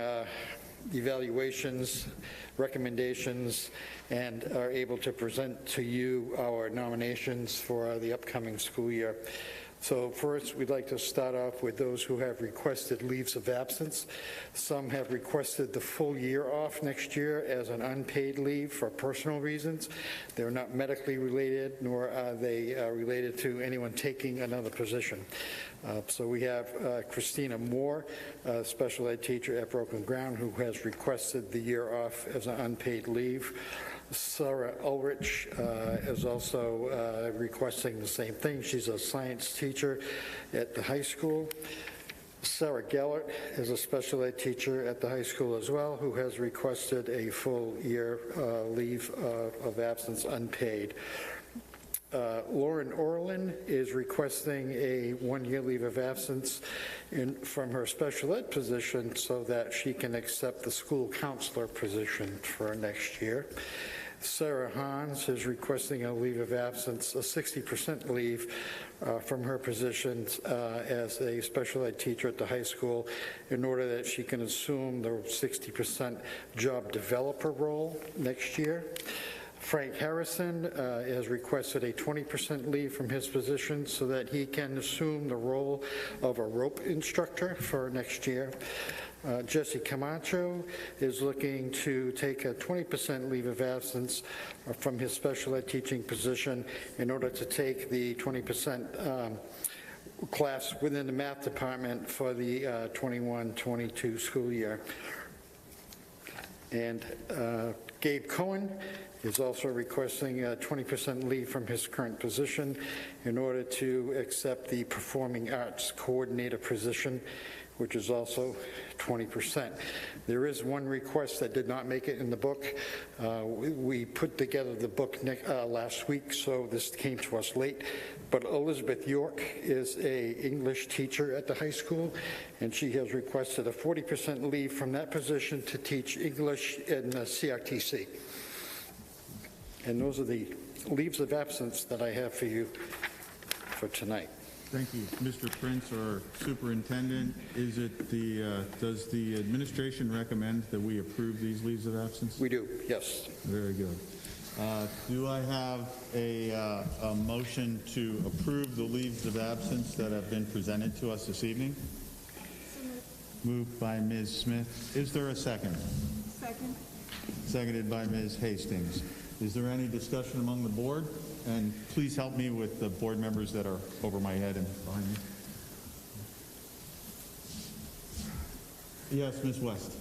evaluations, recommendations, and are able to present to you our nominations for the upcoming school year. So first, we'd like to start off with those who have requested leaves of absence. Some have requested the full year off next year as an unpaid leave for personal reasons. They're not medically related, nor are they related to anyone taking another position. So we have Christina Moore, a special ed teacher at Broken Ground, who has requested the year off as an unpaid leave. Sarah Ulrich is also requesting the same thing. She's a science teacher at the high school. Sarah Gellert is a special ed teacher at the high school as well, who has requested a full year leave of absence unpaid. Lauren Orlin is requesting a one-year leave of absence from her special ed position so that she can accept the school counselor position for next year. Sarah Hans is requesting a leave of absence, a 60% leave from her position as a special ed teacher at the high school in order that she can assume the 60% job developer role next year. Frank Harrison has requested a 20% leave from his position so that he can assume the role of a rope instructor for next year. Jesse Camacho is looking to take a 20% leave of absence from his special ed teaching position in order to take the 20% class within the math department for the 21-22 school year. And Gabe Cohen is also requesting a 20% leave from his current position in order to accept the Performing Arts Coordinator position, which is also 20%. There is one request that did not make it in the book. We put together the book last week, so this came to us late. But Elizabeth York is an English teacher at the high school, and she has requested a 40% leave from that position to teach English in CRTC. And those are the leaves of absence that I have for you for tonight. Thank you. Mr. Prince, our superintendent, is it does the administration recommend that we approve these leaves of absence? We do, yes. Very good. Do I have a motion to approve the leaves of absence that have been presented to us this evening? Moved by Ms. Smith. Is there a second? Second. Seconded by Ms. Hastings. Is there any discussion among the board? And please help me with the board members that are over my head and behind me. Yes, Ms. West.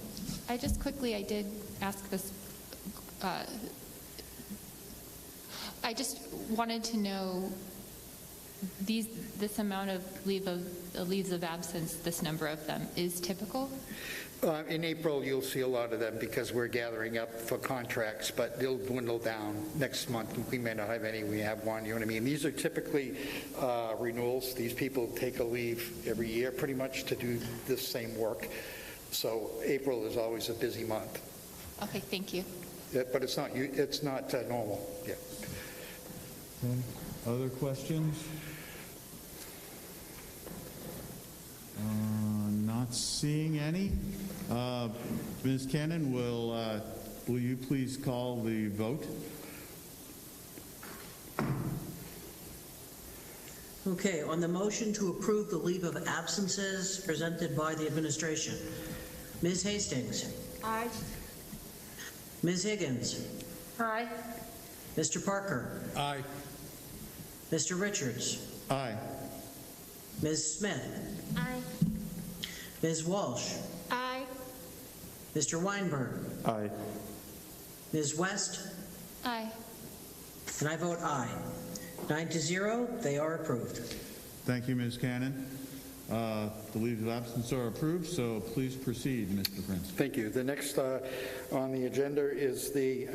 I did ask this. I just wanted to know this amount of leaves of absence, this number of them, is typical? In April, you'll see a lot of them because we're gathering up for contracts, but they'll dwindle down next month. We may not have any. We have one. You know what I mean? These are typically renewals. These people take a leave every year pretty much to do this same work. So April is always a busy month. Okay, thank you. But it's not normal. Yeah. Okay. Other questions? Not seeing any. Ms. Cannon, will you please call the vote? Okay, on the motion to approve the leave of absences presented by the administration. Ms. Hastings. Aye. Ms. Higgins. Aye. Mr. Parker. Aye. Mr. Richards. Aye. Ms. Smith? Aye. Ms. Walsh? Aye. Mr. Weinberg? Aye. Ms. West? Aye. And I vote aye. 9-0, they are approved. Thank you, Ms. Cannon. The leaves of absence are approved, so please proceed, Mr. Prince. Thank you. The next on the agenda is the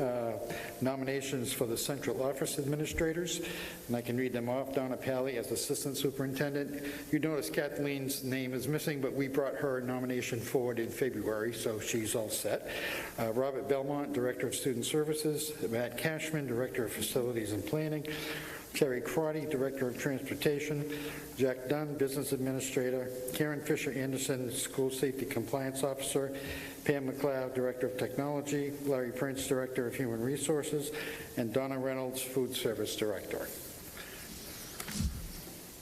nominations for the central office administrators, and I can read them off. Donna Pally as assistant superintendent. You notice Kathleen's name is missing, but we brought her nomination forward in February, so she's all set. Robert Belmont, director of student services. Matt Cashman, director of facilities and planning. Terry Crotty, Director of Transportation. Jack Dunn, Business Administrator. Karen Fisher Anderson, School Safety Compliance Officer. Pam McLeod, Director of Technology. Larry Prince, Director of Human Resources. And Donna Reynolds, Food Service Director.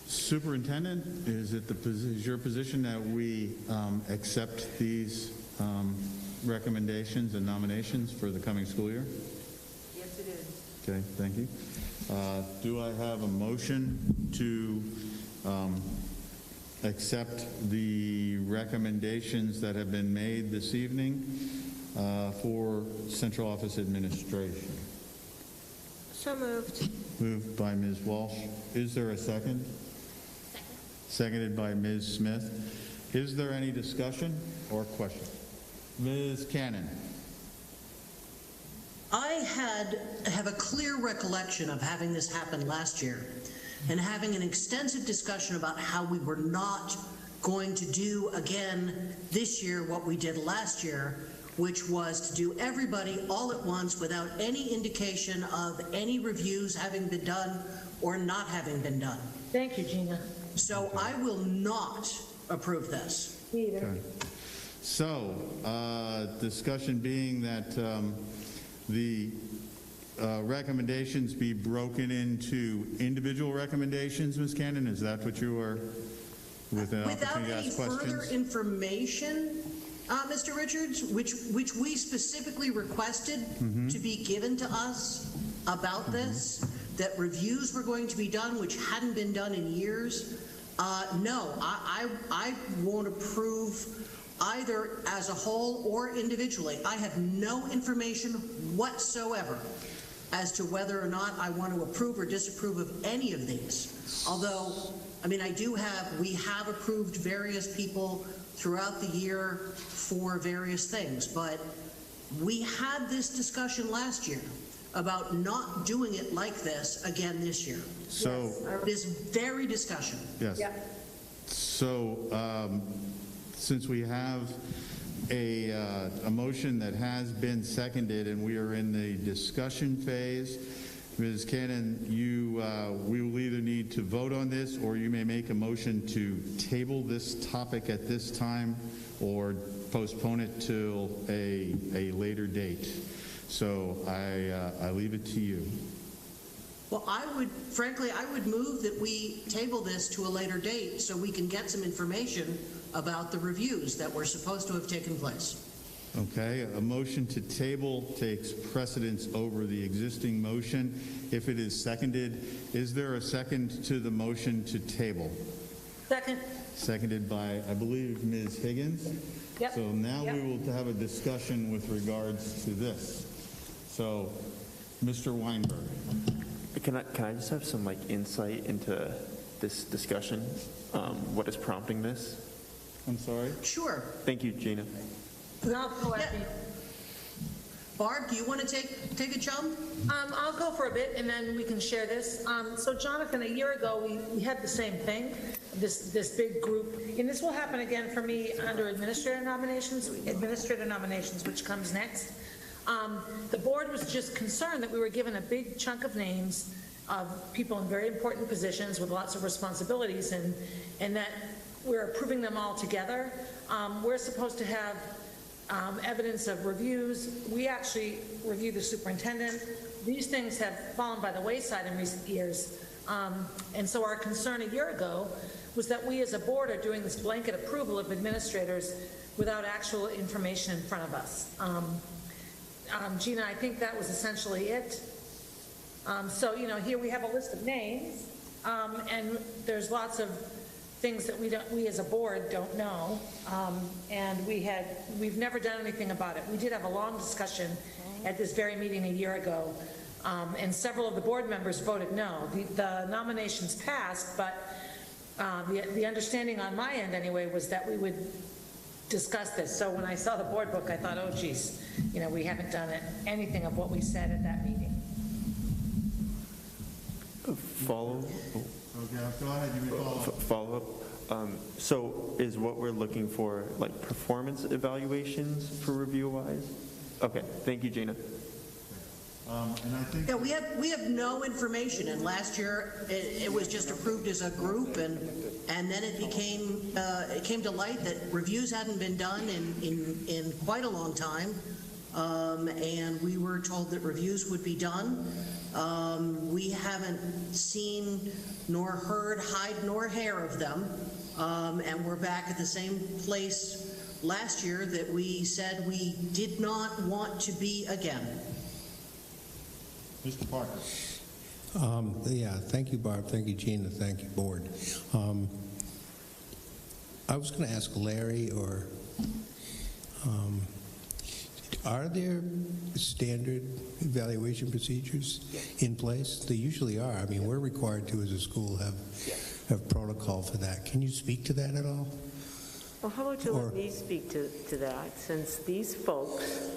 Superintendent, is your position that we accept these recommendations and nominations for the coming school year? Yes, it is. Okay, thank you. Do I have a motion to accept the recommendations that have been made this evening for central office administration? So moved. Moved by Ms. Walsh. Is there a second? Second. Seconded by Ms. Smith. Is there any discussion or question? Ms. Cannon. I have a clear recollection of having this happen last year and having an extensive discussion about how we were not going to do again this year what we did last year, which was to do everybody all at once without any indication of any reviews having been done or not having been done. Thank you, Gina. So I will not approve this. Me either. Okay. So, discussion being that the recommendations be broken into individual recommendations, Ms. Cannon? Is that what you are, with an Without opportunity to any ask further questions? information, Mr. Richards, which we specifically requested to be given to us about this, that reviews were going to be done, which hadn't been done in years. No, I won't approve either as a whole or individually. I have no information whatsoever as to whether or not I want to approve or disapprove of any of these. Although, I mean, we have approved various people throughout the year for various things, but we had this discussion last year about not doing it like this again this year. So, This very discussion. yes. Yep. So, since we have a motion that has been seconded and we are in the discussion phase, Ms. Cannon, we will either need to vote on this, or you may make a motion to table this topic at this time or postpone it till a later date. So I leave it to you. Well, frankly, I would move that we table this to a later date so we can get some information about the reviews that were supposed to have taken place. Okay, a motion to table takes precedence over the existing motion. If it is seconded, is there a second to the motion to table? Second. Seconded by, I believe, Ms. Higgins. Yep. So now Yep. we will have a discussion with regards to this. So, Mr. Weinberg. Can I just have some insight into this discussion? What is prompting this? I'm sorry? Sure. Thank you, Gina. No, go ahead. Yeah. Barb, do you want to take a jump? I'll go for a bit, and then we can share this. So, Jonathan, a year ago, we had the same thing, this big group, and this will happen again for me under administrator nominations, which comes next. The board was just concerned that we were given a big chunk of names of people in very important positions with lots of responsibilities, and that we're approving them all together. We're supposed to have evidence of reviews. We actually review the superintendent. These things have fallen by the wayside in recent years. And so our concern a year ago was that we as a board are doing this blanket approval of administrators without actual information in front of us. Gina, I think that was essentially it. So, here we have a list of names, and there's lots of things that we as a board don't know, and we've never done anything about it. We did have a long discussion at this very meeting a year ago, and several of the board members voted no. The nominations passed, but the understanding on my end anyway was that we would discuss this. So when I saw the board book, I thought, oh geez, we haven't done anything of what we said at that meeting. Follow. Okay, go ahead, you may follow up. Follow up. So is what we're looking for like performance evaluations for review-wise? Okay, thank you, Gina. And I think we have no information, and last year it was just approved as a group, and then it came to light that reviews hadn't been done in quite a long time, and we were told that reviews would be done. We haven't seen nor heard hide nor hair of them, and we're back at the same place last year that we said we did not want to be again. Mr. Parker. Yeah, thank you, Barb. Thank you, Gina. Thank you, board. I was going to ask Larry, or are there standard evaluation procedures in place? They usually are. I mean, we're required to, as a school, have protocol for that. Can you speak to that at all? Well, how about you let me speak to that, since these folks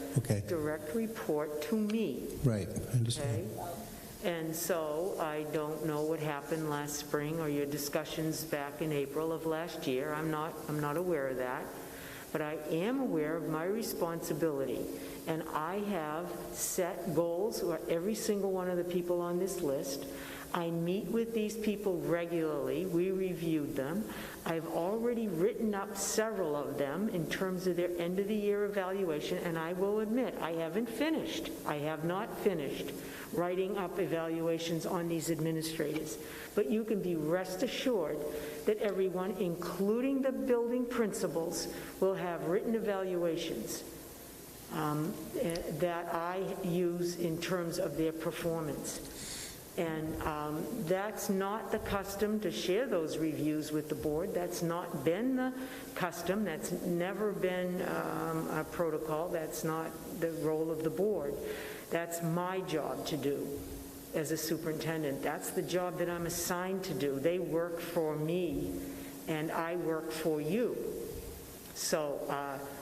direct report to me. Right, I understand. Okay? And so I don't know what happened last spring or your discussions back in April of last year. I'm not aware of that. But I am aware of my responsibility, and I have set goals for every single one of the people on this list. I meet with these people regularly. We reviewed them. I've already written up several of them in terms of their end-of-the-year evaluation, and I will admit, I haven't finished. I have not finished writing up evaluations on these administrators. But you can be rest assured that everyone, including the building principals, will have written evaluations that I use in terms of their performance. And that's not the custom to share those reviews with the board. That's not been the custom. That's never been a protocol. That's not the role of the board. That's my job to do as a superintendent. That's the job that I'm assigned to do. They work for me, and I work for you. So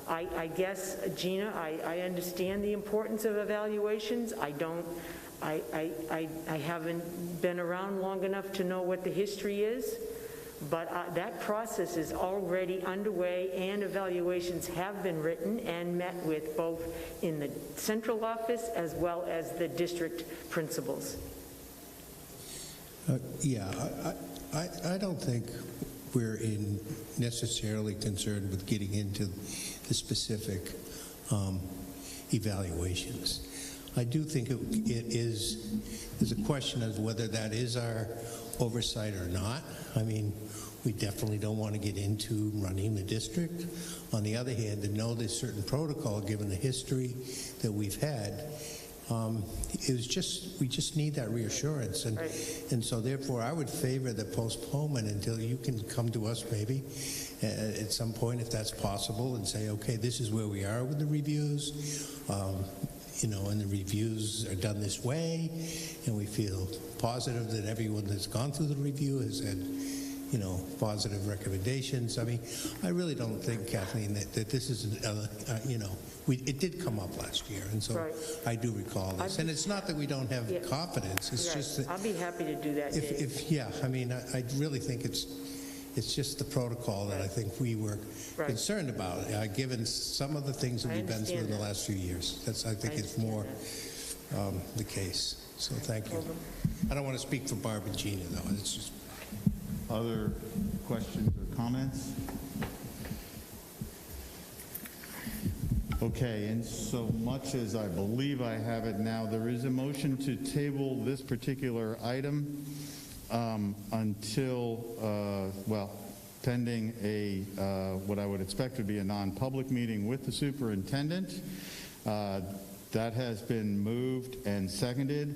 I guess, Gina, I understand the importance of evaluations. I haven't been around long enough to know what the history is, but that process is already underway, and evaluations have been written and met with both in the central office as well as the district principals. Yeah, I don't think we're necessarily concerned with getting into the specific evaluations. I do think there's a question of whether that is our oversight or not. I mean, we definitely don't want to get into running the district. On the other hand, to know there's certain protocol, given the history that we've had, we just need that reassurance. And so therefore, I would favor the postponement until you can come to us maybe at some point, if that's possible, and say, okay, this is where we are with the reviews. And the reviews are done this way, and we feel positive that everyone that's gone through the review has had, positive recommendations. I mean, I really don't think, Kathleen, that this is, it did come up last year, and so I do recall this. And it's not that we don't have confidence. It's just that I'll be happy to do that. I really think it's just the protocol that I think we were concerned about, given some of the things that we've been through in the last few years. I think it's more the case. So thank you. I don't want to speak for Barb and Gina, though. It's just other questions or comments? Okay, and so much as I believe I have it now, there is a motion to table this particular item until, pending what I would expect would be a non-public meeting with the superintendent. That has been moved and seconded.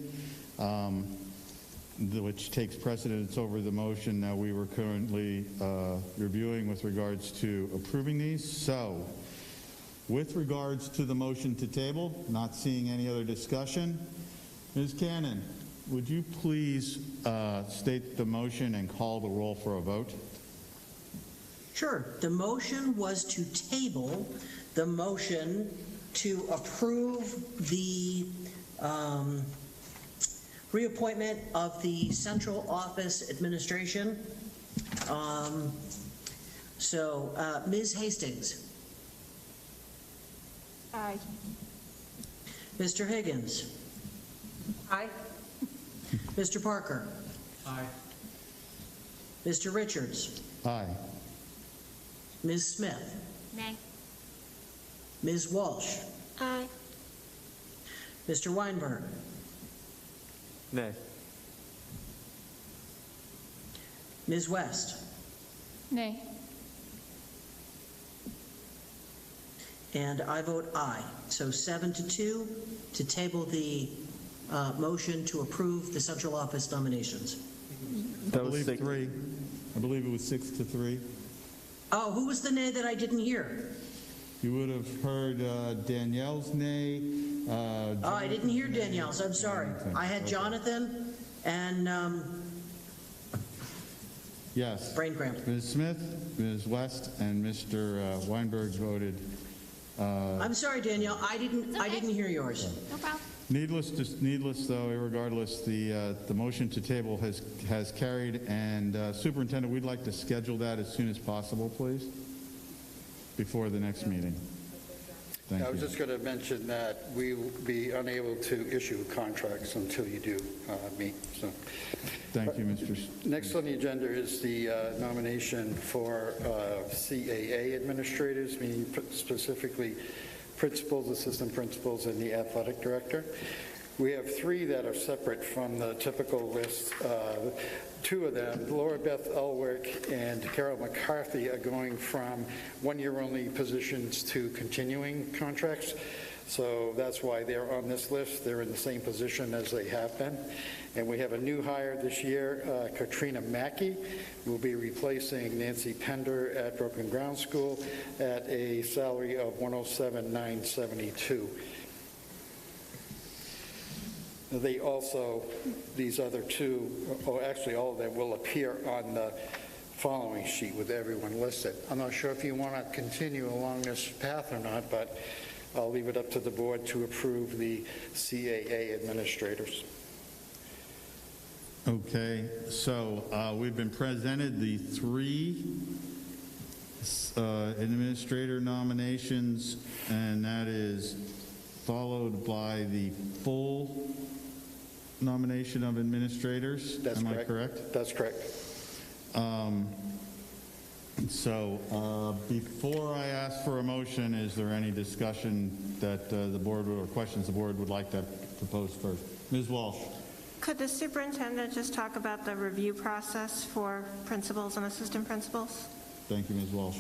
which takes precedence over the motion that we were currently reviewing with regards to approving these. So, with regards to the motion to table, not seeing any other discussion, Ms. Cannon, would you please state the motion and call the roll for a vote? Sure. The motion was to table the motion to approve the reappointment of the central office administration. Ms. Hastings. Aye. Mr. Higgins. Aye. Mr. Parker. Aye. Mr. Richards. Aye. Ms. Smith. Nay. Ms. Walsh. Aye. Mr. Weinberg. Nay. Ms. West. Nay. And I vote aye. So 7-2 to table the motion to approve the central office nominations. I believe three. I believe it was 6-3. Oh, who was the nay that I didn't hear? You would have heard Danielle's nay. Oh, I didn't hear Danielle's. I'm sorry. I had Jonathan and yes. Brain cramp. Ms. Smith, Ms. West, and Mr. Weinberg voted. I'm sorry, Danielle. I didn't hear yours. No problem. Needless though, regardless, the motion to table has carried, and Superintendent, we'd like to schedule that as soon as possible, please, before the next meeting. Thank you. I was just going to mention that we will be unable to issue contracts until you do meet. So, thank you, Mr. Next on the agenda is the nomination for CAA administrators, meaning specifically principals, assistant principals, and the athletic director. We have three that are separate from the typical list. Two of them, Laura Beth Elwick and Carol McCarthy, are going from one-year-only positions to continuing contracts. So that's why they're on this list. They're in the same position as they have been. And we have a new hire this year, Katrina Mackey, who will be replacing Nancy Pender at Broken Ground School at a salary of $107,972. They also, these other two, or actually all of them, will appear on the following sheet with everyone listed. I'm not sure if you want to continue along this path or not, but I'll leave it up to the board to approve the CAA administrators. Okay, so we've been presented the three administrator nominations, and that is followed by the full nomination of administrators. That's Am correct. I correct? That's correct. Before I ask for a motion, is there any discussion that the board or questions the board would like to propose first? Ms. Walsh. Could the superintendent just talk about the review process for principals and assistant principals? Thank you, Ms. Walsh.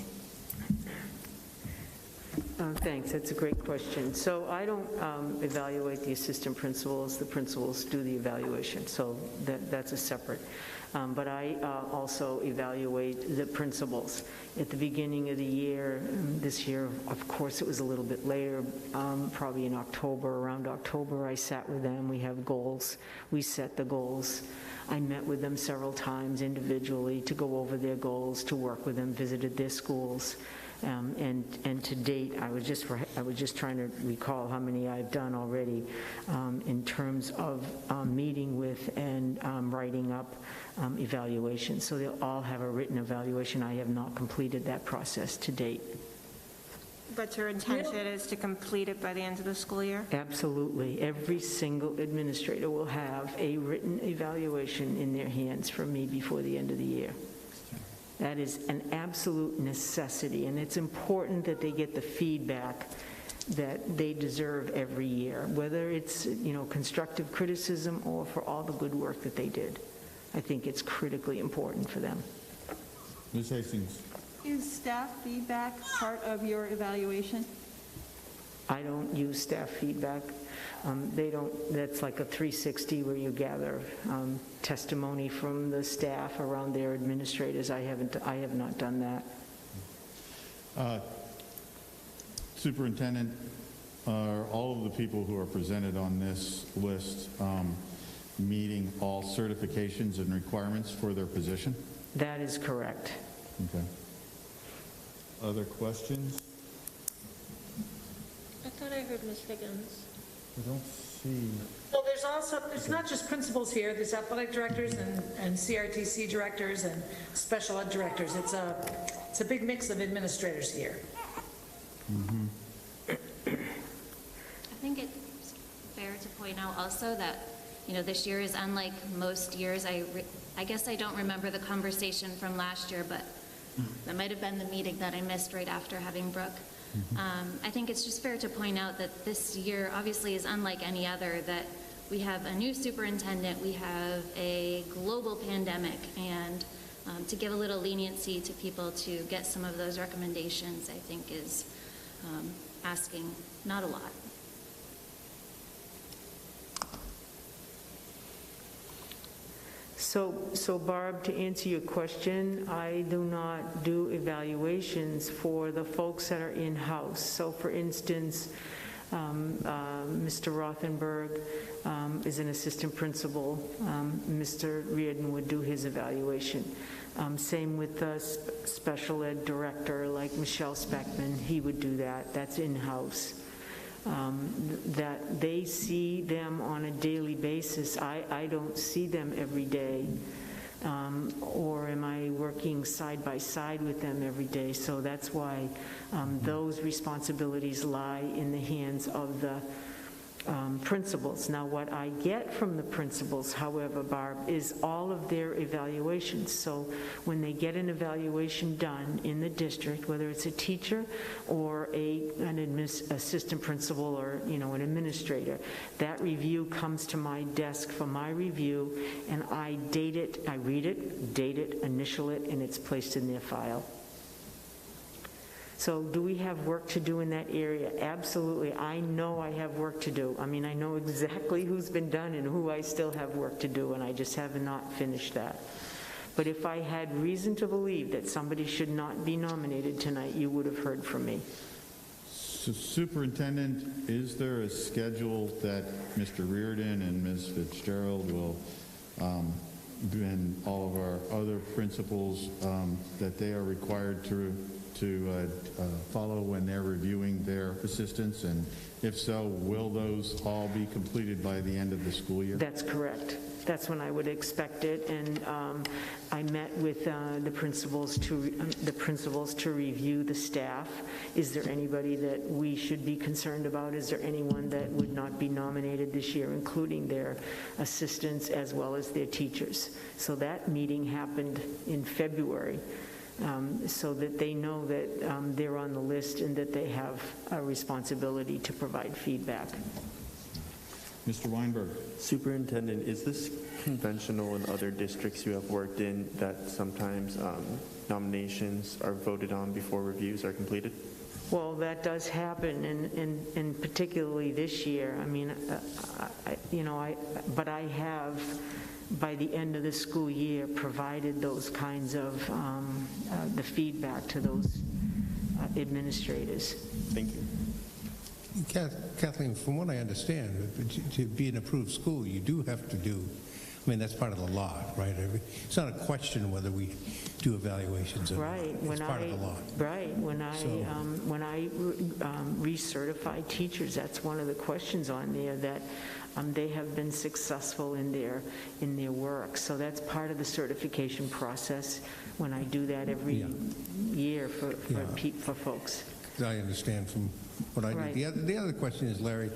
Thanks. That's a great question. So I don't evaluate the assistant principals. The principals do the evaluation. So that's a separate. But I also evaluate the principals. At the beginning of the year, this year, of course, it was a little bit later, probably in October. Around October, I sat with them. We have goals. We set the goals. I met with them several times individually to go over their goals, to work with them, visited their schools. And to date, I was just trying to recall how many I've done already in terms of meeting with and writing up evaluations. So they'll all have a written evaluation. I have not completed that process to date. But your intention is to complete it by the end of the school year? Absolutely. Every single administrator will have a written evaluation in their hands from me before the end of the year. That is an absolute necessity, and it's important that they get the feedback that they deserve every year, whether it's, constructive criticism or for all the good work that they did. I think it's critically important for them. Ms. Hastings. Is staff feedback part of your evaluation? I don't use staff feedback. They don't, that's like a 360 where you gather testimony from the staff around their administrators. I have not done that. Superintendent, are all of the people who are presented on this list meeting all certifications and requirements for their position? That is correct. Okay. Other questions? I thought I heard Ms. Higgins. I don't see. Well, there's also, it's not just principals here, there's athletic directors and CRTC directors and special ed directors. It's a big mix of administrators here. Mm-hmm. I think it's fair to point out also that, this year is unlike most years. I guess I don't remember the conversation from last year, but that might have been the meeting that I missed right after having Brooke. I think it's just fair to point out that this year obviously is unlike any other, that we have a new superintendent, we have a global pandemic, and to give a little leniency to people to get some of those recommendations, I think is asking not a lot. So Barb, to answer your question, I do not do evaluations for the folks that are in-house. So for instance, Mr. Rothenberg is an assistant principal. Mr. Reardon would do his evaluation. Same with the special ed director, like Michelle Speckman, he would do that. That's in-house. That they see them on a daily basis. I don't see them every day, or am I working side by side with them every day? So that's why those responsibilities lie in the hands of the principals. Now, what I get from the principals, however, Barb, is all of their evaluations. So when they get an evaluation done in the district, whether it's a teacher or an assistant principal or an administrator, that review comes to my desk for my review, and I date it, I read it, date it, initial it, and it's placed in their file. So do we have work to do in that area? Absolutely. I know I have work to do. I mean, I know exactly who's been done and who I still have work to do, and I just have not finished that. But if I had reason to believe that somebody should not be nominated tonight, you would have heard from me. So, Superintendent, is there a schedule that Mr. Reardon and Ms. Fitzgerald will, and all of our other principals, that they are required to follow when they're reviewing their assistants? And if so, will those all be completed by the end of the school year? That's correct. That's when I would expect it. And I met with the principals to review the staff. Is there anybody that we should be concerned about? Is there anyone that would not be nominated this year, including their assistants as well as their teachers? So that meeting happened in February. So that they know that they're on the list and that they have a responsibility to provide feedback. Mr. Weinberg. Superintendent, is this conventional in other districts you have worked in, that sometimes nominations are voted on before reviews are completed? Well, that does happen, and particularly this year. I mean, but I have, by the end of the school year, provided those kinds of the feedback to those administrators. Thank you. Kathleen, from what I understand, to be an approved school, you do have to do, I mean, that's part of the law, right? It's not a question whether we do evaluations or not. It's part of the law. Right. When I recertify teachers, that's one of the questions on there, that they have been successful in their work. So that's part of the certification process when I do that every year for folks. I understand from what I do. Right. The other question is, Larry,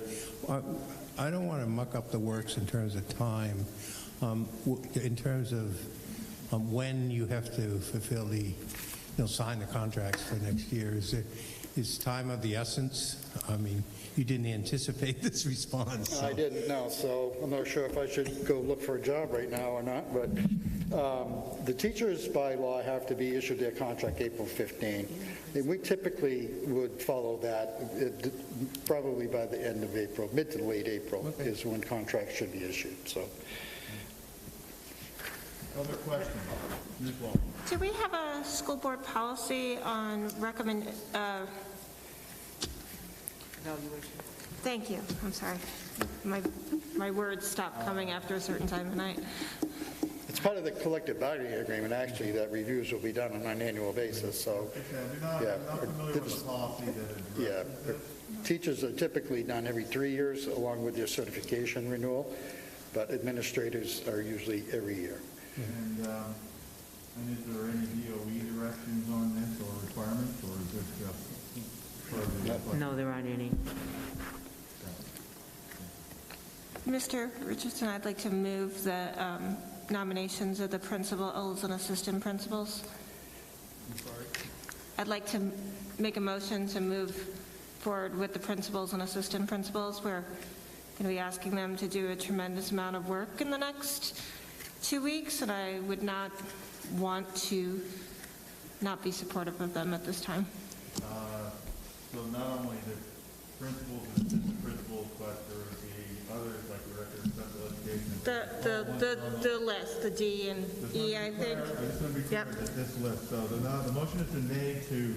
I don't want to muck up the works in terms of time, in terms of when you have to fulfill sign the contracts for next year. Is time of the essence? I mean, you didn't anticipate this response. So. I didn't know, so I'm not sure if I should go look for a job right now or not, but The teachers by law have to be issued their contract April 15. And we typically would follow that probably by the end of April, mid to late April is when contracts should be issued. So. Other questions? Ms. Wall. Do we have a school board policy on Thank you. I'm sorry. My words stop coming after a certain time of night. It's part of the collective bargaining agreement, actually, that reviews will be done on an annual basis, so. I'm not familiar with the policy that Yeah, teachers are typically done every 3 years along with their certification renewal, but administrators are usually every year. And is there any DOE directions on this or requirements, or is it just? No, there aren't any. Mr. Richardson, I'd like to move the nominations of the principals and assistant principals. I'd like to make a motion to move forward with the principals and assistant principals. We're going to be asking them to do a tremendous amount of work in the next 2 weeks, and I would not want to not be supportive of them at this time. So not only the principals and assistant principals, but there would be others like director of special education. The list, the D and E, I think. I just want to be clear that this list. So the motion has been made to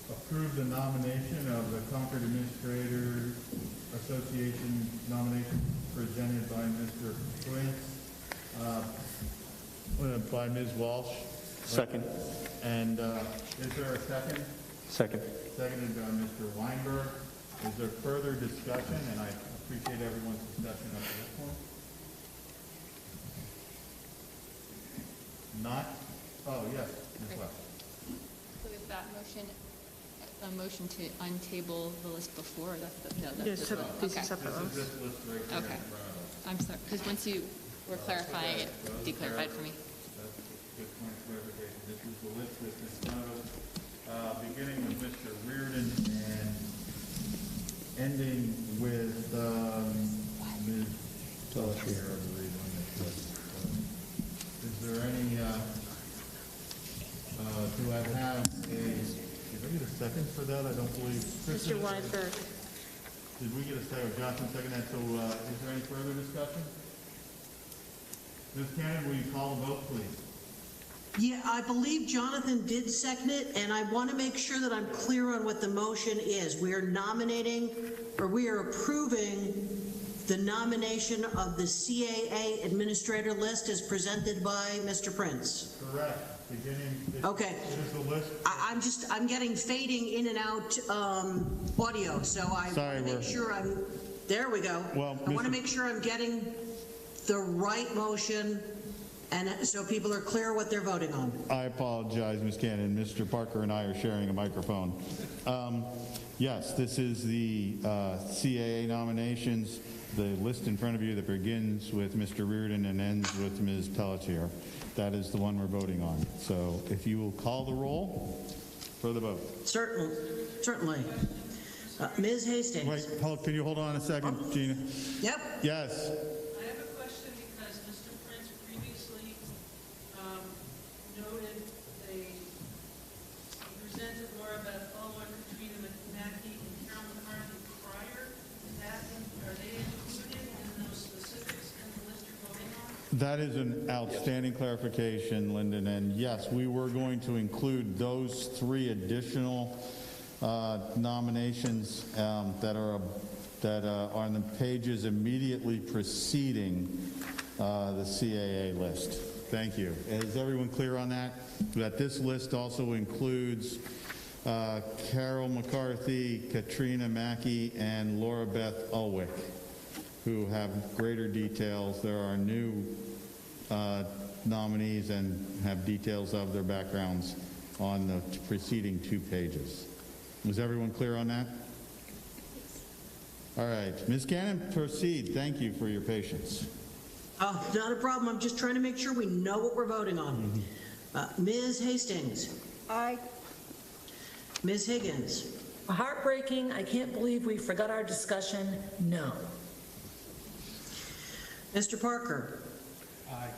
approve the nomination of the Concord Administrator Association nomination presented by Mr. Prince, by Ms. Walsh. Second. And is there a second? Second. Seconded by Mr. Weinberg. Is there further discussion? And I appreciate everyone's discussion up to this point. Not? Oh, yes, Ms. West. So is that motion a motion to untable the list before? No, Yes, that's these okay. are separate ones. This list right here in Okay. front of us. I'm sorry, because once you were clarifying it, declarified for me. That's a good point of clarification. This is the list that's in front of us, beginning with Mr. Reardon and ending with Ms. Pelletier, I believe, on this list. Is there any, do I have did I get a second for that? I don't believe. Mr. Weinberg. Did we get a second? Johnson second that. So is there any further discussion? Ms. Cannon, will you call the vote, please? Yeah, I believe Jonathan did second it, and I want to make sure that I'm clear on what the motion is. We are nominating, or we are approving the nomination of the CAA administrator list as presented by Mr. Prince. Correct. Beginning. Okay. It is the list. I'm getting fading in and out audio, so I want to make sure there we go. Well, I want to make sure I'm getting the right motion, and so people are clear what they're voting on. I apologize, Ms. Cannon. Mr. Parker and I are sharing a microphone. Yes, this is the CAA nominations, the list in front of you that begins with Mr. Reardon and ends with Ms. Pelletier. That is the one we're voting on. So if you will call the roll for the vote. Certainly. Ms. Hastings. Wait, can you hold on a second, Gina? Yep. Yes. I have a question because Mr. Prince previously noted they presented Laura Beth Owen, Katrina McMackey, and Carol McCarthy prior to that. Are they included in those specifics in the list you're voting on? That is an outstanding clarification, Lyndon. And yes, we were going to include those 3 additional nominations that are on the pages immediately preceding the CAA list. Thank you. Is everyone clear on that? That this list also includes Carol McCarthy, Katrina Mackey, and Laura Beth Ulwick, who have greater details. There are new nominees and have details of their backgrounds on the preceding 2 pages. Was everyone clear on that? All right. Ms. Cannon, proceed. Thank you for your patience. Oh, not a problem. I'm just trying to make sure we know what we're voting on. Ms. Hastings. Aye. Ms. Higgins. Heartbreaking. I can't believe we forgot our discussion. No. Mr. Parker. Aye.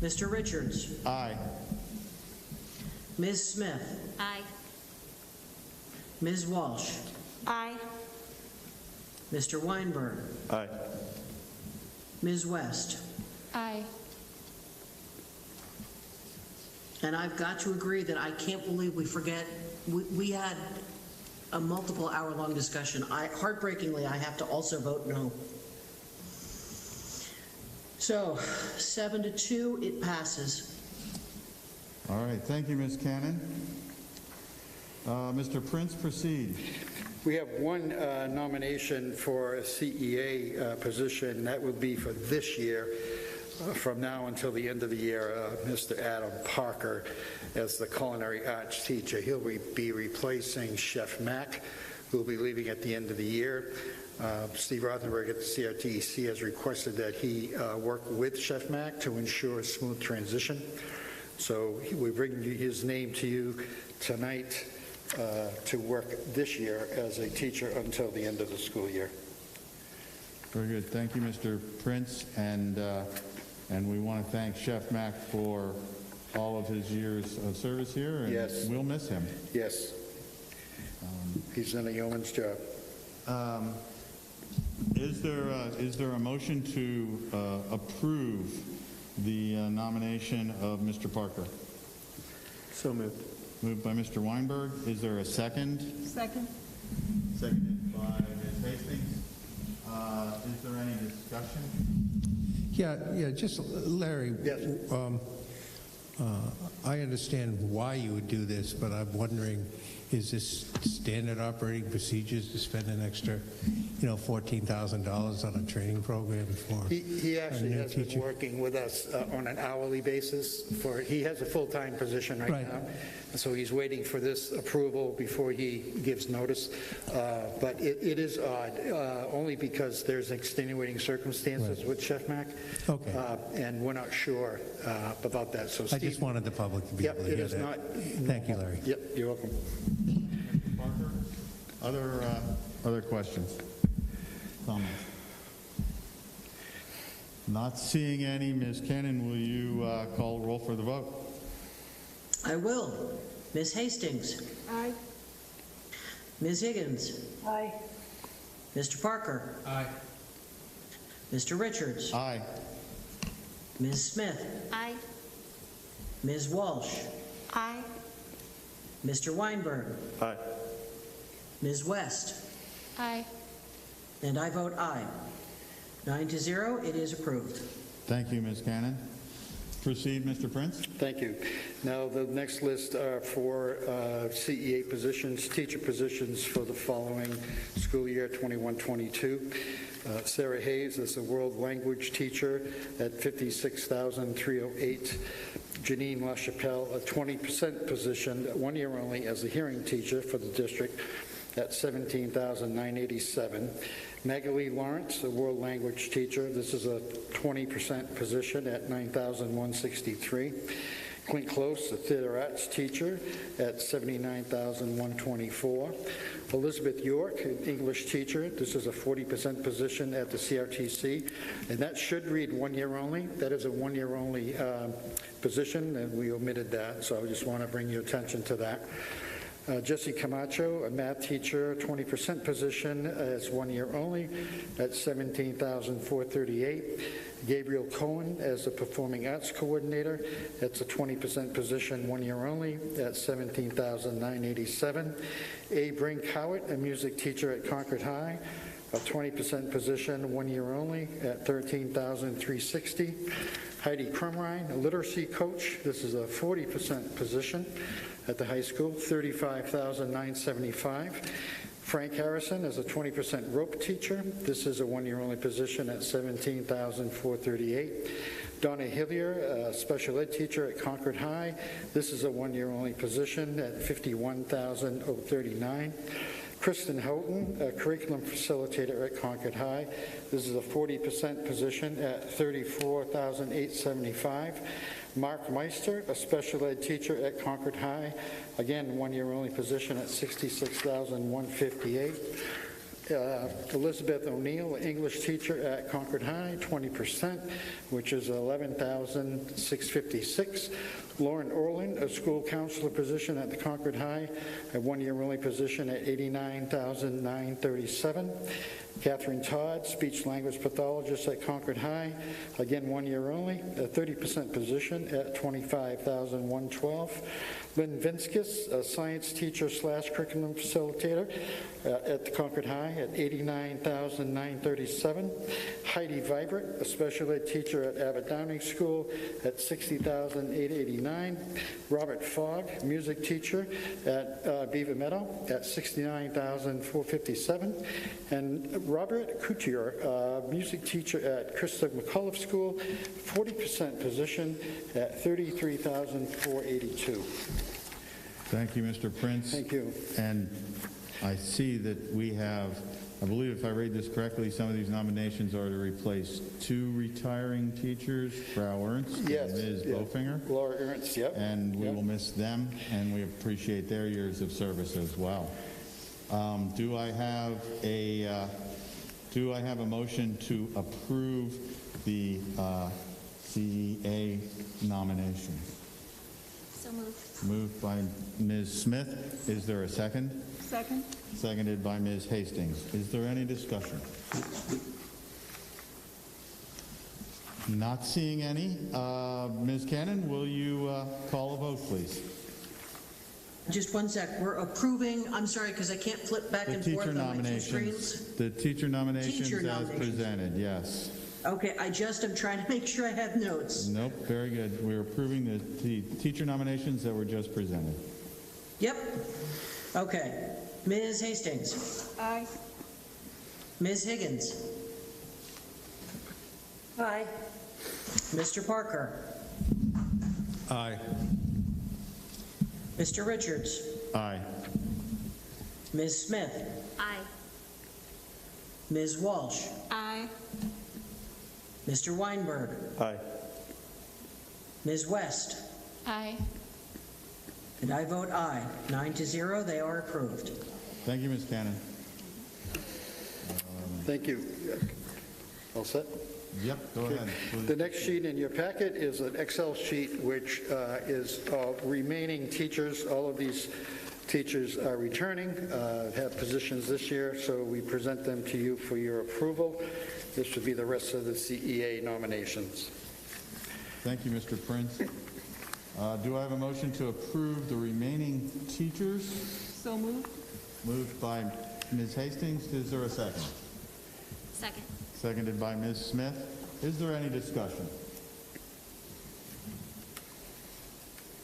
Mr. Richards? Aye. Ms. Smith? Aye. Ms. Walsh? Aye. Mr. Weinberg? Aye. Ms. West? Aye. And I've got to agree that I can't believe we had a multiple hour-long discussion. Heartbreakingly, I have to also vote no. So, 7-2, it passes. All right, thank you, Ms. Cannon. Mr. Prince, proceed. We have one nomination for a CEA position. That would be for this year. From now until the end of the year, Mr. Adam Parker as the culinary arts teacher. He'll be replacing Chef Mack, who will be leaving at the end of the year. Steve Rothenberg at the CRTEC has requested that he work with Chef Mack to ensure a smooth transition. So we bring his name to you tonight to work this year as a teacher until the end of the school year. Very good. Thank you, Mr. Prince. And we want to thank Chef Mack for all of his years of service here. And yes. We'll miss him. Yes. He's done a yeoman's job. Is there a motion to approve the nomination of Mr. Parker? So moved. Moved by Mr. Weinberg. Is there a second? Second. Seconded by Ms. Hastings. Is there any discussion? Yeah, just Larry. Yes. I understand why you would do this, but I'm wondering, is this standard operating procedures to spend an extra, $14,000 on a training program for He actually has teacher? been working with us on an hourly basis. He has a full-time position right now, and so he's waiting for this approval before he gives notice. But it is odd, only because there's extenuating circumstances with Chef Mack. Okay. And we're not sure about that. So I just wanted the public to be able to hear that. Thank you, Larry. Yep, you're welcome. Parker, other questions? Comments? Not seeing any. Ms. Cannon, will you call roll for the vote? I will. Ms. Hastings? Aye. Ms. Higgins? Aye. Mr. Parker? Aye. Mr. Richards? Aye. Ms. Smith? Aye. Ms. Walsh? Aye. Mr. Weinberg? Aye. Ms. West? Aye. And I vote aye. 9-0, it is approved. Thank you, Ms. Cannon. Proceed, Mr. Prince. Thank you. Now, the next list are for CEA positions, teacher positions for the following school year, 21-22. Sarah Hayes is a world language teacher at $56,308. Janine LaChapelle, a 20% position, 1 year only, as a hearing teacher for the district at $17,987. Magalie Lawrence, a world language teacher. This is a 20% position at $9,163. Clint Close, a theater arts teacher at $79,124. Elizabeth York, an English teacher. This is a 40% position at the CRTC, and that should read 1 year only. That is a 1 year only position, and we omitted that, so I just want to bring your attention to that. Jesse Camacho, a math teacher, 20% position as 1 year only at $17,438. Gabriel Cohen as a performing arts coordinator. That's a 20% position, 1 year only at $17,987. A. Brink Howitt, a music teacher at Concord High, a 20% position, 1 year only at $13,360. Heidi Crumrine, a literacy coach. This is a 40% position at the high school, $35,975. Frank Harrison is a 20% rope teacher. This is a 1 year only position at $17,438. Donna Hillier, a special ed teacher at Concord High. This is a 1 year only position at $51,039. Kristen Houghton, a curriculum facilitator at Concord High. This is a 40% position at $34,875. Mark Meister, a special ed teacher at Concord High. Again, 1 year only position at $66,158. Elizabeth O'Neill, English teacher at Concord High, 20%, which is $11,656. Lauren Orland, a school counselor position at the Concord High, a one-year-only position at $89,937. Catherine Todd, speech language pathologist at Concord High, again 1 year only, a 30% position at $25,112. Lynn Vinskis, a science teacher / curriculum facilitator at the Concord High at $89,937. Heidi Vibert, a special ed teacher at Abbott Downing School at $60,889. Robert Fogg, music teacher at Beaver Meadow at $69,457. And Robert Coutier, music teacher at Christa McAuliffe School, 40% position at $33,482. Thank you, Mr. Prince. Thank you. And I see that we have, I believe if I read this correctly, some of these nominations are to replace 2 retiring teachers, Frau Ernst and Ms. Bofinger. Laura Ernst, yep. And we will miss them, and we appreciate their years of service as well. Do I have a motion to approve the CEA nominations? So moved. Moved by Ms. Smith. Is there a second? Second. Seconded by Ms. Hastings. Is there any discussion? Not seeing any. Ms. Cannon, will you call a vote, please? Just one sec. We're approving, I'm sorry, because I can't flip back and forth on my two screens. The teacher nominations Teacher as nominations. presented, yes. Okay, I just am trying to make sure I have notes. Nope, very good. We're approving the teacher nominations that were just presented. Yep. Okay. Ms. Hastings. Aye. Ms. Higgins. Aye. Mr. Parker. Aye. Mr. Richards. Aye. Ms. Smith. Aye. Ms. Walsh. Aye. Mr. Weinberg. Aye. Ms. West. Aye. And I vote aye. 9-0, they are approved. Thank you, Ms. Cannon. Thank you. All set? Yep, go ahead. The next sheet in your packet is an Excel sheet which is remaining teachers. All of these teachers are returning, have positions this year, so we present them to you for your approval. This would be the rest of the CEA nominations. Thank you, Mr. Prince. Do I have a motion to approve the remaining teachers? So moved. Moved by Ms. Hastings. Is there a second? Second. Seconded by Ms. Smith. Is there any discussion?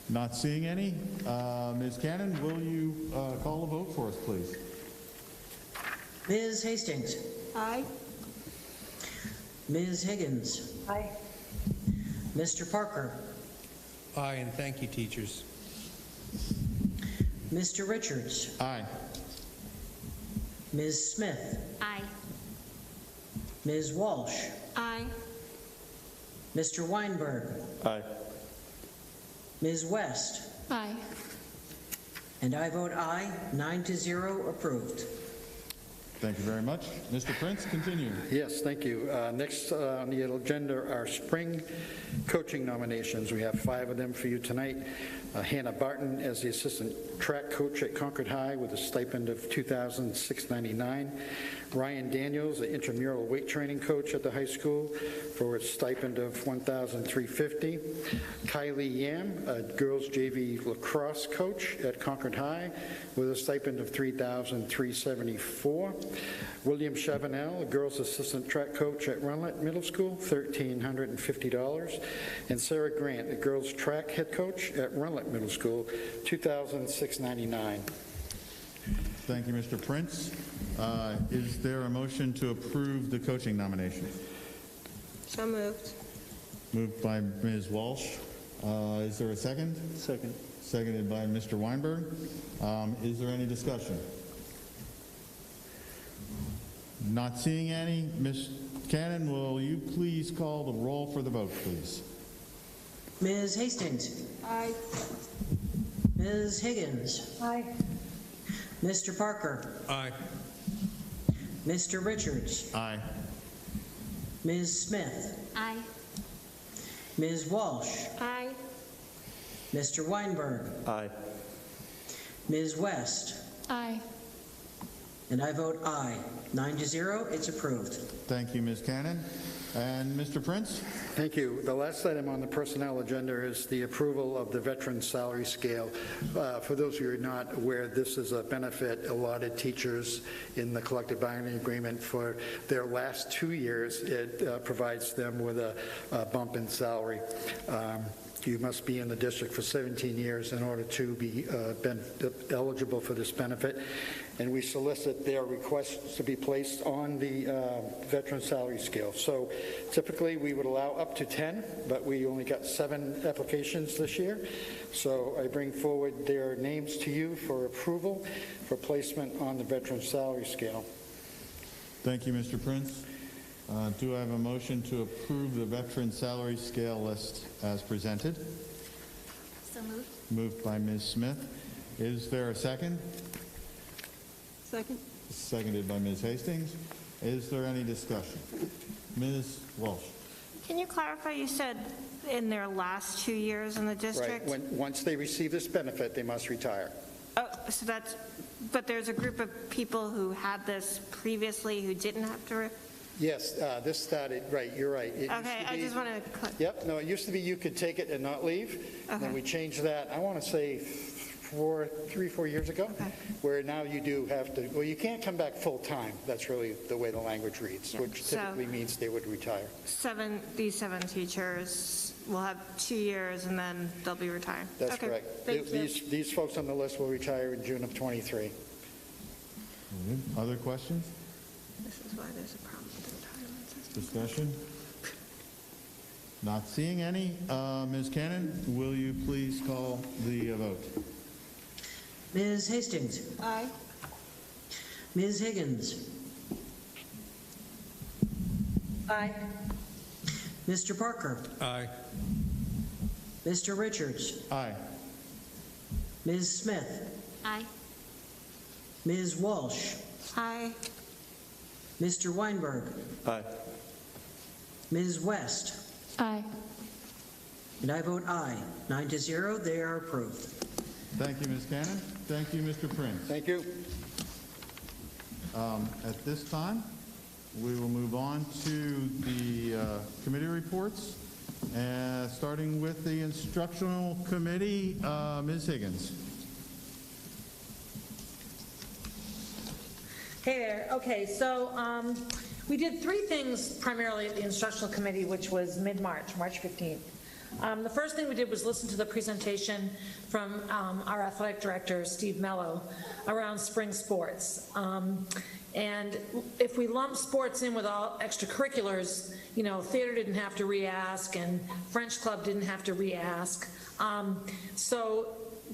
Not seeing any. Ms. Cannon, will you call a vote for us, please? Ms. Hastings. Aye. Ms. Higgins. Aye. Mr. Parker. Aye, and thank you, teachers. Mr. Richards. Aye. Ms. Smith. Aye. Ms. Walsh. Aye. Mr. Weinberg. Aye. Ms. West. Aye. And I vote aye. 9-0, approved. Thank you very much. Mr. Prince, continue. Yes, thank you. Next on the agenda are spring coaching nominations. We have 5 of them for you tonight. Hannah Barton as the assistant track coach at Concord High with a stipend of $2,699. Ryan Daniels, the intramural weight training coach at the high school for a stipend of $1,350. Kylie Yam, a girls JV lacrosse coach at Concord High with a stipend of $3,374. William Chavanel, a girls assistant track coach at Runlet Middle School, $1,350. And Sarah Grant, a girls track head coach at Runlet Middle School, $2,699. Thank you, Mr. Prince. Is there a motion to approve the coaching nomination? So moved. Moved by Ms. Walsh. Is there a second? Second. Seconded by Mr. Weinberg. Is there any discussion? Not seeing any. Ms. Cannon, will you please call the roll for the vote, please? Ms. Hastings. Aye. Ms. Higgins. Aye. Mr. Parker. Aye. Mr. Richards? Aye. Ms. Smith? Aye. Ms. Walsh? Aye. Mr. Weinberg? Aye. Ms. West? Aye. And I vote aye. 9-0, it's approved. Thank you, Ms. Cannon. And Mr. Prince? Thank you. The last item on the personnel agenda is the approval of the veteran salary scale. For those who are not aware, this is a benefit allotted teachers in the collective bargaining agreement for their last 2 years. It provides them with a bump in salary. You must be in the district for 17 years in order to be eligible for this benefit. And we solicit their requests to be placed on the veteran salary scale. So typically we would allow up to 10, but we only got 7 applications this year. So I bring forward their names to you for approval for placement on the veteran salary scale. Thank you, Mr. Prince. Do I have a motion to approve the veteran salary scale list as presented? So moved. Moved by Ms. Smith. Is there a second? Second. Seconded by Ms. Hastings. Is there any discussion? Ms. Walsh. Can you clarify, you said in their last 2 years in the district? Right. Once they receive this benefit, they must retire. Oh, so that's, but there's a group of people who had this previously who didn't have to. Yes, this started, right, you're right. It used Okay, to I be- just want to. Yep, no, it used to be you could take it and not leave. Okay. And we changed that, I want to say 3-4 years ago, where now you do have to, well, you can't come back full-time. That's really the way the language reads, which So- typically means they would retire. These seven teachers will have 2 years and then they'll be retired. That's Okay, correct. thank you. These folks on the list will retire in June of '23. Other questions? This is why there's a problem with the retirement system. Discussion? Not seeing any. Ms. Cannon, will you please call the vote? Ms. Hastings? Aye. Ms. Higgins? Aye. Mr. Parker? Aye. Mr. Richards? Aye. Ms. Smith? Aye. Ms. Walsh? Aye. Mr. Weinberg? Aye. Ms. West? Aye. And I vote aye. 9-0, they are approved. Thank you, Ms. Cannon. Thank you, Mr. Prince. Thank you. At this time, we will move on to the committee reports, starting with the instructional committee. Ms. Higgins. Hey there. Okay, so we did 3 things primarily at the instructional committee, which was mid-March, March 15th. The first thing we did was listen to the presentation from our athletic director, Steve Mello, around spring sports. And if we lump sports in with all extracurriculars, you know, theater didn't have to re-ask and French club didn't have to re-ask. So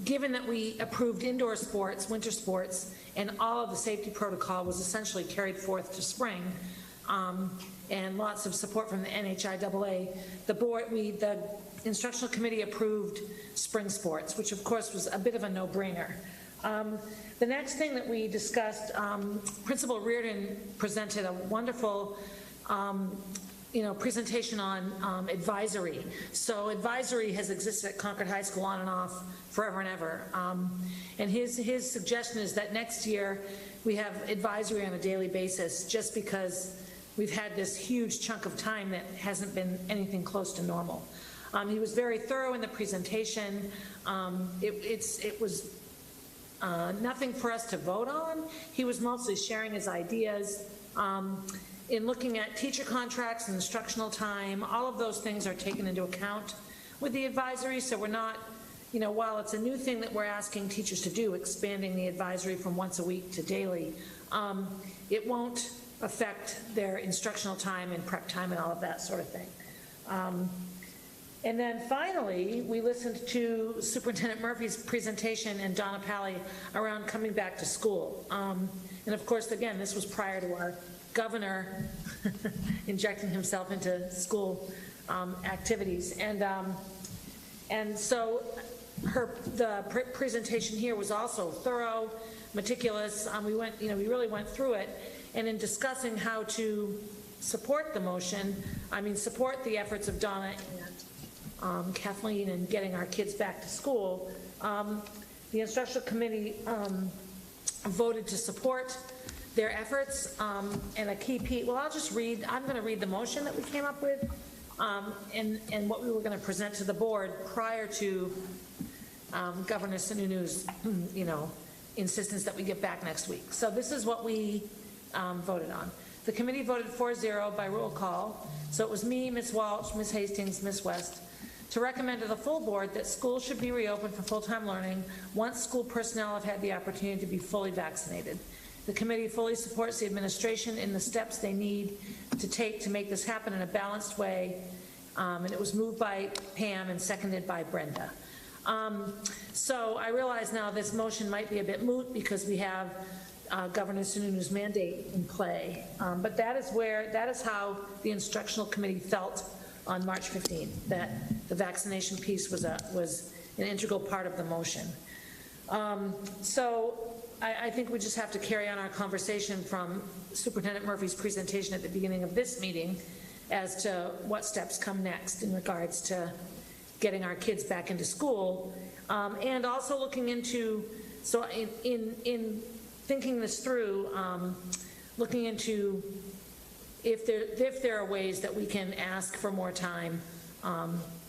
given that we approved indoor sports, winter sports, and all of the safety protocol was essentially carried forth to spring, and lots of support from the NHIAA, the instructional committee approved spring sports, which of course was a bit of a no-brainer. The next thing that we discussed, Principal Reardon presented a wonderful presentation on advisory. So advisory has existed at Concord High School on and off forever and ever. And his suggestion is that next year we have advisory on a daily basis, just because we've had this huge chunk of time that hasn't been anything close to normal. He was very thorough in the presentation. It was nothing for us to vote on. He was mostly sharing his ideas. In looking at teacher contracts and instructional time, all of those things are taken into account with the advisory, so we're not, while it's a new thing that we're asking teachers to do, expanding the advisory from once a week to daily, it won't affect their instructional time and prep time and all of that sort of thing. And then finally, we listened to Superintendent Murphy's presentation and Donna Pally around coming back to school. And of course, again, this was prior to our governor injecting himself into school activities. And so the presentation here was also thorough. meticulous. We really went through it. And in discussing how to support the motion, support the efforts of Donna and Kathleen in getting our kids back to school, the instructional committee voted to support their efforts, and a key piece, I'm going to read the motion that we came up with, and what we were going to present to the board prior to Governor Sununu's, insistence that we get back next week. So this is what we voted on. The committee voted 4-0 by roll call, so it was me, Ms. Walsh, Ms. Hastings, Ms. West, to recommend to the full board that schools should be reopened for full-time learning once school personnel have had the opportunity to be fully vaccinated. The committee fully supports the administration in the steps they need to take to make this happen in a balanced way, and it was moved by Pam and seconded by Brenda. So I realize now this motion might be a bit moot because we have Governor Sununu's mandate in play, but that is how the instructional committee felt on March 15th, that the vaccination piece was an integral part of the motion. So I think we just have to carry on our conversation from Superintendent Murphy's presentation at the beginning of this meeting as to what steps come next in regards to getting our kids back into school, and also looking into, so in thinking this through, looking into if there are ways that we can ask for more time,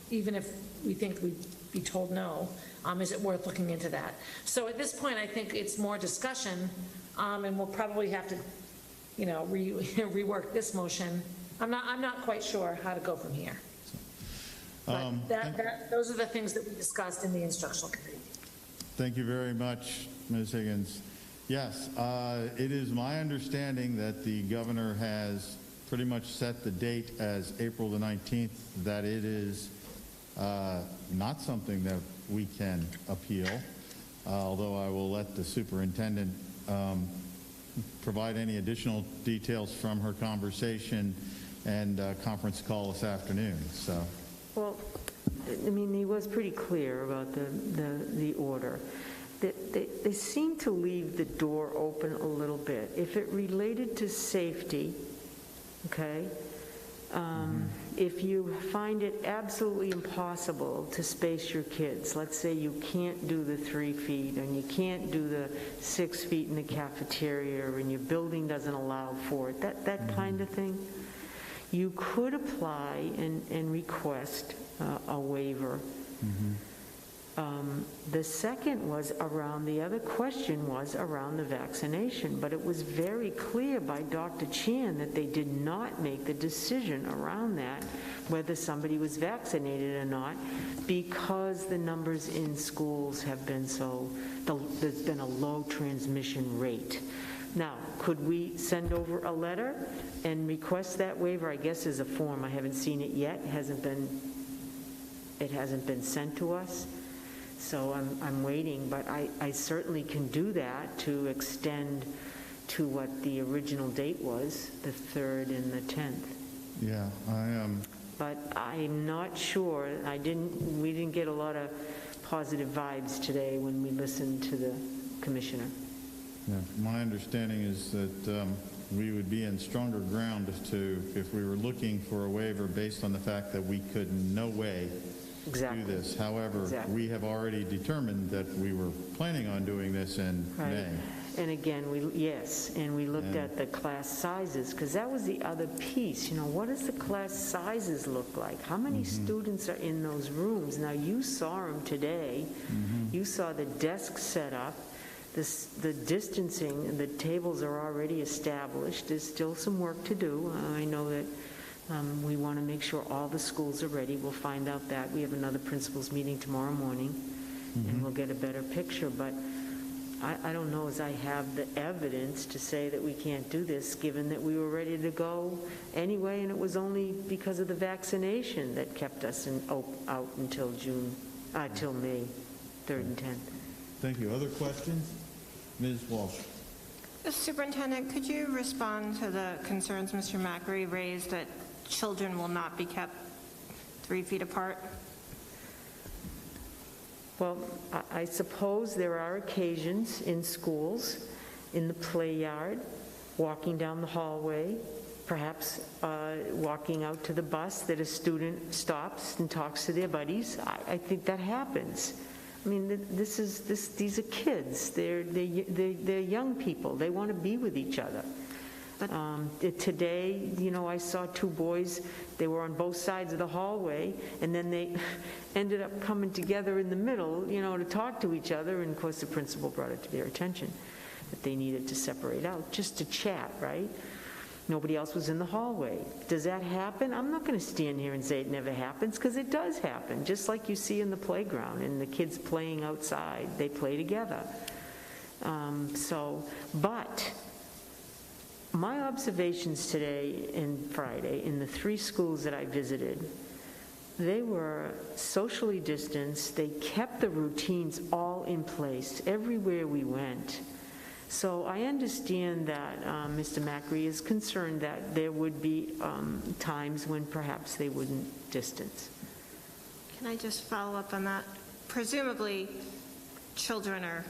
even if we think we'd be told no, is it worth looking into that? So at this point, I think it's more discussion, and we'll probably have to, rework this motion. I'm not quite sure how to go from here. But those are the things that we discussed in the instructional committee. Thank you very much, Ms. Higgins. Yes, it is my understanding that the governor has pretty much set the date as April the 19th, that it is not something that we can appeal, although I will let the superintendent provide any additional details from her conversation and conference call this afternoon. So, well, he was pretty clear about the order. They seem to leave the door open a little bit. If it related to safety, okay, if you find it absolutely impossible to space your kids, let's say you can't do the 3 feet and you can't do the 6 feet in the cafeteria and your building doesn't allow for it, that kind of thing, you could apply and request a waiver. The second was around, the other question was around the vaccination, but it was very clear by Dr. Chan that they did not make the decision around that, whether somebody was vaccinated or not, because the numbers in schools have been there's been a low transmission rate. Now, could we send over a letter and request that waiver? I guess there's a form. I haven't seen it yet. It hasn't been sent to us. So I'm waiting, but I certainly can do that to extend to what the original date was, the 3rd and the 10th. Yeah, I am. But I'm not sure. We didn't get a lot of positive vibes today when we listened to the commissioner. Yeah, my understanding is that we would be in stronger ground if we were looking for a waiver based on the fact that we could in no way do this. However, we have already determined that we were planning on doing this in May. And again, we looked at the class sizes, because that was the other piece. What does the class sizes look like? How many students are in those rooms? Now, you saw them today. You saw the desks set up. The distancing and the tables are already established. There's still some work to do. I know that we want to make sure all the schools are ready. We'll find out that. We have another principals meeting tomorrow morning, and we'll get a better picture. But I don't know as I have the evidence to say that we can't do this, given that we were ready to go anyway, and it was only because of the vaccination that kept us out until May 3rd and 10th. Thank you. Other questions? Ms. Walsh. Superintendent, could you respond to the concerns Mr. Macri raised that children will not be kept 3 feet apart? Well, I suppose there are occasions in schools, in the play yard, walking down the hallway, perhaps walking out to the bus, that a student stops and talks to their buddies. I think that happens. I mean, these are kids. They're young people. They want to be with each other. Today, I saw two boys. They were on both sides of the hallway, and then they ended up coming together in the middle, to talk to each other. And of course, the principal brought it to their attention that they needed to separate out, just to chat, right? Nobody else was in the hallway. Does that happen? I'm not going to stand here and say it never happens, because it does happen, just like you see in the playground and the kids playing outside. They play together. But my observations today and Friday in the 3 schools that I visited, they were socially distanced. They kept the routines all in place everywhere we went. So I understand that Mr. Macri is concerned that there would be times when perhaps they wouldn't distance. Can I just follow up on that? Presumably, children are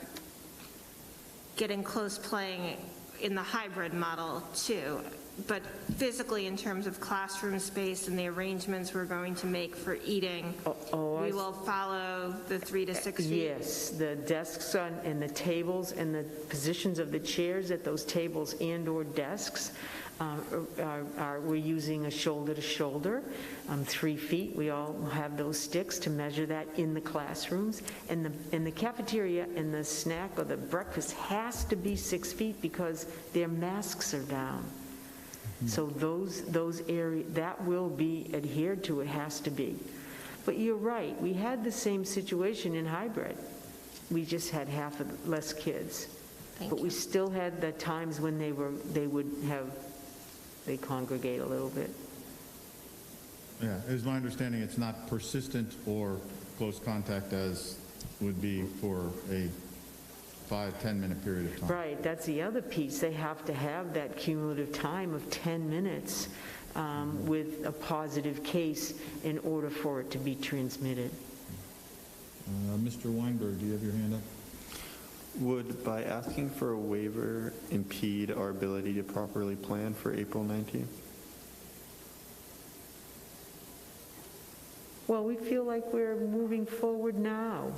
getting close playing in the hybrid model too, but physically in terms of classroom space and the arrangements we're going to make for eating, we will follow the 3 to 6 feet? Yes, the desks and the tables and the positions of the chairs at those tables and or desks we're using a shoulder to shoulder, 3 feet. We all have those sticks to measure that in the classrooms. And the cafeteria and the snack or the breakfast has to be 6 feet because their masks are down. So those areas, that will be adhered to, it has to be. But you're right, we had the same situation in hybrid. We just had less kids. But we still had the times when they congregate a little bit. Yeah, it is my understanding it's not persistent or close contact as would be for a 5-10 minute period of time. Right, that's the other piece. They have to have that cumulative time of 10 minutes with a positive case in order for it to be transmitted. Mr. Weinberg, do you have your hand up? Would, by asking for a waiver, impede our ability to properly plan for April 19th? Well, we feel like we're moving forward now.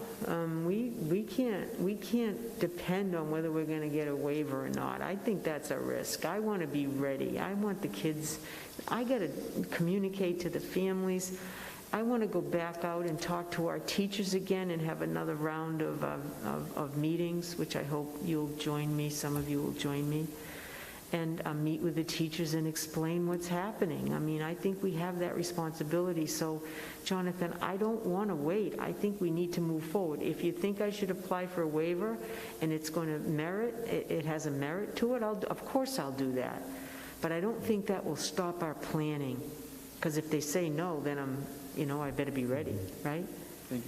We can't depend on whether we're going to get a waiver or not. I think that's a risk. I want to be ready. I want the kids. I got to communicate to the families. I want to go back out and talk to our teachers again and have another round of meetings, which I hope you'll join me. Some of you will join me. And meet with the teachers and explain what's happening. I mean, I think we have that responsibility. So, Jonathan, I don't want to wait. I think we need to move forward. If you think I should apply for a waiver and it's going to it has a merit to it, of course I'll do that. But I don't think that will stop our planning. Because if they say no, then I better be ready, right? Thank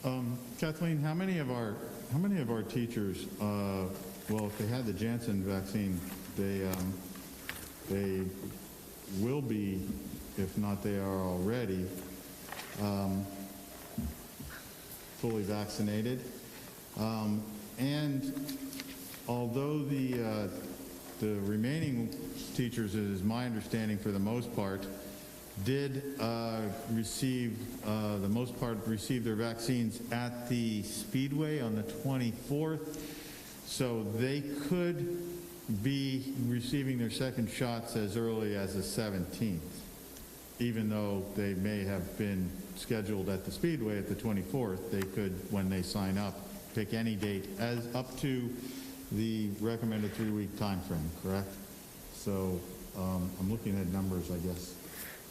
you. Kathleen, how many of our teachers, well, if they had the Janssen vaccine, they will be, if not they are already, fully vaccinated. And although the remaining teachers, it is my understanding for the most part, did receive their vaccines at the Speedway on the 24th. So they could be receiving their second shots as early as the 17th, even though they may have been scheduled at the Speedway at the 24th. They could, when they sign up, pick any date as up to the recommended 3-week time frame, correct? So I'm looking at numbers, I guess.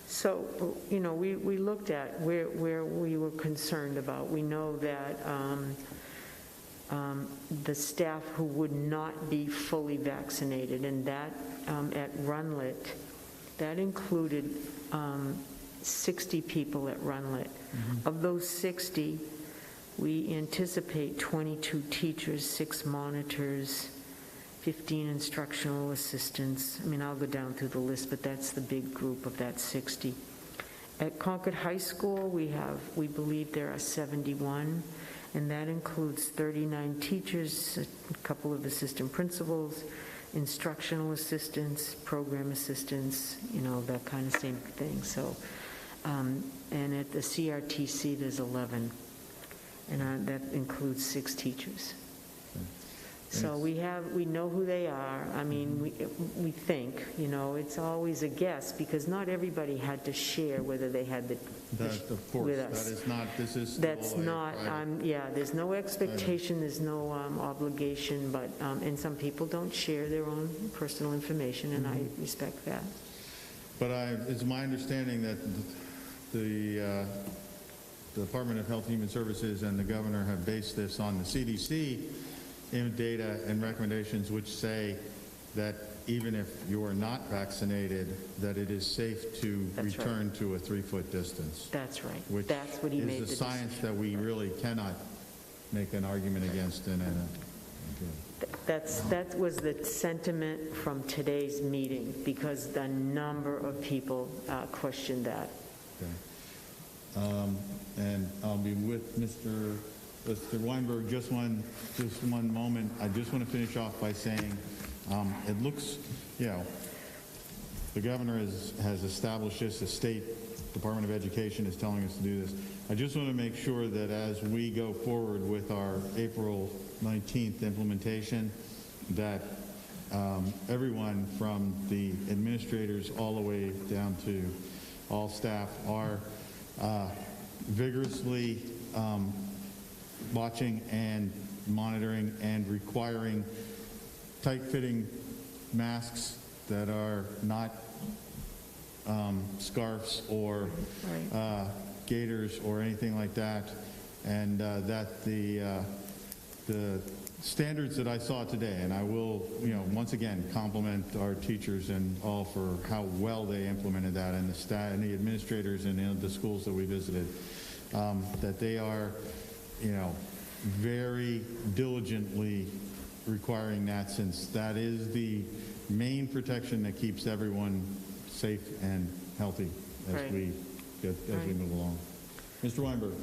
So, we looked at where we were concerned about. We know that the staff who would not be fully vaccinated, and that at Runlet, that included 60 people at Runlet. Mm-hmm. Of those 60, we anticipate 22 teachers, 6 monitors, 15 instructional assistants. I mean, I'll go down through the list, but that's the big group of that 60. At Concord High School, we believe there are 71, and that includes 39 teachers, a couple of assistant principals, instructional assistants, program assistants, that kind of same thing. So, and at the CRTC, there's 11, and that includes 6 teachers. So we know who they are. I mean, we think, it's always a guess because not everybody had to share whether they had Of course, with us. that is not, this is still That's a not, private- there's no expectation, there's no obligation, but, and some people don't share their own personal information, and I respect that. But it's my understanding that the Department of Health and Human Services and the governor have based this on the CDC data and recommendations which say that even if you're not vaccinated, that it is safe to return to a 3-foot distance. That's right. Which That's what he made is the a science that we really cannot make an argument against. That was the sentiment from today's meeting because the number of people questioned that. Okay. And I'll be with Mr. Weinberg just one moment. I just want to finish off by saying it looks, the governor has established this, the State Department of Education is telling us to do this. I just want to make sure that as we go forward with our April 19th implementation, that everyone from the administrators all the way down to all staff are vigorously watching and monitoring and requiring tight-fitting masks that are not scarves or gaiters or anything like that, and that the standards that I saw today, and I will, once again compliment our teachers and all for how well they implemented that, and the staff and the administrators and the schools that we visited, that they are, very diligently requiring that, since that is the main protection that keeps everyone safe and healthy as we move along. Mr. Weinberg.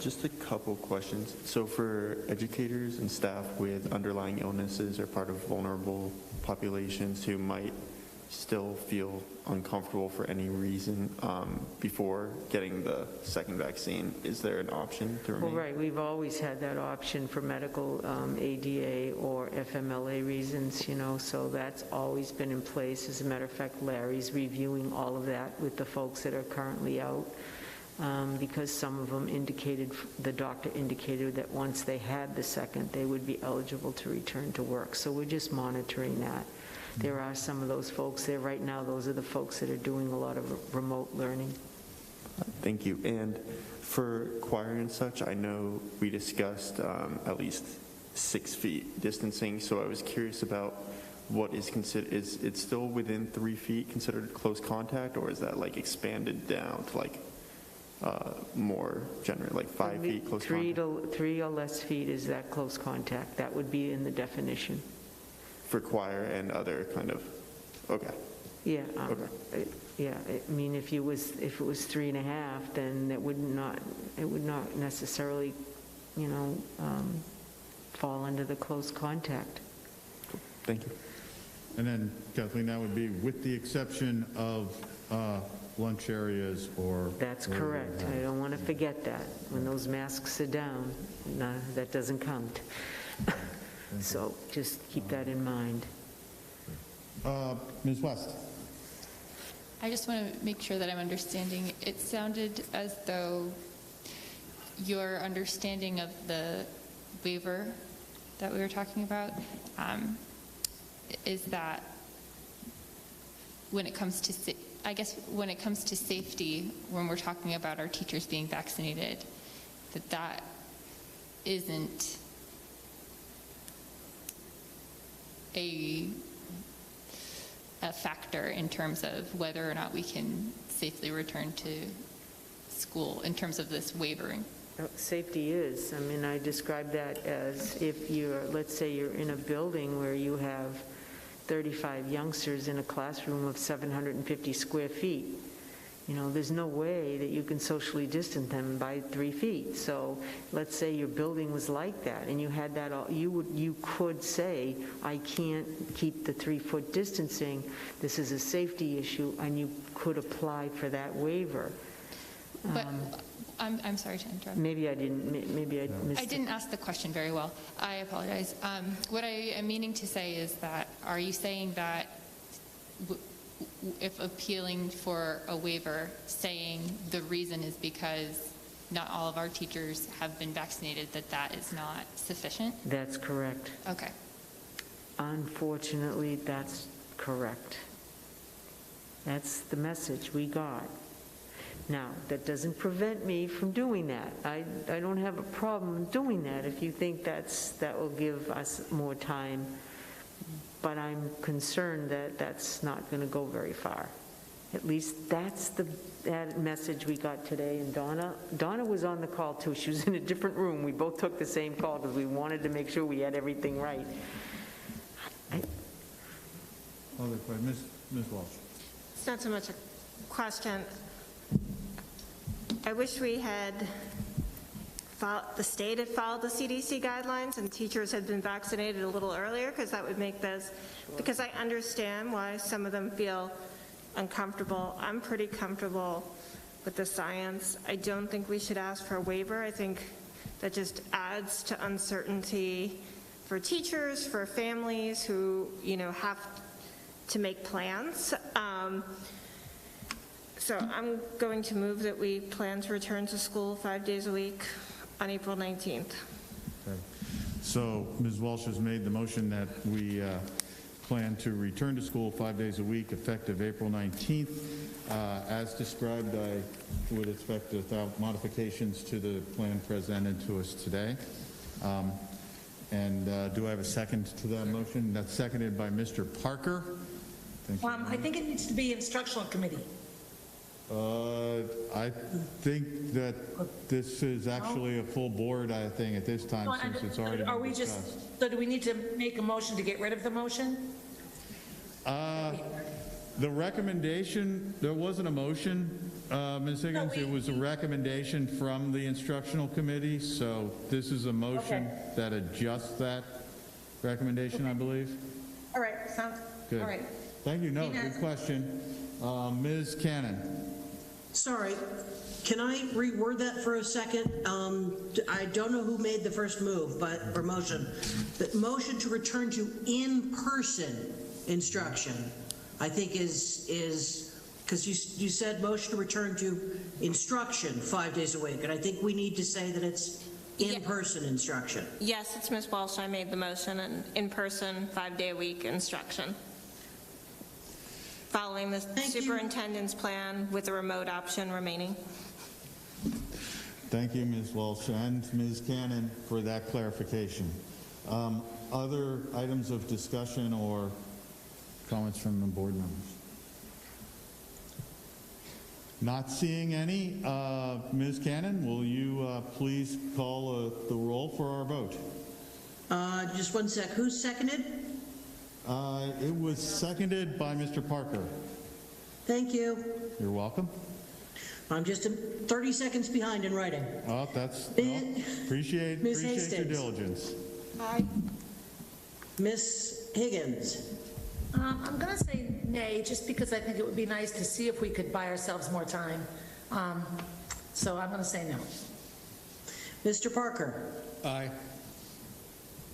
Just a couple questions. So for educators and staff with underlying illnesses or part of vulnerable populations who might still feel uncomfortable for any reason before getting the second vaccine, is there an option to remain? Well, right. We've always had that option for medical ADA or FMLA reasons, so that's always been in place. As a matter of fact, Larry's reviewing all of that with the folks that are currently out because some of them the doctor indicated that once they had the second, they would be eligible to return to work. So we're just monitoring that. There are some of those folks there right now. Those are the folks that are doing a lot of remote learning. Thank you. And for choir and such, I know we discussed at least 6 feet distancing, so I was curious about what is considered, is it still within 3 feet considered close contact, or is that like expanded down to like more general, like 5 feet close contact? 3 or less feet is that close contact. That would be in the definition. For choir and other kind of, okay. Yeah, yeah. I mean, if it was 3.5, then it would not necessarily, fall under the close contact. Thank you. And then Kathleen, that would be with the exception of lunch areas or. That's correct. I don't want to forget that. When those masks are down, that doesn't count. So just keep that in mind. Ms. West. I just want to make sure that I'm understanding. It sounded as though your understanding of the waiver that we were talking about is that when it comes to, when it comes to safety, when we're talking about our teachers being vaccinated, that isn't a factor in terms of whether or not we can safely return to school in terms of this wavering. Safety is. I mean, I describe that as if let's say you're in a building where you have 35 youngsters in a classroom of 750 square feet. You know, there's no way that you can socially distance them by 3 feet. So let's say your building was like that, and you had that, you could say, I can't keep the 3-foot distancing, this is a safety issue, and you could apply for that waiver. But I'm sorry to interrupt. Maybe I missed I didn't ask the question very well. I apologize. What I am meaning to say is that, are you saying that if appealing for a waiver, saying the reason is because not all of our teachers have been vaccinated, that is not sufficient? That's correct. Okay. Unfortunately, that's correct. That's the message we got. Now, that doesn't prevent me from doing that. I don't have a problem doing that if you think that will give us more time. But I'm concerned that that's not going to go very far. At least that's that message we got today. And Donna was on the call too. She was in a different room. We both took the same call because we wanted to make sure we had everything right. Other question, Ms. Walsh. It's not so much a question. I wish we had the state had followed the CDC guidelines and teachers had been vaccinated a little earlier, because that would make this, because I understand why some of them feel uncomfortable. I'm pretty comfortable with the science. I don't think we should ask for a waiver. I think that just adds to uncertainty for teachers, for families who, have to make plans. So I'm going to move that we plan to return to school 5 days a week on April 19th. Okay. So Ms. Walsh has made the motion that we plan to return to school 5 days a week effective April 19th. As described, I would expect without modifications to the plan presented to us today. And do I have a second to that motion? That's seconded by Mr. Parker. I think it needs to be instructional committee. I think that this is actually a full board, I think, at this time, since it's already been discussed. So do we need to make a motion to get rid of the motion? The recommendation, there wasn't a motion, Ms. Higgins. It was a recommendation from the instructional committee, so this is a motion that adjusts that recommendation, I believe. All right, sounds good. All right. Thank you. No, good question. Ms. Cannon. Sorry, can I reword that for a second? I don't know who made the first move, or motion. The motion to return to in-person instruction, I think is because you said motion to return to instruction 5 days a week, and I think we need to say that it's in-person instruction. Yes, it's Ms. Walsh. I made the motion, and in-person 5-day-a-week instruction, following the superintendent's plan with the remote option remaining. Thank you, Ms. Walsh and Ms. Cannon, for that clarification. Other items of discussion or comments from the board members? Not seeing any. Ms. Cannon, will you please call the roll for our vote? Just one sec. Who seconded? It was seconded by Mr. Parker. Thank you. You're welcome. I'm just 30 seconds behind in writing. Oh, appreciate your diligence. Aye. Miss Higgins. I'm going to say nay, just because I think it would be nice to see if we could buy ourselves more time. So I'm going to say no. Mr. Parker. Aye.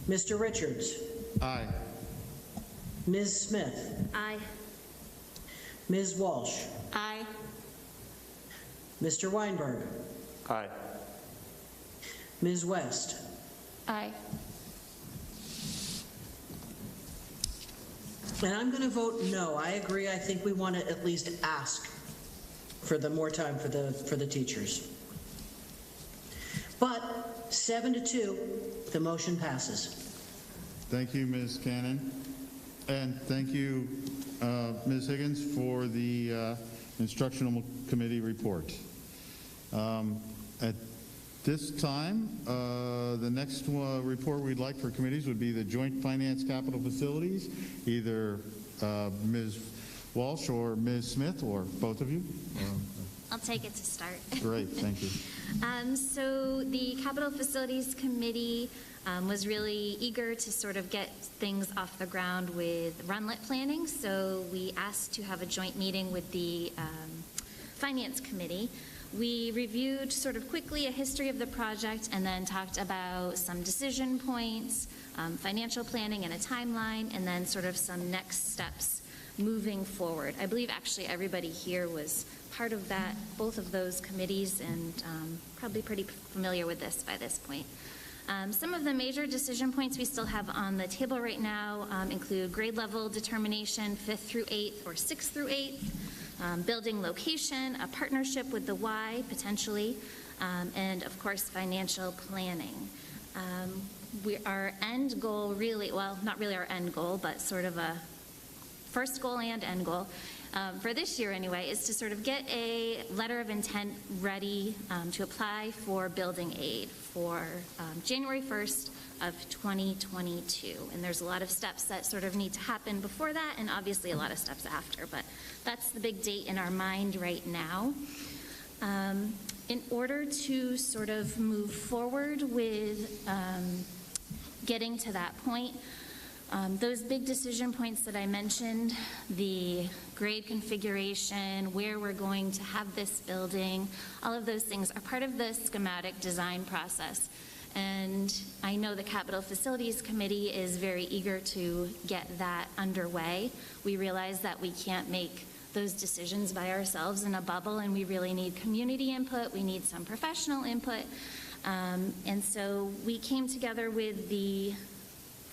Mr. Richards. Aye. Ms. Smith. Aye. Ms. Walsh. Aye. Mr. Weinberg. Aye. Ms. West. Aye. And I'm going to vote no. I agree. I think we want to at least ask for the more time for the teachers. But 7-2, the motion passes. Thank you, Ms. Cannon. And thank you, Ms. Higgins, for the instructional committee report. At this time, the next report we'd like for committees would be the Joint Finance Capital Facilities, either Ms. Walsh or Ms. Smith, or both of you. I'll take it to start. Great, thank you. So the Capital Facilities Committee was really eager to sort of get things off the ground with runlet planning. So we asked to have a joint meeting with the Finance Committee. We reviewed sort of quickly a history of the project and then talked about some decision points, financial planning and a timeline, and then sort of some next steps moving forward. I believe actually everybody here was part of that, both of those committees, and probably pretty familiar with this by this point. Some of the major decision points we still have on the table right now include grade level determination, 5th through 8th or 6th through 8th, building location, a partnership with the Y potentially, and of course financial planning. Our end goal really, well, not really our end goal, but sort of a first goal and end goal for this year anyway, is to sort of get a letter of intent ready to apply for building aid for January 1st of 2022. And there's a lot of steps that sort of need to happen before that, and obviously a lot of steps after, but that's the big date in our mind right now. In order to sort of move forward with getting to that point, those big decision points that I mentioned, the grade configuration, where we're going to have this building, all of those things are part of the schematic design process. And I know the Capital Facilities Committee is very eager to get that underway. We realize that we can't make those decisions by ourselves in a bubble, and we really need community input, we need some professional input. And so we came together with the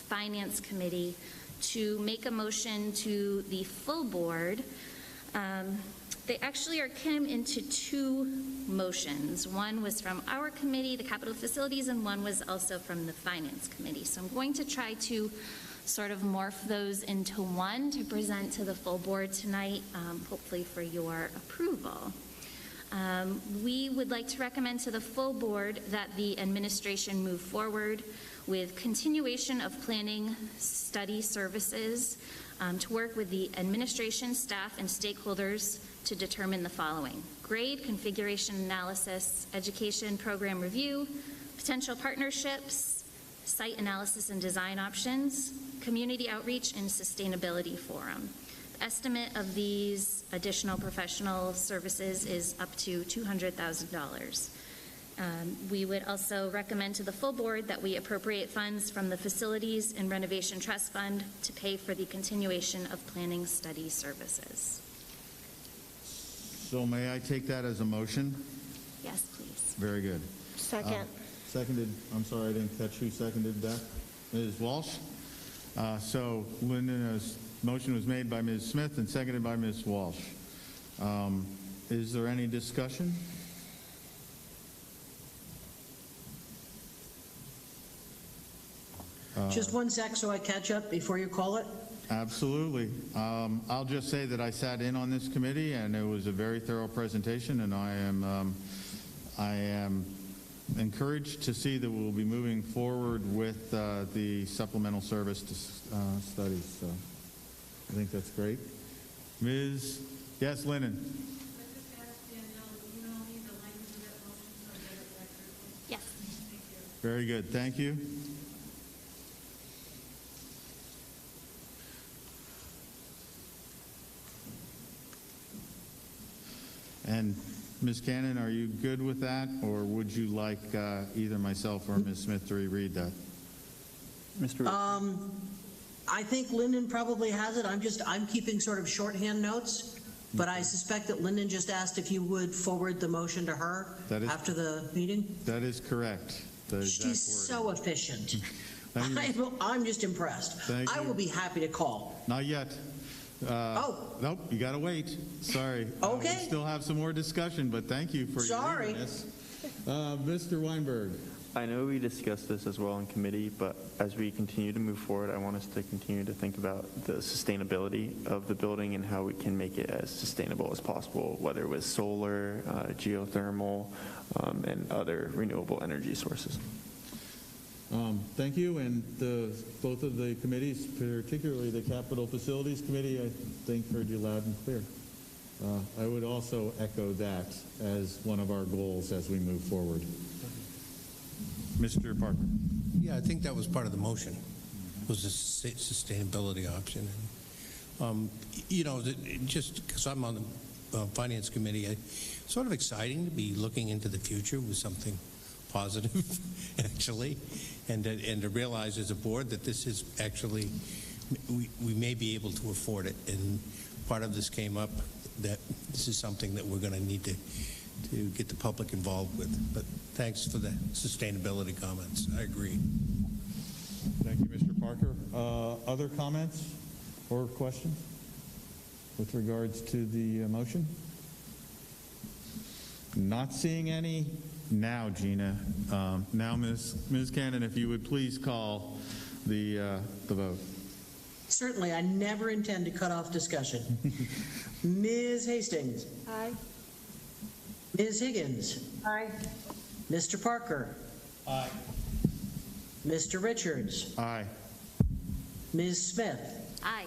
Finance Committee to make a motion to the full board. They actually came into two motions. One was from our committee, the Capital Facilities, and one was also from the Finance Committee. So I'm going to try to sort of morph those into one to present to the full board tonight, hopefully for your approval. We would like to recommend to the full board that the administration move forward with continuation of planning study services to work with the administration, staff, and stakeholders to determine the following: grade configuration analysis, education program review, potential partnerships, site analysis and design options, community outreach, and sustainability forum. The estimate of these additional professional services is up to $200,000. We would also recommend to the full board that we appropriate funds from the Facilities and Renovation Trust Fund to pay for the continuation of planning study services. So may I take that as a motion? Yes, please. Very good. Second. Seconded, I'm sorry, I didn't catch who seconded that. Ms. Walsh? So Lyndon's motion was made by Ms. Smith and seconded by Ms. Walsh. Is there any discussion? Just one sec so I catch up before you call it. Absolutely. I'll just say that I sat in on this committee, and it was a very thorough presentation, and I am encouraged to see that we'll be moving forward with the supplemental service studies. So I think that's great. Ms. Yes, Lennon. Yes. Very good. Thank you. And Ms. Cannon, are you good with that, or would you like either myself or Ms. Smith to reread that? Mr. I think Lyndon probably has it. I'm keeping sort of shorthand notes, but I suspect that Lyndon just asked if you would forward the motion to her after the meeting. That is correct. She's so efficient. I'm just impressed. I will be happy to call. Not yet. Nope, you got to wait. Sorry. Okay. We still have some more discussion, but thank you for your eagerness. Mr. Weinberg. I know we discussed this as well in committee, but as we continue to move forward, I want us to continue to think about the sustainability of the building and how we can make it as sustainable as possible, whether it was solar, geothermal, and other renewable energy sources. Thank you, and both of the committees, particularly the Capital Facilities Committee, I think heard you loud and clear. I would also echo that as one of our goals as we move forward. Mr. Parker. Yeah, I think that was part of the motion, was the sustainability option. And, just because I'm on the Finance Committee, it's sort of exciting to be looking into the future with something positive, actually, and to realize as a board that this is actually, we may be able to afford it. And part of this came up that this is something that we're going to need to get the public involved with. But thanks for the sustainability comments. I agree. Thank you, Mr. Parker. Other comments or questions with regards to the motion? Not seeing any. Now, Gina. Now, Ms. Cannon, if you would please call the vote. Certainly, I never intend to cut off discussion. Ms. Hastings. Aye. Ms. Higgins. Aye. Mr. Parker. Aye. Mr. Richards. Aye. Ms. Smith. Aye.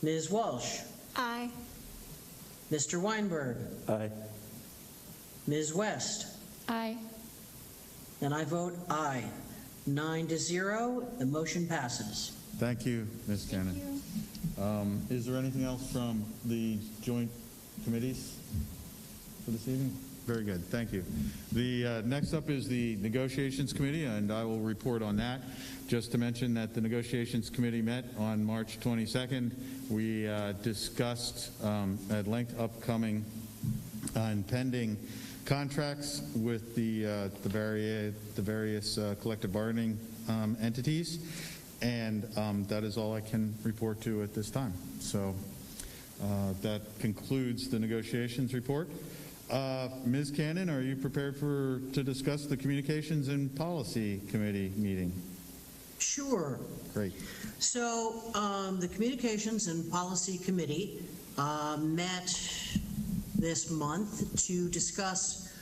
Ms. Walsh. Aye. Mr. Weinberg. Aye. Ms. West. Aye. And I vote aye. 9-0, the motion passes. Thank you, Ms. Cannon. Is there anything else from the joint committees for this evening? Very good. Thank you. The next up is the Negotiations Committee, and I will report on that. Just to mention that the Negotiations Committee met on March 22nd. We discussed at length upcoming and pending contracts with the various collective bargaining entities, and that is all I can report to at this time. So that concludes the negotiations report. Ms. Cannon, are you prepared to discuss the Communications and Policy Committee meeting? Sure. Great. So the Communications and Policy Committee met this month to discuss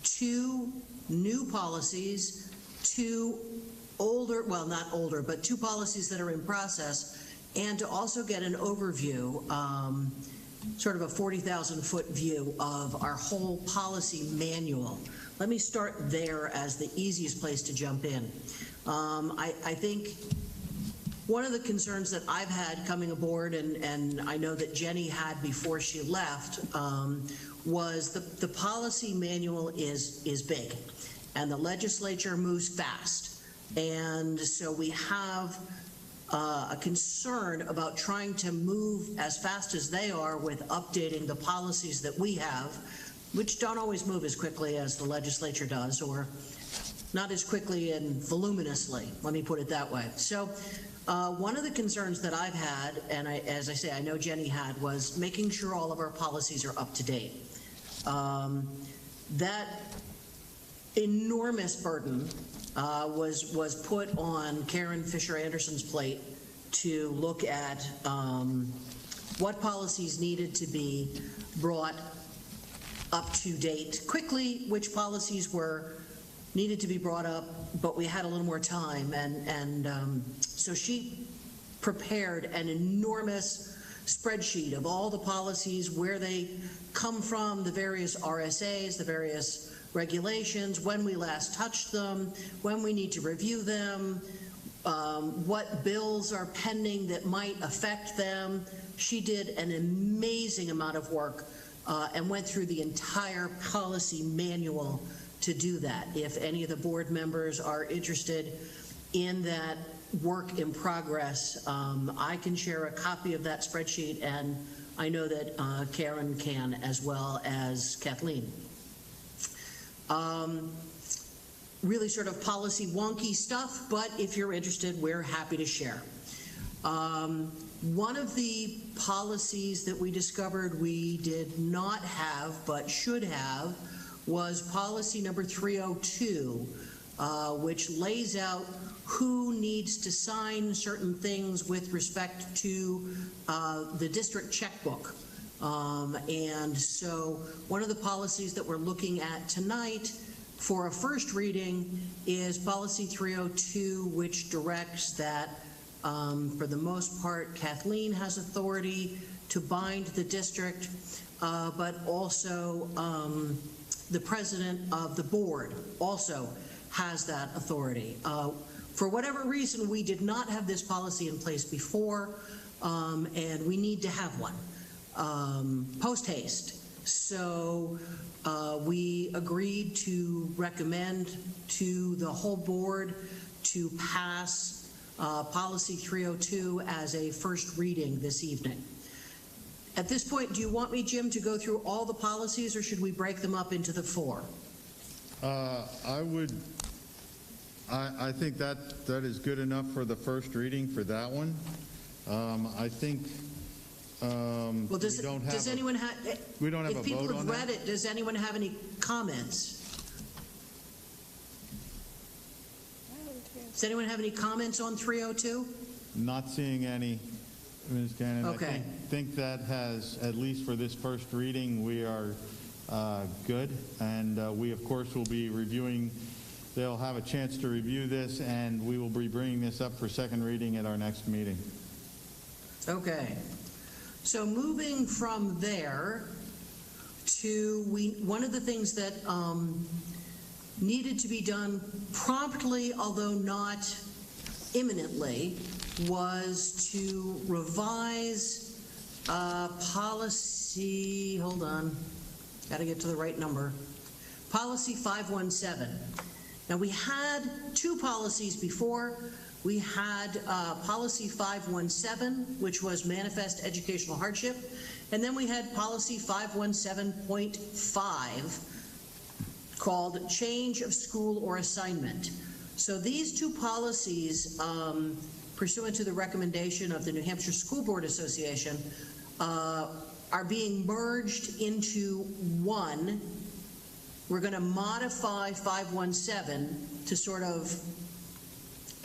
two new policies, two older, well, not older, but two policies that are in process, and to also get an overview, sort of a 40,000-foot view of our whole policy manual. Let me start there as the easiest place to jump in. I think one of the concerns that I've had coming aboard, and I know that Jenny had before she left, was the policy manual is big, and the legislature moves fast. And so we have a concern about trying to move as fast as they are with updating the policies that we have, which don't always move as quickly as the legislature does, or not as quickly and voluminously, let me put it that way. So one of the concerns that I've had, and as I say, I know Jenny had, was making sure all of our policies are up to date. That enormous burden was put on Karen Fisher-Anderson's plate to look at what policies needed to be brought up to date quickly, which policies needed to be brought up, but we had a little more time, and so she prepared an enormous spreadsheet of all the policies, where they come from, the various RSAs, the various regulations, when we last touched them, when we need to review them, what bills are pending that might affect them. She did an amazing amount of work and went through the entire policy manual to do that. If any of the board members are interested in that work in progress, I can share a copy of that spreadsheet, and I know that Karen can, as well as Kathleen. Really sort of policy wonky stuff, but if you're interested, we're happy to share. One of the policies that we discovered we did not have but should have was policy number 302, which lays out who needs to sign certain things with respect to the district checkbook. And so one of the policies that we're looking at tonight for a first reading is policy 302, which directs that For the most part, Kathleen has authority to bind the district, but also the president of the board also has that authority. For whatever reason, we did not have this policy in place before, and we need to have one post haste. So we agreed to recommend to the whole board to pass policy 302 as a first reading this evening. At this point, do you want me, Jim, to go through all the policies, or should we break them up into the 4? I think that is good enough for the first reading for that one. I think Well, does anyone have? We don't have a vote on that? If people have read it, does anyone have any comments? Does anyone have any comments on 302? Not seeing any, Ms. Cannon. Okay. I think that has, at least for this first reading, we are good. And we, of course, will be reviewing. They'll have a chance to review this, and we will be bringing this up for second reading at our next meeting. Okay. So moving from there to one of the things that needed to be done promptly, although not imminently, was to revise policy, hold on, got to get to the right number, policy 517. Now, we had 2 policies before. We had policy 517, which was manifest educational hardship, and then we had policy 517.5 called change of school or assignment. So these 2 policies, pursuant to the recommendation of the New Hampshire School Board Association, are being merged into one. We're going to modify 517 to sort of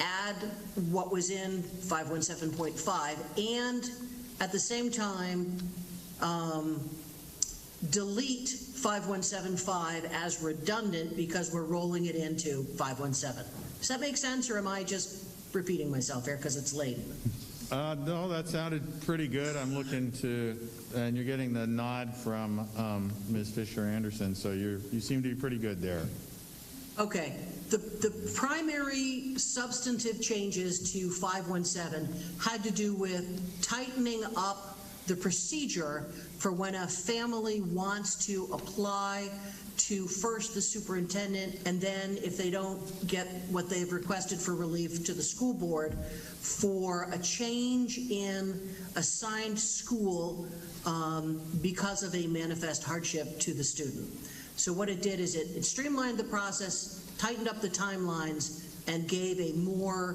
add what was in 517.5 and at the same time delete 5175 as redundant because we're rolling it into 517. Does that make sense, or am I just repeating myself here because it's late? No, that sounded pretty good. I'm looking to, and you're getting the nod from Ms. Fisher-Anderson, so you seem to be pretty good there. Okay. The primary substantive changes to 517 had to do with tightening up the procedure for when a family wants to apply to first the superintendent, and then if they don't get what they've requested for relief, to the school board for a change in assigned school because of a manifest hardship to the student. So what it did is it streamlined the process, tightened up the timelines, and gave a more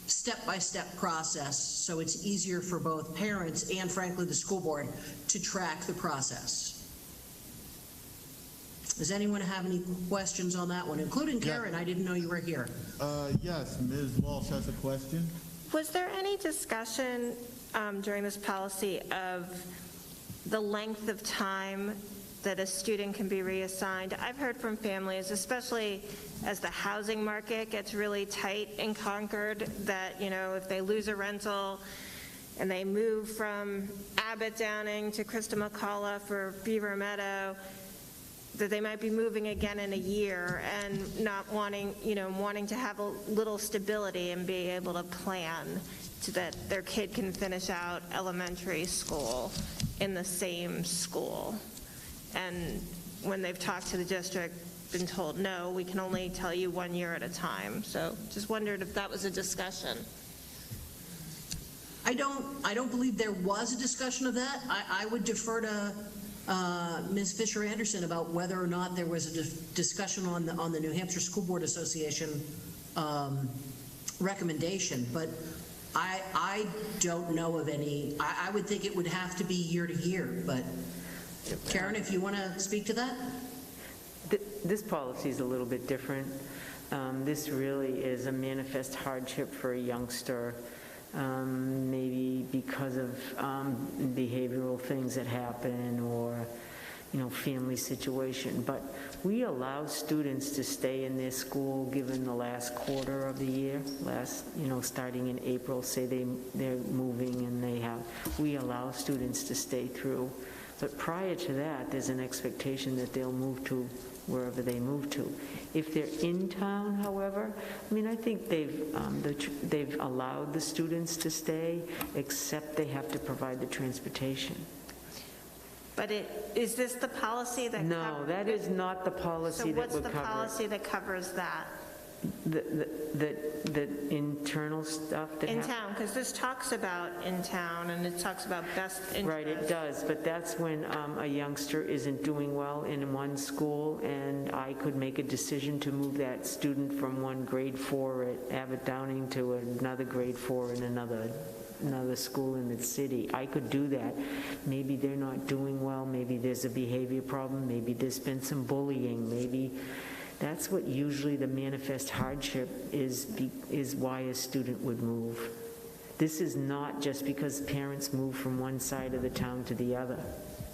step-by-step process so it's easier for both parents and, frankly, the school board to track the process. Does anyone have any questions on that one, including Karen? Yeah. I didn't know you were here. Yes, Ms. Walsh has a question. Was there any discussion during this policy of the length of time that a student can be reassigned? I've heard from families, especially as the housing market gets really tight in Concord, that, you know, if they lose a rental and they move from Abbott Downing to Christa McCullough or Beaver Meadow, that they might be moving again in a year and not wanting, wanting to have a little stability and be able to plan so that their kid can finish out elementary school in the same school. And when they've talked to the district, been told, no, we can only tell you 1 year at a time. So just wondered if that was a discussion. I don't believe there was a discussion of that. I would defer to Ms. Fisher-Anderson about whether or not there was a discussion on the New Hampshire School Board Association recommendation, but I don't know of any. I would think it would have to be year to year, but Karen, if you want to speak to that. This policy is a little bit different. This really is a manifest hardship for a youngster, maybe because of behavioral things that happen, or family situation. But we allow students to stay in their school given the last quarter of the year, starting in April, say they're moving and we allow students to stay through. But prior to that, there's an expectation that they'll move to wherever they move to. If they're in town, however, I think they've allowed the students to stay, except they have to provide the transportation. But is this the policy that? No, that is not the policy that would cover it. So what's the policy that covers that? The internal stuff that In town, because this talks about in town, and it talks about best interest. Right, it does, but that's when a youngster isn't doing well in one school, and I could make a decision to move that student from one grade 4 at Abbott Downing to another grade 4 in another school in the city. I could do that. Maybe they're not doing well, maybe there's a behavior problem, maybe there's been some bullying, maybe that's what usually the manifest hardship is why a student would move. This is not just because parents move from one side of the town to the other.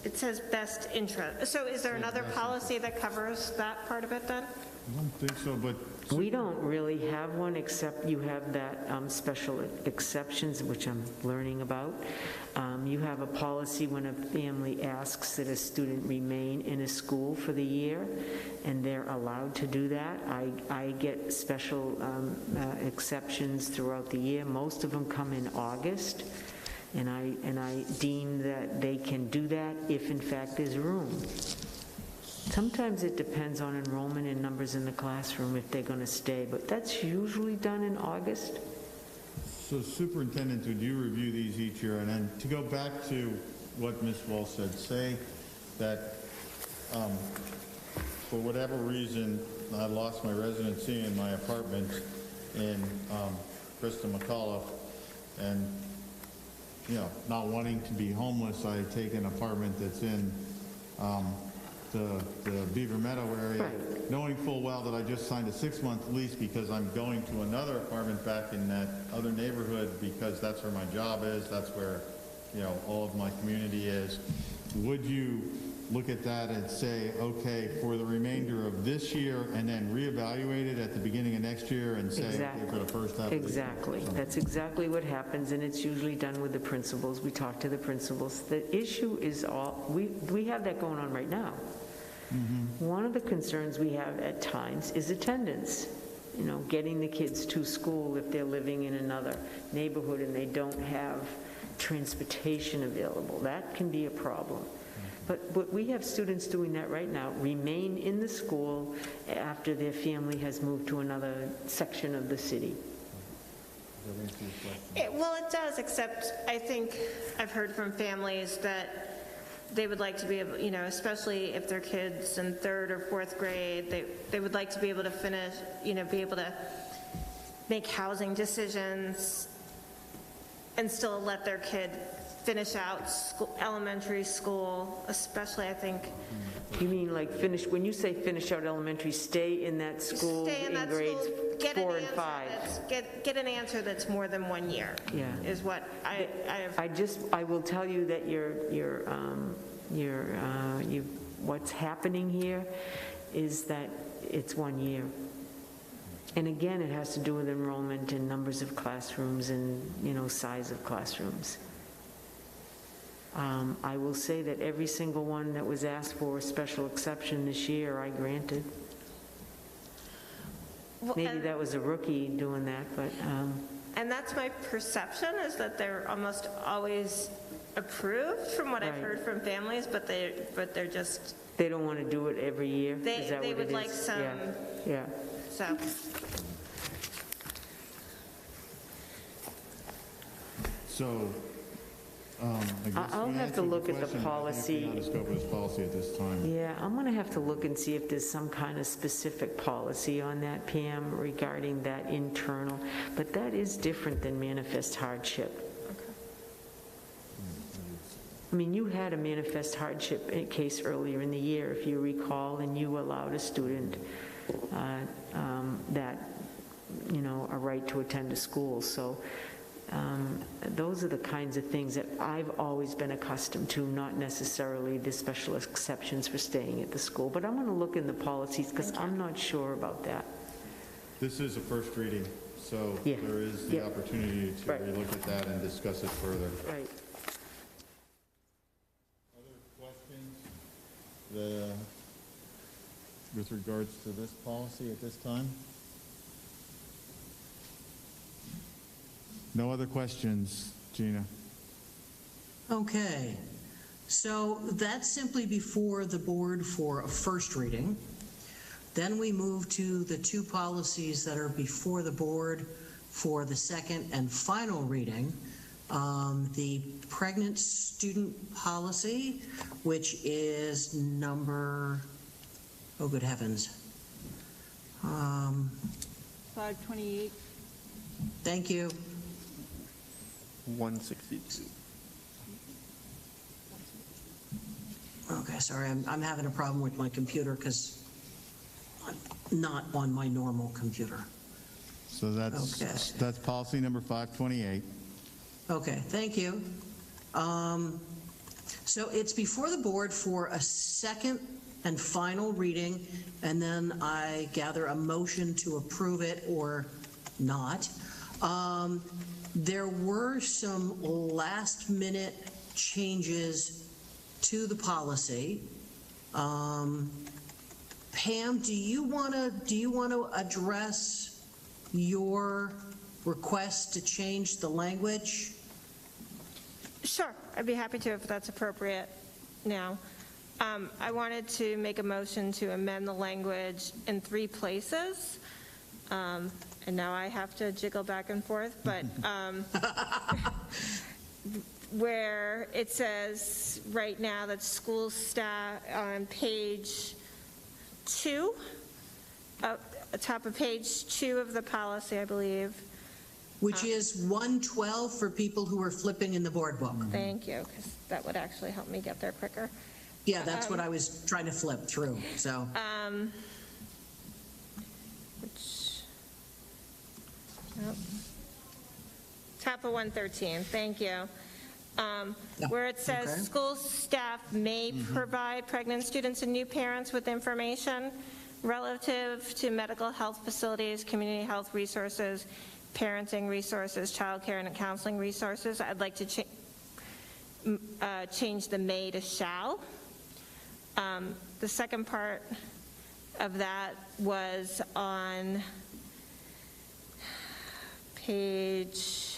It says best interest. So is there another policy that covers that part of it then? I don't think so, but we don't really have one, except you have that special exceptions, which I'm learning about. You have a policy when a family asks that a student remain in a school for the year, and they're allowed to do that. I get special exceptions throughout the year. Most of them come in August, and I deem that they can do that if, in fact, there's room. Sometimes it depends on enrollment and numbers in the classroom if they're going to stay, but that's usually done in August. So Superintendent, would you review these each year? And then to go back to what Ms. Walsh said, say that for whatever reason I lost my residency in my apartment in Krista McAuliffe, and not wanting to be homeless, I take an apartment that's in the Beaver Meadow area, right, knowing full well that I just signed a 6-month lease because I'm going to another apartment back in that other neighborhood because that's where my job is, that's where all of my community is. Would you look at that and say, okay, for the remainder of this year, and then reevaluate it at the beginning of next year and say, exactly, okay, for the first half exactly. of the year? That's exactly what happens, and it's usually done with the principals. We talk to the principals. The issue is we have that going on right now. Mm-hmm. One of the concerns we have at times is attendance. Getting the kids to school if they're living in another neighborhood and they don't have transportation available. That can be a problem. But we have students doing that right now, remain in the school after their family has moved to another section of the city. Well, it does, except I think I've heard from families that they would like to be able, especially if their kids in 3rd or 4th grade, they would like to be able to finish, be able to make housing decisions and still let their kid finish out elementary school, especially, I think. You mean like when you say finish out elementary, stay in that school in grades 4 and 5? Get an answer that's more than 1 year. Yeah. Is what I have. I will tell you that what's happening here is that it's 1 year. And again, it has to do with enrollment and numbers of classrooms and, size of classrooms. I will say that every single one that was asked for a special exception this year, I granted. Well, maybe that was a rookie doing that, but... and that's my perception, is that they're almost always approved from what I've heard from families, but they're just... They don't want to do it every year? Is that what would it like is? some... Yeah. So... So, I guess I'll have to look at the policy. Beyond the scope of this policy at this time. Yeah, I'm going to have to look and see if there's some kind of specific policy on that, Pam, regarding that internal. But that is different than manifest hardship. I mean, you had a manifest hardship case earlier in the year, if you recall, and you allowed a student that, a right to attend a school. So Those are the kinds of things that I've always been accustomed to, not necessarily the special exceptions for staying at the school. But I'm going to look in the policies because I'm not sure about that. This is a first reading, so there is the opportunity to relook at that and discuss it further. Right. Other questions with regards to this policy at this time? No other questions, Gina? Okay, so that's simply before the board for a first reading. Then we move to the two policies that are before the board for the second and final reading. The pregnant student policy, which is number, oh good heavens. 528. Thank you. 162. Okay, sorry, I'm having a problem with my computer because I'm not on my normal computer. So that's policy number 528. Okay, thank you. So it's before the board for a second and final reading, and then I gather a motion to approve it or not. There were some last-minute changes to the policy. Pam, do you want to address your request to change the language? Sure, I'd be happy to if that's appropriate now. I wanted to make a motion to amend the language in 3 places. And now I have to jiggle back and forth, but where it says right now that school staff on page 2, top of page 2 of the policy, I believe. Which is 112 for people who are flipping in the board book. Thank you, because that would actually help me get there quicker. Yeah, that's what I was trying to flip through, so. Top of 113, thank you. Where it says school staff may provide pregnant students and new parents with information relative to medical health facilities, community health resources, parenting resources, child care and counseling resources. I'd like to change the may to shall. The second part of that was on page...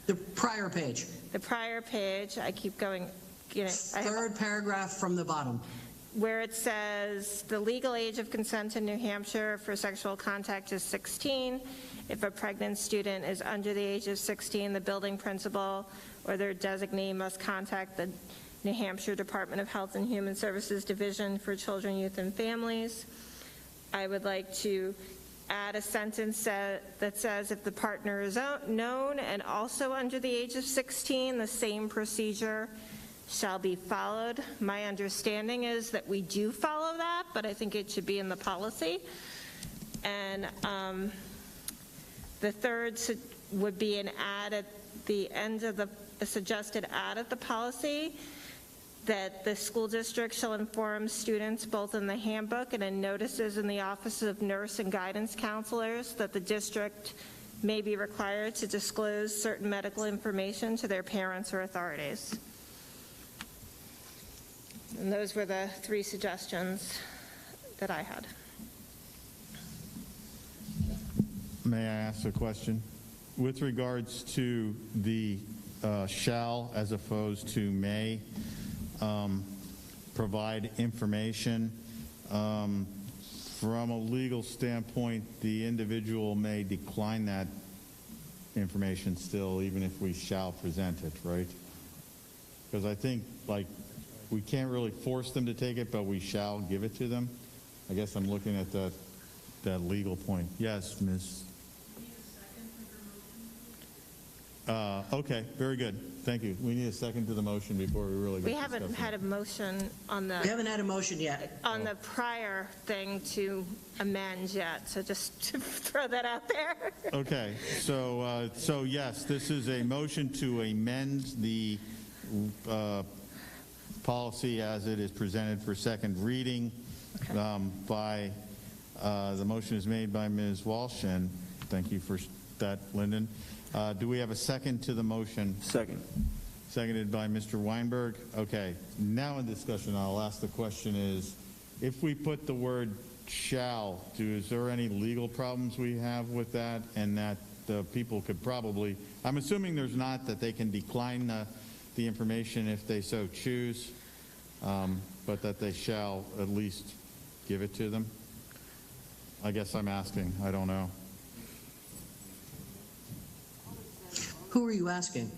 The prior page. The prior page, I keep going. Third paragraph from the bottom. Where it says, the legal age of consent in New Hampshire for sexual contact is 16. If a pregnant student is under the age of 16, the building principal or their designee must contact the New Hampshire Department of Health and Human Services Division for Children, Youth, and Families. I would like to add a sentence that says if the partner is known and also under the age of 16, the same procedure shall be followed. My understanding is that we do follow that, but I think it should be in the policy. And the third would be an add at the end of a suggested add at the policy, that the school district shall inform students both in the handbook and in notices in the Office of Nurse and Guidance Counselors that the district may be required to disclose certain medical information to their parents or authorities. And those were the 3 suggestions that I had. May I ask a question? With regards to the shall as opposed to may, provide information. From a legal standpoint, the individual may decline that information still, even if we shall present it, right? Because I think, like, we can't really force them to take it, but we shall give it to them. I guess I'm looking at that legal point. Yes, Ms. Okay, very good. Thank you. We need a second to the motion before we really get We haven't had a motion on the. We haven't had a motion yet. On the prior thing to amend yet, so just to throw that out there. Okay, so yes, this is a motion to amend the policy as it is presented for second reading. The motion is made by Ms. Walsh, and thank you for that, Lyndon. Do we have a second to the motion? Second. Seconded by Mr. Weinberg. Okay, now in discussion, I'll ask the question is, if we put the word shall, is there any legal problems we have with that, and that the people could probably, I'm assuming there's not, that they can decline the information if they so choose, but that they shall at least give it to them? I guess I'm asking. I don't know. Who are you asking?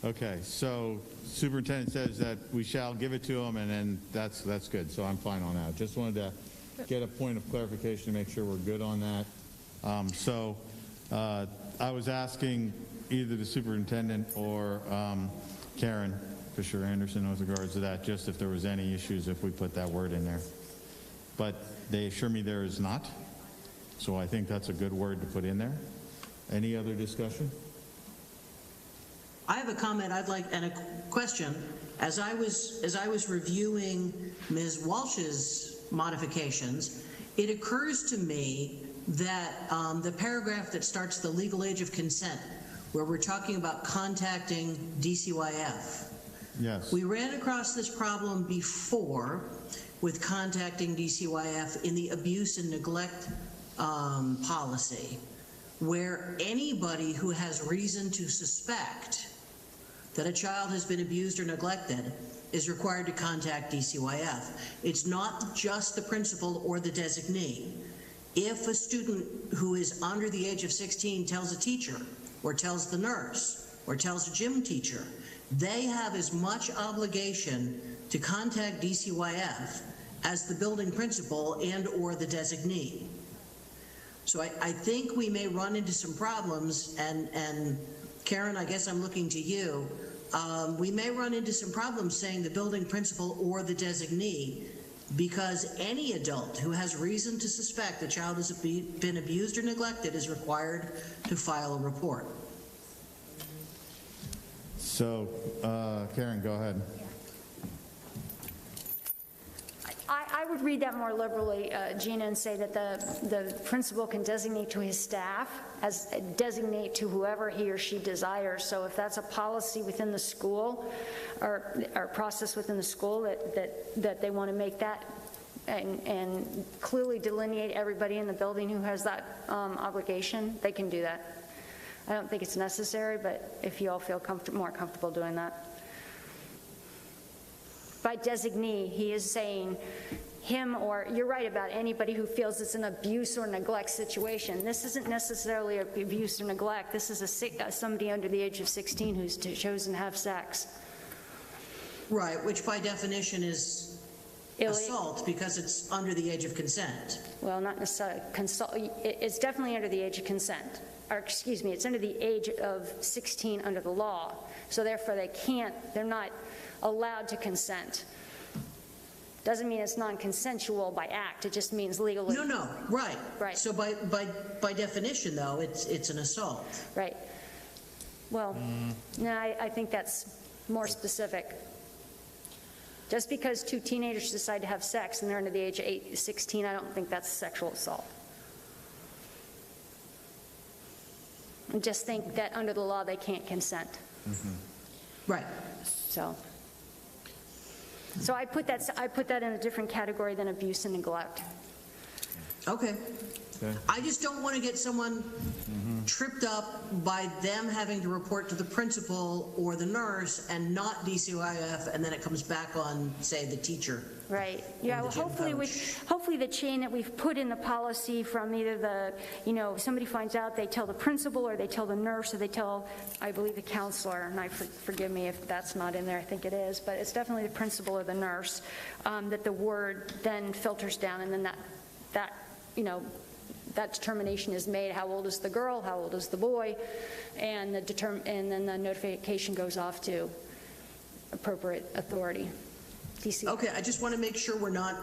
Okay, so superintendent says that we shall give it to them, and then that's good, so I'm fine on that. Just wanted to get a point of clarification to make sure we're good on that. I was asking either the superintendent or Karen Fisher-Anderson with regards to that, just if there was any issues if we put that word in there. But they assure me there is not, so I think that's a good word to put in there. Any other discussion? I have a comment I'd like and a question. As I was reviewing Ms. Walsh's modifications, it occurs to me that the paragraph that starts the legal age of consent, where we're talking about contacting DCYF. Yes. We ran across this problem before with contacting DCYF in the abuse and neglect policy, where anybody who has reason to suspect that a child has been abused or neglected is required to contact DCYF. It's not just the principal or the designee. If a student who is under the age of 16 tells a teacher, or tells the nurse, or tells a gym teacher, they have as much obligation to contact DCYF as the building principal and or the designee. So I think we may run into some problems, and Karen, I guess I'm looking to you. We may run into some problems saying the building principal or the designee, because any adult who has reason to suspect the child has been abused or neglected is required to file a report. So, Karen, go ahead. I would read that more liberally, Gina, and say that the principal can designate to his staff, designate to whoever he or she desires. So if that's a policy within the school or process within the school that they want to make that and clearly delineate everybody in the building who has that obligation, they can do that. I don't think it's necessary, but if you all feel more comfortable doing that. By designee, he is saying him, or you're right about anybody who feels it's an abuse or neglect situation. This isn't necessarily abuse or neglect. This is somebody under the age of 16 who's chosen to have sex. Right, which by definition is assault because it's under the age of consent. Well, not necessarily. It's definitely under the age of consent. Or excuse me, it's under the age of 16 under the law. So therefore they're not allowed to consent. Doesn't mean it's non-consensual by act. It just means legally. No, right. Right. So by definition, though, it's an assault. Right. Well, no, I think that's more specific. Just because two teenagers decide to have sex and they're under the age of 16, I don't think that's sexual assault. I just think that under the law they can't consent. Mm-hmm. Right. So I put that in a different category than abuse and neglect. Okay. I just don't want to get someone tripped up by them having to report to the principal or the nurse and not DCYF, and then it comes back on, say, the teacher. Right. Yeah. Well, hopefully the chain that we've put in the policy from either somebody finds out, they tell the principal, or they tell the nurse, or they tell, I believe, the counselor. And forgive me if that's not in there. I think it is, but it's definitely the principal or the nurse. That the word then filters down, and then that that, that determination is made. How old is the girl? How old is the boy? And and then the notification goes off to appropriate authority. DC. Okay, I just want to make sure we're not,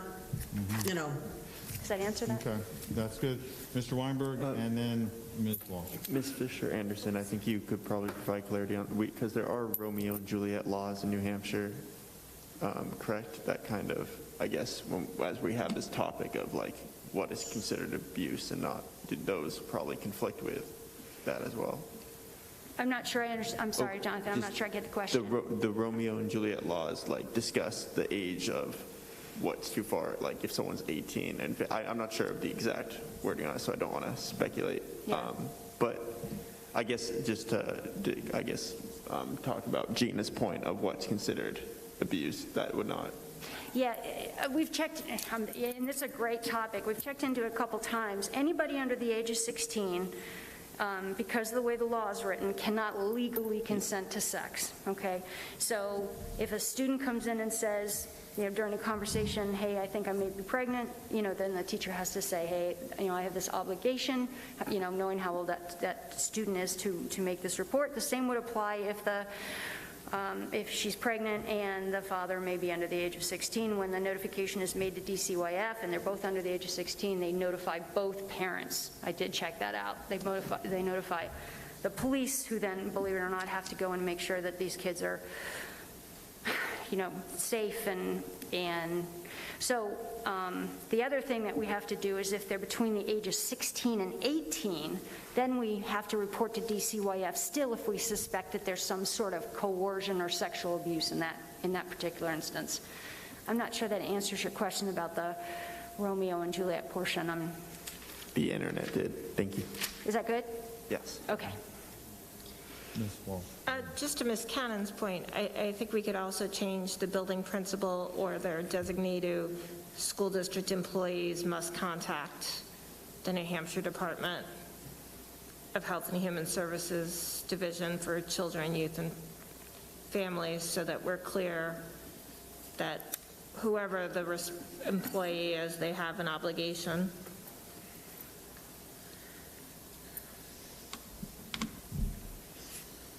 Does that answer that? Okay, that's good. Mr. Weinberg, and then Ms. Walsh. Ms. Fisher-Anderson, I think you could probably provide clarity on, because there are Romeo and Juliet laws in New Hampshire, correct? That kind of, I guess, as we have this topic of like what is considered abuse and not, did those probably conflict with that as well? I'm not sure I understand. I'm sorry, Jonathan. I'm not sure I get the question. The Romeo and Juliet laws like discuss the age of what's too far, like if someone's 18, and I'm not sure of the exact wording on it, so I don't want to speculate. Yeah. But I guess just to, talk about Gina's point of what's considered abuse, that would not. Yeah, we've checked, and this is a great topic. We've checked into it a couple times. Anybody under the age of 16, because of the way the law is written, cannot legally consent to sex, okay? So if a student comes in and says, during a conversation, hey, I think I may be pregnant, then the teacher has to say, hey, I have this obligation, knowing how old that student is to make this report. The same would apply if she's pregnant and the father may be under the age of 16. When the notification is made to DCYF and they're both under the age of 16, they notify both parents. I did check that out. They notify the police, who then, believe it or not, have to go and make sure that these kids are safe. And so the other thing that we have to do is if they're between the age of 16 and 18, then we have to report to DCYF still if we suspect that there's some sort of coercion or sexual abuse in that particular instance. I'm not sure that answers your question about the Romeo and Juliet portion. The internet did. Thank you. Is that good? Yes. Okay. Ms. Walsh. Just to Ms. Cannon's point, I think we could also change the building principal or their designated school district employees must contact the New Hampshire Department of Health and Human Services Division for Children, Youth, and Families, so that we're clear that whoever the employee is, they have an obligation.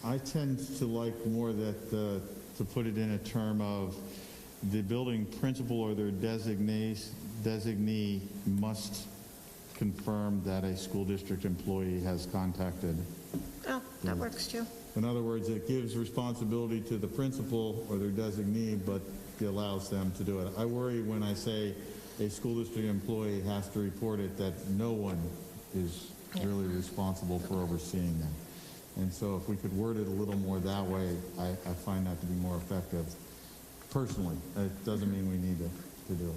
I tend to like more that, to put it in a term of the building principal or their designee must confirm that a school district employee has contacted. Oh, that works too. In other words, it gives responsibility to the principal or their designee, but it allows them to do it. I worry when I say a school district employee has to report it that no one is really responsible for overseeing them. And so if we could word it a little more that way, I find that to be more effective. Personally, it doesn't mean we need to do it.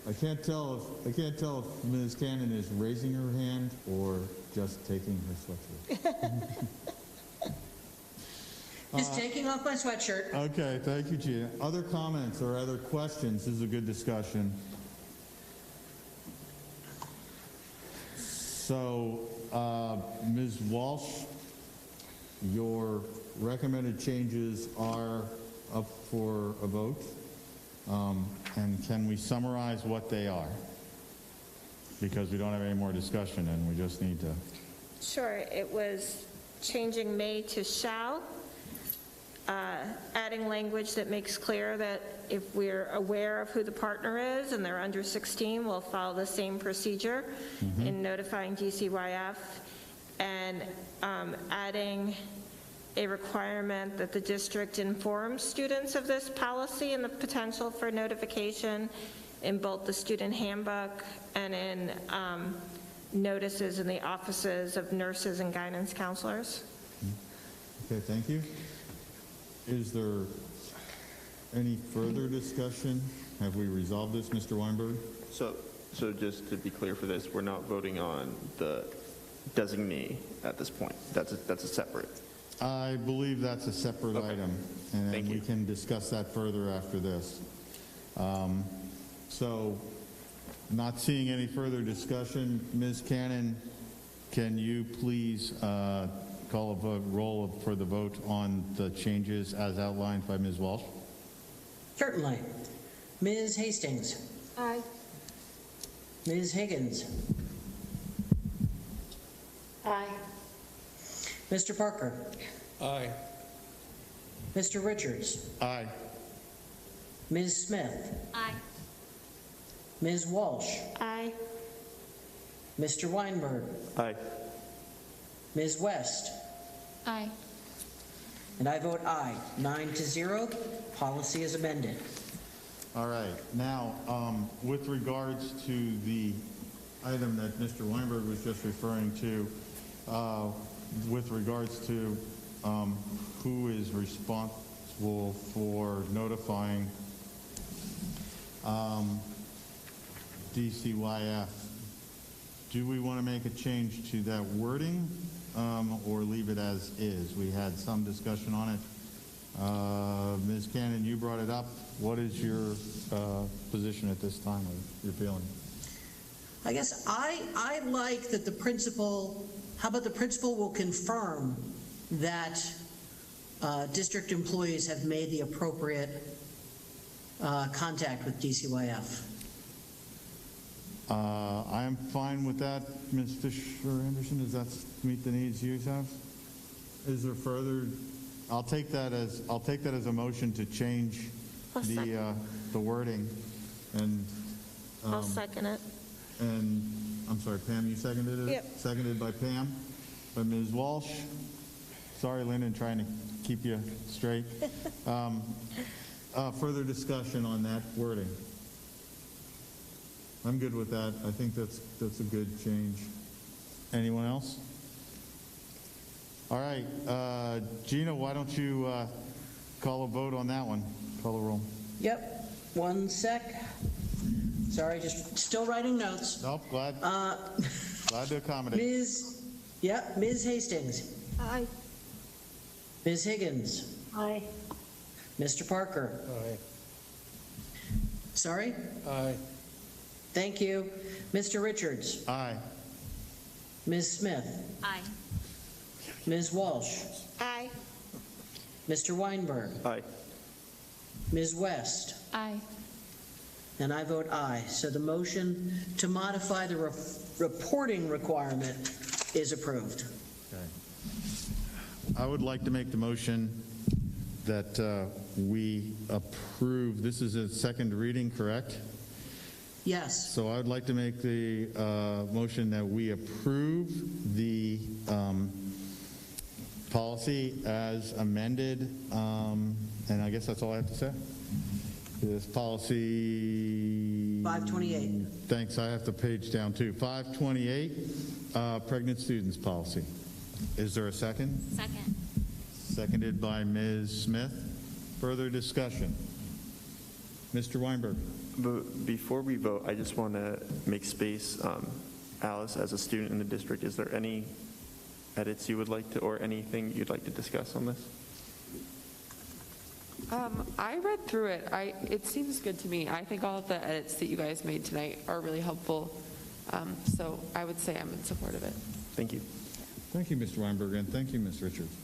I can't tell if Ms. Cannon is raising her hand or just taking her sweatshirt. Just taking off my sweatshirt. Okay, thank you, Gina. Other comments or other questions? This is a good discussion. So, Ms. Walsh, your recommended changes are up for a vote. And can we summarize what they are? Because we don't have any more discussion and we just need to. Sure. It was changing may to shall, adding language that makes clear that if we're aware of who the partner is and they're under 16, we'll follow the same procedure in notifying DCYF, and adding a requirement that the district informs students of this policy and the potential for notification in both the student handbook and in notices in the offices of nurses and guidance counselors. Okay, thank you. Is there any further discussion? Have we resolved this, Mr. Weinberg? So just to be clear for this, we're not voting on the designee at this point. That's a separate. I believe that's a separate item, and then we can discuss that further after this. So, not seeing any further discussion, Ms. Cannon, can you please call a roll for the vote on the changes as outlined by Ms. Walsh? Certainly. Ms. Hastings? Aye. Ms. Higgins. Aye. Mr. Parker. Aye. Mr. Richards. Aye. Ms. Smith. Aye. Ms. Walsh. Aye. Mr. Weinberg. Aye. Ms. West. Aye. And I vote aye. 9-0. Policy is amended. All right. Now, with regards to the item that Mr. Weinberg was just referring to, with regards to who is responsible for notifying DCYF, do we want to make a change to that wording or leave it as is? We had some discussion on it. Ms. Cannon, you brought it up. What is your position at this time, or your feeling? I guess I like that the principal, how about the principal will confirm that district employees have made the appropriate contact with DCYF. I am fine with that, Ms. Fisher-Anderson. Does that meet the needs you have? Is there further? I'll take that as a motion to change the wording. And I'll second it. And I'm sorry, Pam, you seconded it? Yep. Seconded by Pam. By Ms. Walsh. Sorry, Lyndon, trying to keep you straight. Further discussion on that wording. I'm good with that. I think that's a good change. Anyone else? All right, Gina, why don't you call a vote on that one? Call a roll. Yep. One sec. Sorry, just still writing notes. Nope, glad to accommodate. Ms. Hastings. Aye. Ms. Higgins. Aye. Mr. Parker. Aye. Sorry? Aye. Thank you. Mr. Richards. Aye. Ms. Smith. Aye. Ms. Walsh. Aye. Mr. Weinberg. Aye. Ms. West. Aye. And I vote aye. So the motion to modify the reporting requirement is approved. Okay. I would like to make the motion that we approve. This is a second reading, correct? Yes. So I would like to make the motion that we approve the policy as amended, and I guess that's all I have to say. This policy 528. Thanks. I have to page down too. 528, pregnant students policy. Is there a second? Second. Seconded by Ms. Smith. Further discussion. Mr. Weinberg. But before we vote, I just want to make space. Alice, as a student in the district, is there any edits you would like to, or anything you'd like to discuss on this? I read through it. It seems good to me. I think all of the edits that you guys made tonight are really helpful. So I would say I'm in support of it. Thank you. Thank you, Mr. Weinberg, and thank you, Ms. Richards,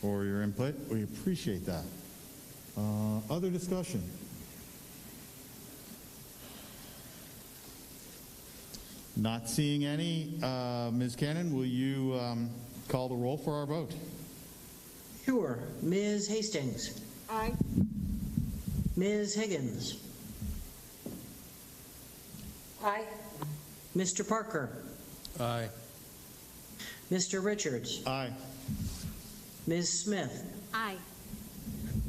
for your input. We appreciate that. Other discussion? Not seeing any. Ms. Cannon, will you call the roll for our vote? Sure. Ms. Hastings. Aye. Ms. Higgins. Aye. Mr. Parker. Aye. Mr. Richards. Aye. Ms. Smith. Aye.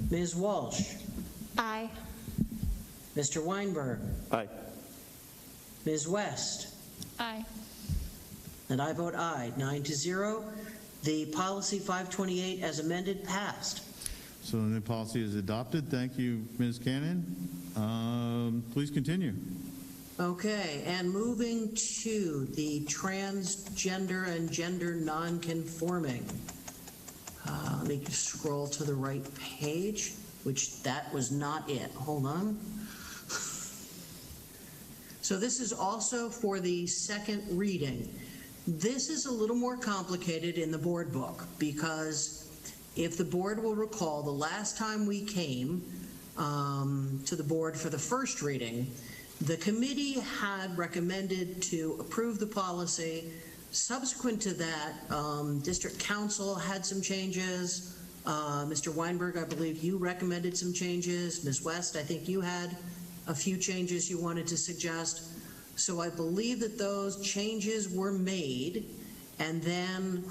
Ms. Walsh. Aye. Mr. Weinberg. Aye. Ms. West. Aye. And I vote aye. 9-0. The policy 528 as amended passed. So the new policy is adopted. Thank you, Ms. Cannon. Please continue. Okay, and moving to the transgender and gender nonconforming. Let me just scroll to the right page, which that was not it. Hold on. So this is also for the second reading. This is a little more complicated in the board book because if the board will recall, the last time we came to the board for the first reading, The committee had recommended to approve the policy. Subsequent to that, district council had some changes. Mr. Weinberg, I believe you recommended some changes. Ms. West, I think you had a few changes you wanted to suggest. So I believe that those changes were made, and then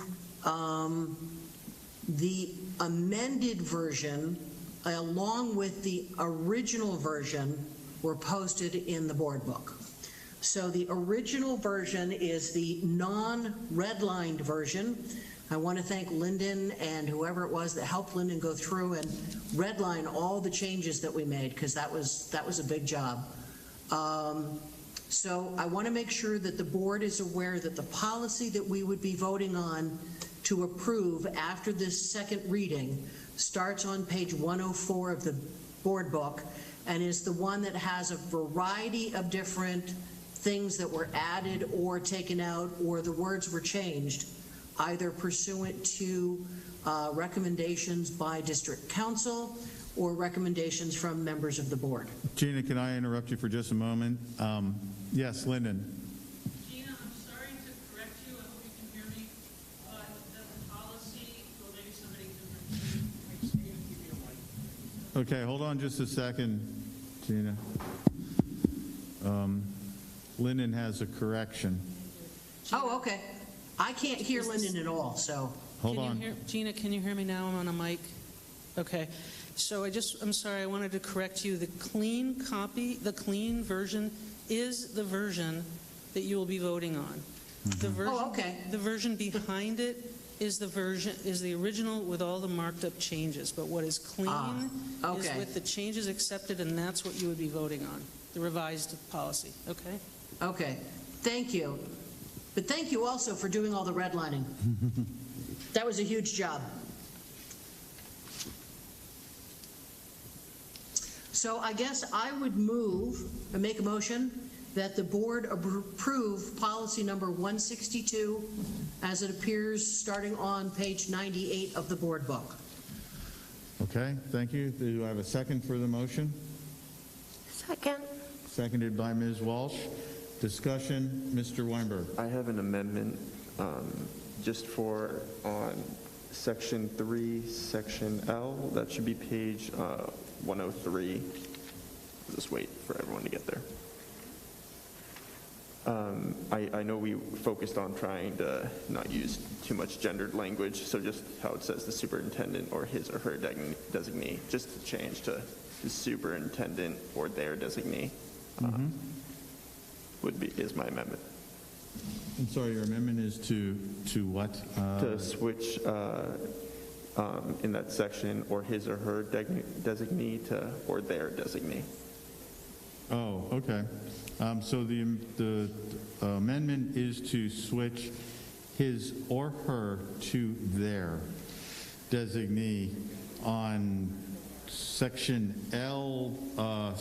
the amended version, along with the original version, were posted in the board book. So the original version is the non-redlined version. I want to thank Lyndon and whoever it was that helped Lyndon go through and redline all the changes that we made, because that was a big job. So I want to make sure that the board is aware that the policy that we would be voting on to approve after this second reading starts on page 104 of the board book and is the one that has a variety of different things that were added or taken out, or the words were changed, either pursuant to recommendations by district council or recommendations from members of the board. Gina, can I interrupt you for just a moment? Yes, Lyndon. Gina, I'm sorry to correct you. I hope you can hear me. But the policy, well, maybe somebody can give you a mic. Okay, hold on just a second, Gina. Lyndon has a correction. Oh, okay. I can't hear Lyndon at all, so. Hold on. Gina, can you hear me now? I'm on a mic. Okay. So I'm sorry, I wanted to correct you. The clean copy, the clean version is the version that you will be voting on. The version, the version behind it is the original with all the marked up changes. But what is clean is with the changes accepted, and that's what you would be voting on, the revised policy. Okay? Okay. Thank you. But thank you also for doing all the redlining. That was a huge job. So I guess I would make a motion that the board approve policy number 162 as it appears starting on page 98 of the board book. Okay, thank you. Do I have a second for the motion? Second. Seconded by Ms. Walsh. Discussion, Mr. Weinberg. I have an amendment just for on section 3, section L. That should be page 103. I'll just wait for everyone to get there. I know we focused on trying to not use too much gendered language, so just how it says the superintendent or his or her designee, just to change to the superintendent or their designee is my amendment. I'm sorry, your amendment is to what? To switch in that section, or his or her designee to or their designee. Oh, okay. So the amendment is to switch his or her to their designee on section L, I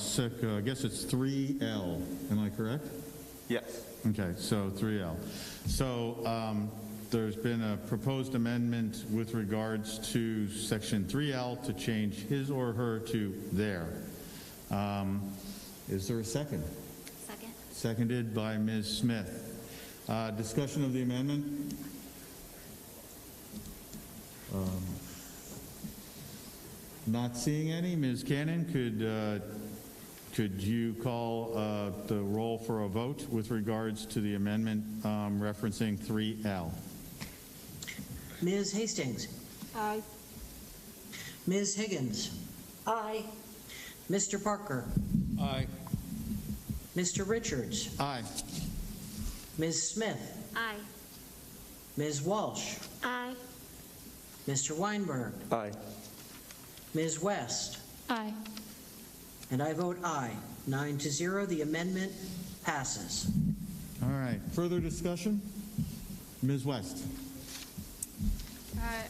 guess it's 3L. Am I correct? Yes. Okay, so 3L. So there's been a proposed amendment with regards to section 3L to change his or her to their. Is there a second? Second. Seconded by Ms. Smith. Discussion of the amendment? Not seeing any. Ms. Cannon, could you call the roll for a vote with regards to the amendment referencing 3L? Ms. Hastings? Aye. Ms. Higgins? Aye. Mr. Parker? Aye. Mr. Richards? Aye. Ms. Smith? Aye. Ms. Walsh? Aye. Mr. Weinberg? Aye. Ms. West? Aye. And I vote aye. 9-0, the amendment passes. All right. Further discussion? Ms. West?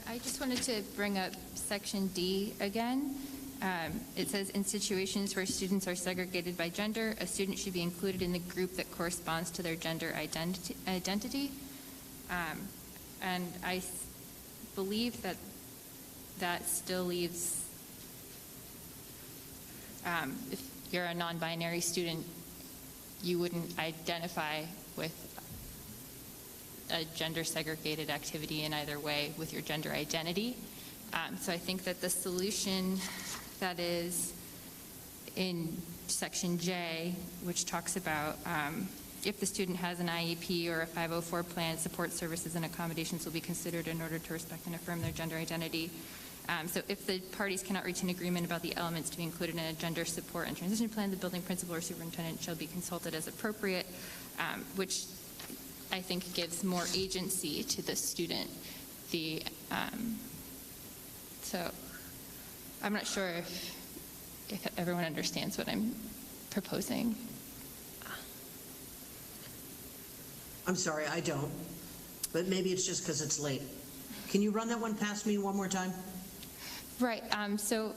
I just wanted to bring up section D again. It says, in situations where students are segregated by gender, a student should be included in the group that corresponds to their gender identity. And I believe that still leaves, if you're a non-binary student, you wouldn't identify with a gender segregated activity in either way with your gender identity. So I think that the solution that is in section J, which talks about if the student has an IEP or a 504 plan, support services and accommodations will be considered in order to respect and affirm their gender identity. So if the parties cannot reach an agreement about the elements to be included in a gender support and transition plan, the building principal or superintendent shall be consulted as appropriate, which I think gives more agency to the student. So I'm not sure if everyone understands what I'm proposing. I'm sorry, I don't. But maybe it's just because it's late. Can you run that one past me one more time? Right. So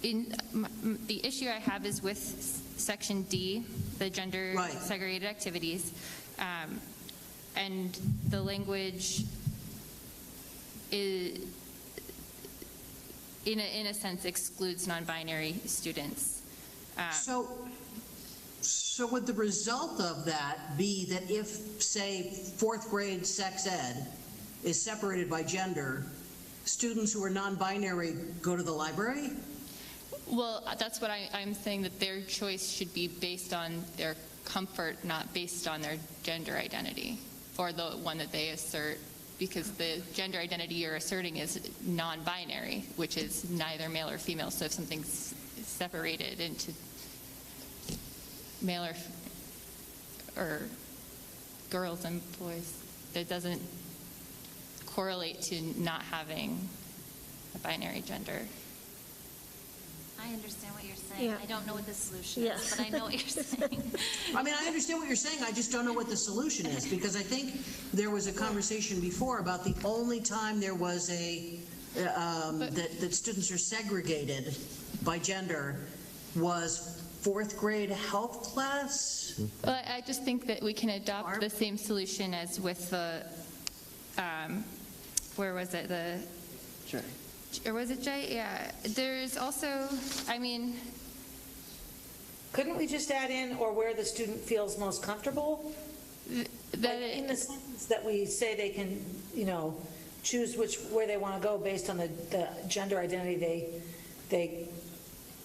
the issue I have is with section D, the gender segregated activities, and the language is, in a sense, excludes non-binary students. So would the result of that be that if, say, fourth grade sex ed is separated by gender, students who are non-binary go to the library? Well, that's what I'm saying, that their choice should be based on their comfort, not based on their gender identity, or the one that they assert, because the gender identity you're asserting is non-binary, which is neither male or female. So if something's separated into male or girls and boys, that doesn't correlate to not having a binary gender. I understand what you're saying. Yeah. I don't know what the solution is, but I know what you're saying. I mean, I understand what you're saying. I just don't know what the solution is, because I think there was a conversation before about the only time there was that students are segregated by gender was fourth grade health class. Well, I just think that we can adopt the same solution as with the, where was it? The J. Or was it J? Yeah. There's also, I mean, couldn't we just add in, or where the student feels most comfortable? In the sentence that we say they can, choose where they want to go based on the gender identity they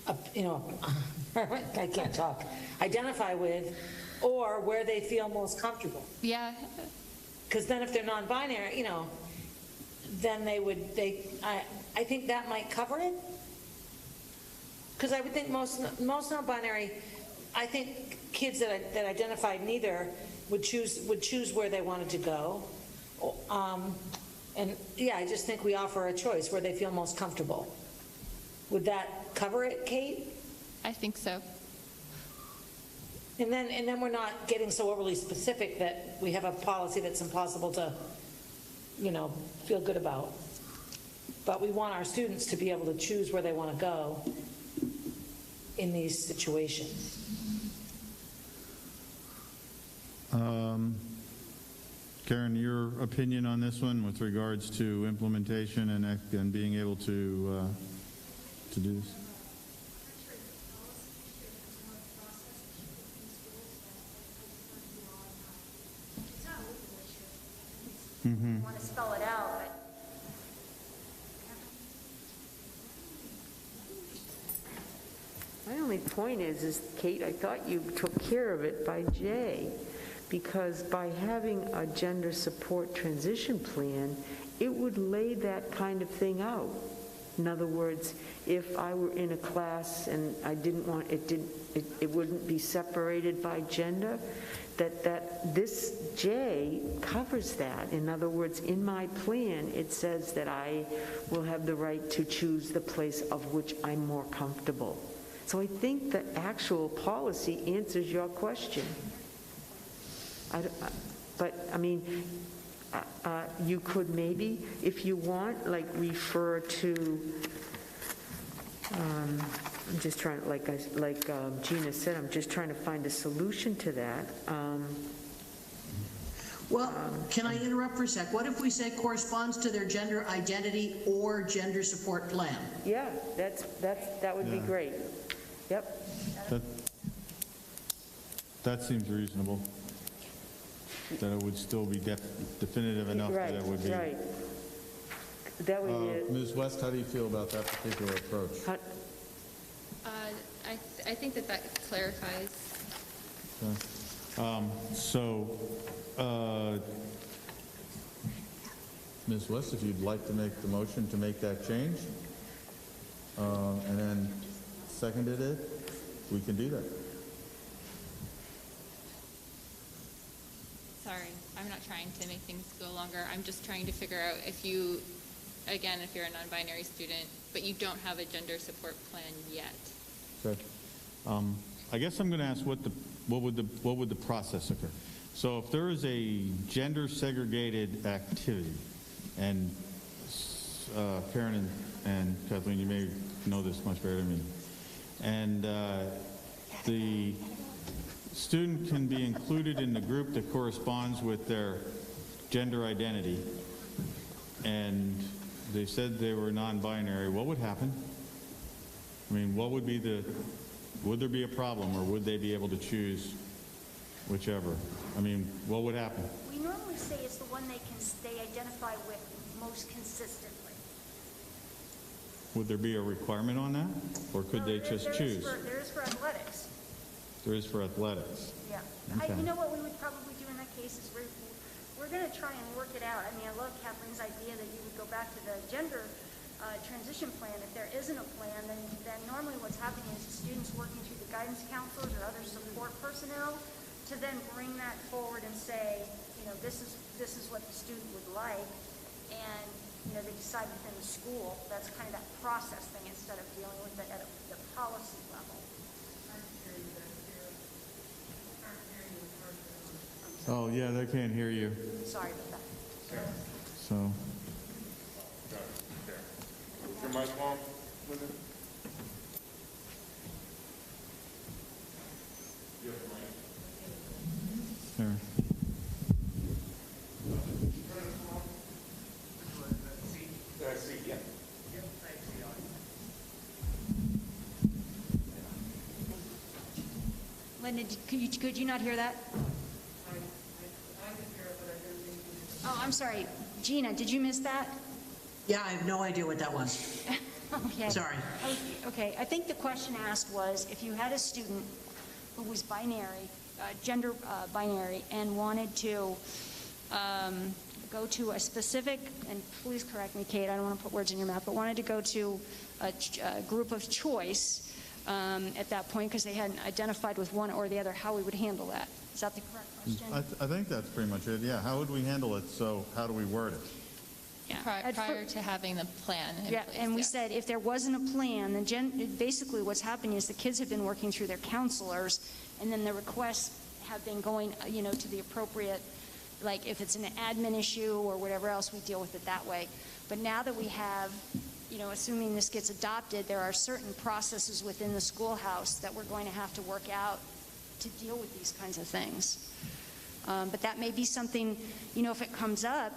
I can't talk, identify with, or where they feel most comfortable. Yeah. Because then if they're non-binary, then I think that might cover it. Because I would think most non-binary, I think kids that identified neither would choose where they wanted to go. And yeah, I just think we offer a choice where they feel most comfortable. Would that cover it, Kate? I think so. And then we're not getting so overly specific that we have a policy that's impossible to, feel good about. But we want our students to be able to choose where they want to go in these situations. Karen, your opinion on this one with regards to implementation and being able to do this? I want to spell it out, but My only point is Kate, I thought you took care of it by J, because by having a gender support transition plan, it would lay that kind of thing out. In other words, if I were in a class and I didn't want it wouldn't be separated by gender, that this J covers that. In other words, in my plan, it says that I will have the right to choose the place of which I'm more comfortable. So I think the actual policy answers your question. You could maybe, if you want, refer to, I'm just trying, like Gina said, I'm just trying to find a solution to that. Can I interrupt for a sec? What if we say corresponds to their gender identity or gender support plan? Yeah, that would be great. Yep. That seems reasonable. That it would still be definitive enough that it would be. Right. That way, Ms. West, how do you feel about that particular approach? I think that clarifies. Ms. West, if you'd like to make the motion to make that change, and then seconded it, we can do that. Sorry, I'm not trying to make things go longer. I'm just trying to figure out if you, again, if you're a non-binary student, but you don't have a gender support plan yet. Okay. I guess I'm going to ask what would the process occur? So if there is a gender segregated activity, and Karen and Kathleen, you may know this much better than me, and the student can be included in the group that corresponds with their gender identity, and they said they were non-binary, what would happen? I mean, would there be a problem, or would they be able to choose whichever? I mean, what would happen? We normally say it's the one they identify with most consistently. Would there be a requirement on that, or could they just choose? There is for athletics. There is for athletics. Yeah. Okay. You know what we would probably do in that case is we're going to try and work it out. I mean, I love Kathleen's idea that you would go back to the gender transition plan. If there isn't a plan, then normally what's happening is the students working through the guidance counselors or other support personnel to then bring that forward and say, you know, this is what the student would like, and you know, they decide within the school. That's kind of that process thing instead of dealing with it at the policy level. Oh, yeah, they can't hear you. Sorry about that. So. Is your mic on? Here. Linda, could you not hear that? Oh, I'm sorry. Gina, did you miss that? Yeah, I have no idea what that was. Okay. Sorry. Okay, I think the question asked was if you had a student who was binary, gender binary, and wanted to go to a specific, and please correct me, Kate, I don't want to put words in your mouth, but wanted to go to a group of choice at that point because they hadn't identified with one or the other, how we would handle that. Is that the correct question? I think that's pretty much it. Yeah, how would we handle it? So how do we word it? Yeah. Prior to having the plan in Yeah, place, and we said if there wasn't a plan, then basically what's happening is the kids have been working through their counselors, and then the requests have been going, you know, to the appropriate, like if it's an admin issue or whatever else, we deal with it that way. But now that we have, you know, assuming this gets adopted, there are certain processes within the schoolhouse that we're going to have to work out to deal with these kinds of things. But that may be something, you know, if it comes up,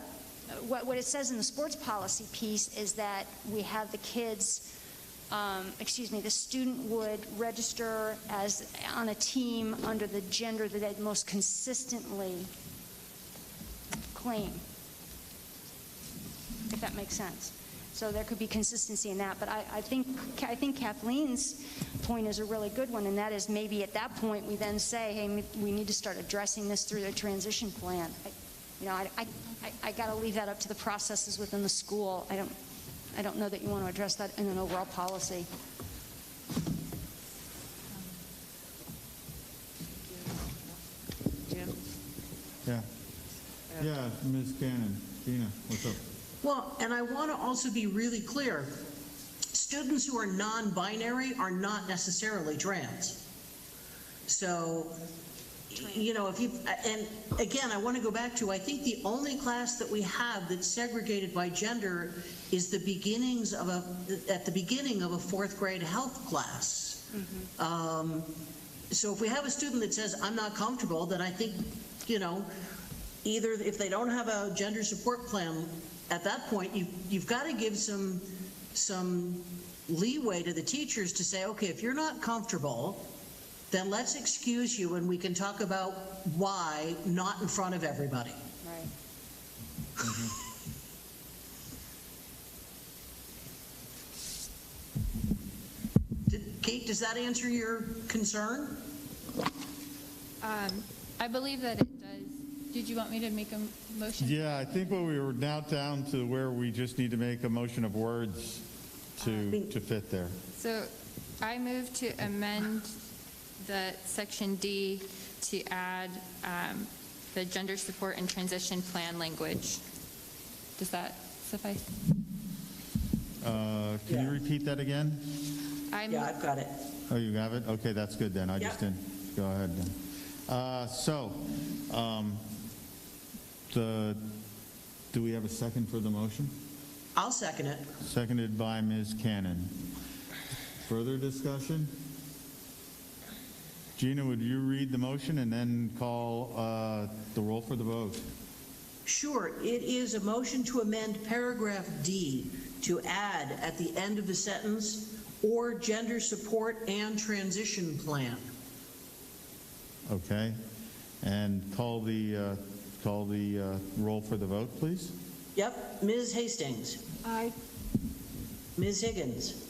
what it says in the sports policy piece is that we have the kids, the student would register as on a team under the gender that they most consistently claim, if that makes sense. So there could be consistency in that. But I think Kathleen's point is a really good one, and that is maybe at that point we then say, hey, we need to start addressing this through the transition plan. I got to leave that up to the processes within the school. I don't know that you want to address that in an overall policy. Jim? Yeah. Yeah, Ms. Cannon. Gina, what's up? Well, and I want to also be really clear. Students who are non-binary are not necessarily trans. So, you know, and again, I want to go back to, I think the only class that we have that's segregated by gender is at the beginning of a fourth grade health class. Mm-hmm. So if we have a student that says, I'm not comfortable, then I think, you know, either if they don't have a gender support plan, at that point, you've got to give some leeway to the teachers to say, okay, if you're not comfortable, then let's excuse you and we can talk about why not in front of everybody. Right. Kate, does that answer your concern? I believe that it does. Did you want me to make a motion? Yeah, I think we were now down to where we just need to make a motion of words to fit there. So I move to amend the section D to add the gender support and transition plan language. Does that suffice? Can you repeat that again? Yeah, I've got it. Oh, you have it? Okay, that's good then. I just didn't. Go ahead then. Do we have a second for the motion? I'll second it. Seconded by Ms. Cannon. Further discussion? Gina, would you read the motion and then call the roll for the vote? Sure. It is a motion to amend paragraph D to add at the end of the sentence, or gender support and transition plan. Okay. And call the roll for the vote, please. Yep. Ms. Hastings. Aye. Ms. Higgins.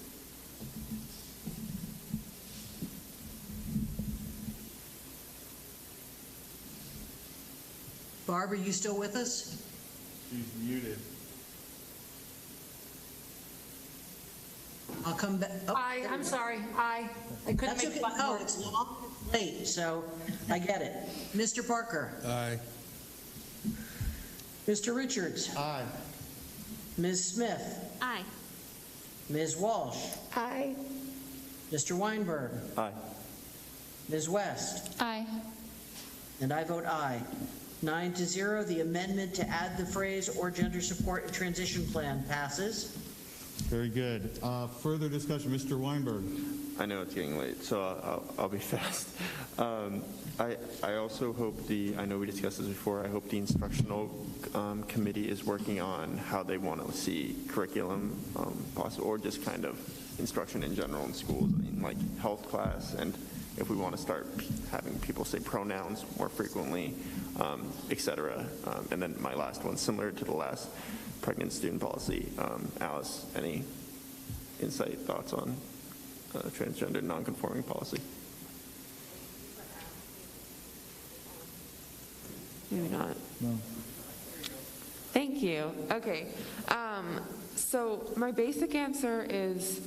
Barbara, you still with us? She's muted. I'll come back. Oh, Aye, I'm sorry. Aye. I couldn't That's make okay. the button No, work. it's long, it's late, so I get it. Mr. Parker. Aye. Mr. Richards. Aye. Ms. Smith. Aye. Ms. Walsh. Aye. Mr. Weinberg. Aye. Ms. West. Aye. And I vote aye. 9-0, the amendment to add the phrase "or gender support and transition plan" passes. Very good. Further discussion, Mr. Weinberg. I know it's getting late, so I'll be fast. I also hope I know we discussed this before, I hope the instructional committee is working on how they want to see curriculum possible, or just kind of instruction in general in schools. I mean, like health class, and if we want to start having people say pronouns more frequently, et cetera. And then my last one, similar to the last pregnant student policy. Alice, any insight, thoughts on transgender nonconforming policy? Maybe not. No. Thank you. Okay. So my basic answer is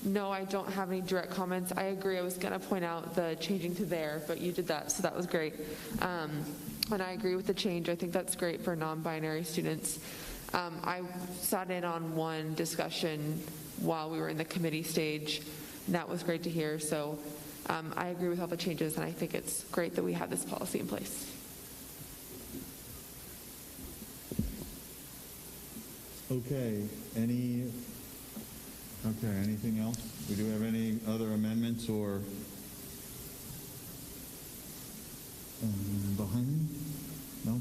no, I don't have any direct comments. I agree. I was going to point out the changing to there, but you did that, so that was great. And I agree with the change. I think that's great for non-binary students. I sat in on one discussion while we were in the committee stage, and that was great to hear. So I agree with all the changes, and I think it's great that we have this policy in place. Okay. Anything else? We do have any other amendments or behind me? No?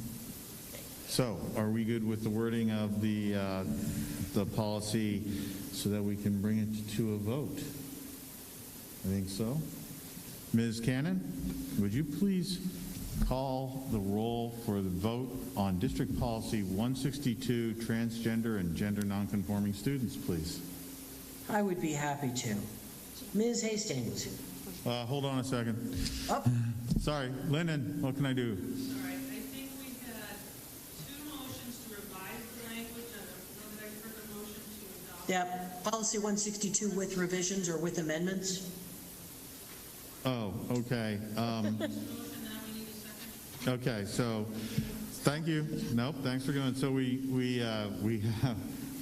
So, are we good with the wording of the policy so that we can bring it to a vote? I think so. Ms. Cannon, would you please call the roll for the vote on District Policy 162, transgender and gender nonconforming students, please? I would be happy to. Ms. Hastings. Hold on a second. Up. Sorry, Lyndon, what can I do? All right, I think we had two motions to revise the language. I don't know that I heard a motion to adopt. Yep. Policy 162 with revisions or with amendments. Oh, okay. Okay, so thank you. Nope, thanks for going. So we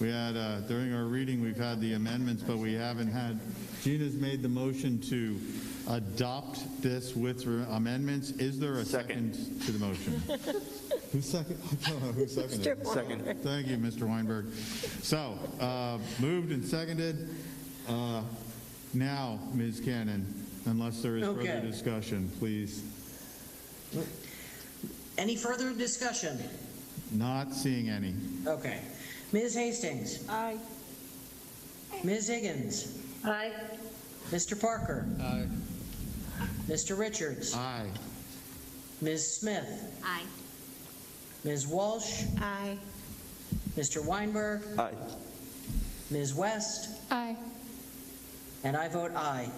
had during our reading we've had the amendments, but we haven't had. Gina's made the motion to adopt this with amendments. Is there a second to the motion? Who's second? I don't know who seconded it. Second. Thank you, Mr. Weinberg. So moved and seconded. Now, Ms. Cannon, unless there is further discussion, please. Any further discussion? Not seeing any. Okay. Ms. Hastings. Aye. Ms. Higgins. Aye. Mr. Parker. Aye. Mr. Richards? Aye. Ms. Smith? Aye. Ms. Walsh? Aye. Mr. Weinberg? Aye. Ms. West? Aye. And I vote aye.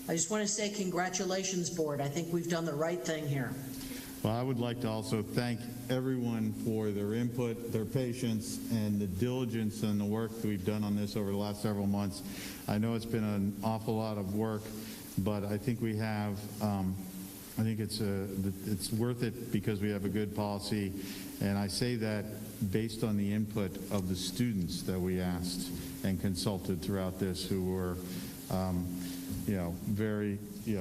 I just want to say congratulations, board. I think we've done the right thing here. Well, I would like to also thank everyone for their input, their patience, and the diligence and the work that we've done on this over the last several months. I know it's been an awful lot of work, but I think we have, I think it's worth it because we have a good policy. And I say that based on the input of the students that we asked and consulted throughout this, who were, very,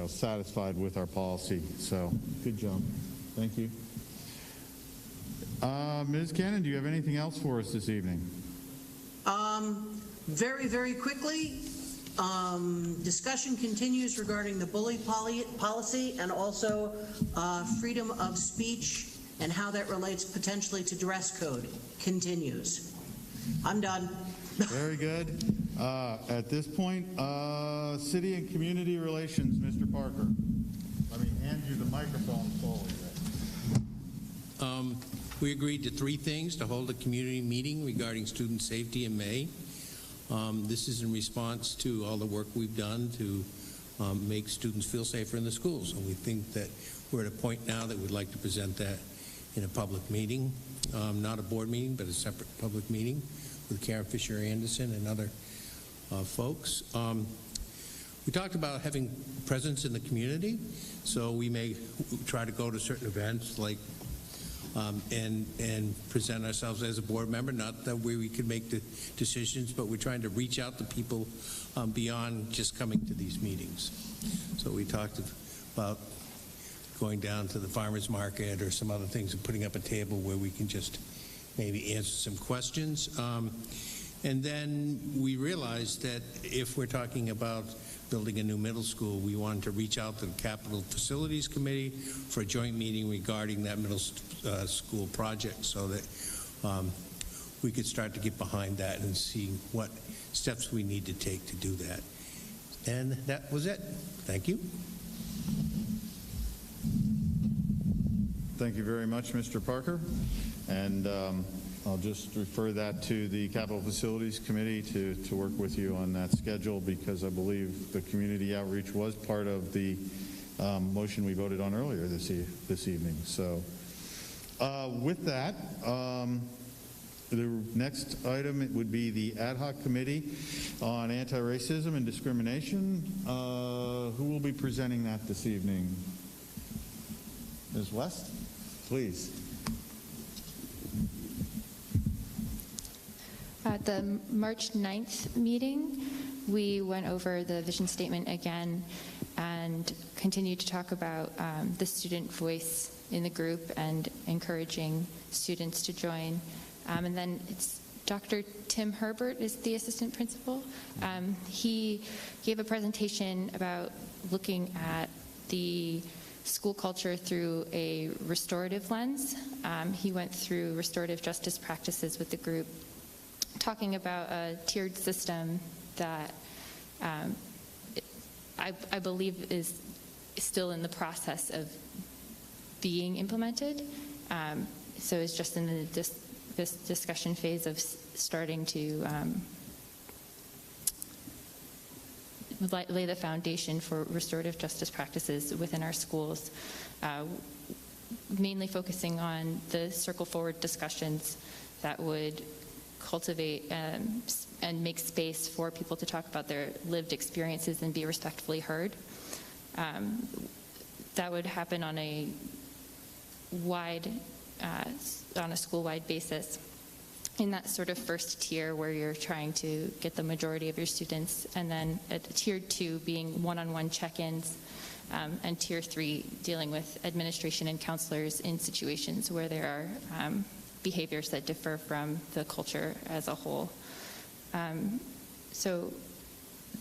satisfied with our policy. So, good job. Thank you. Ms. Cannon, do you have anything else for us this evening? Very, very quickly, discussion continues regarding the bully policy and also freedom of speech and how that relates potentially to dress code continues. I'm done. Very good. At this point, City and Community Relations, Mr. Parker. Let me hand you the microphone forward. We agreed to 3 things: to hold a community meeting regarding student safety in May. This is in response to all the work we've done to make students feel safer in the schools. And we think that we're at a point now that we'd like to present that in a public meeting, not a board meeting, but a separate public meeting with Karen Fisher Anderson and other folks. We talked about having presence in the community, so we may try to go to certain events like and present ourselves as a board member, not that we could make the decisions, but we're trying to reach out to people beyond just coming to these meetings. So we talked about going down to the farmer's market or some other things and putting up a table where we can just maybe answer some questions. And then we realized that if we're talking about building a new middle school, we wanted to reach out to the Capital Facilities Committee for a joint meeting regarding that middle school project so that we could start to get behind that and see what steps we need to take to do that. And that was it. Thank you. Thank you very much, Mr. Parker. And I'll just refer that to the Capital Facilities Committee to work with you on that schedule, because I believe the community outreach was part of the motion we voted on earlier this evening. So with that, the next item would be the ad hoc committee on anti-racism and discrimination. Who will be presenting that this evening? Ms. West, please. At the March 9th meeting, we went over the vision statement again and continued to talk about the student voice in the group and encouraging students to join. And then it's Dr. Tim Herbert is the assistant principal. He gave a presentation about looking at the school culture through a restorative lens. He went through restorative justice practices with the group, talking about a tiered system that I believe is still in the process of being implemented. So it's just in this discussion phase of starting to lay the foundation for restorative justice practices within our schools, mainly focusing on the circle forward discussions that would cultivate and make space for people to talk about their lived experiences and be respectfully heard. That would happen on a school-wide basis in that sort of first tier where you're trying to get the majority of your students, and then at tier 2 being one-on-one check-ins, and tier 3 dealing with administration and counselors in situations where there are behaviors that differ from the culture as a whole. So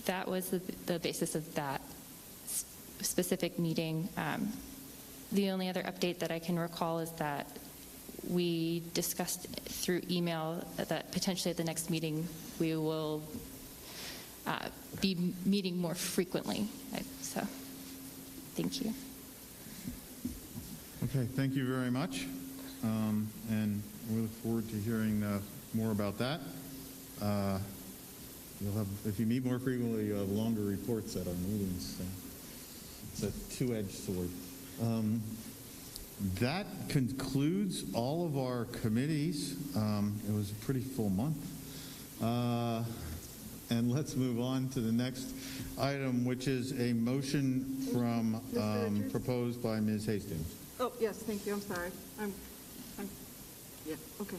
that was the basis of that specific meeting. The only other update that I can recall is that we discussed through email that potentially at the next meeting we will be meeting more frequently. So Thank you. Okay, thank you very much. And we look forward to hearing more about that. You'll have, if you meet more frequently, you'll have longer reports at our meetings. So it's a two-edged sword. That concludes all of our committees. It was a pretty full month. And let's move on to the next item, which is a motion from proposed by Ms. Hastings. Oh, yes, thank you, I'm sorry. Yeah, okay.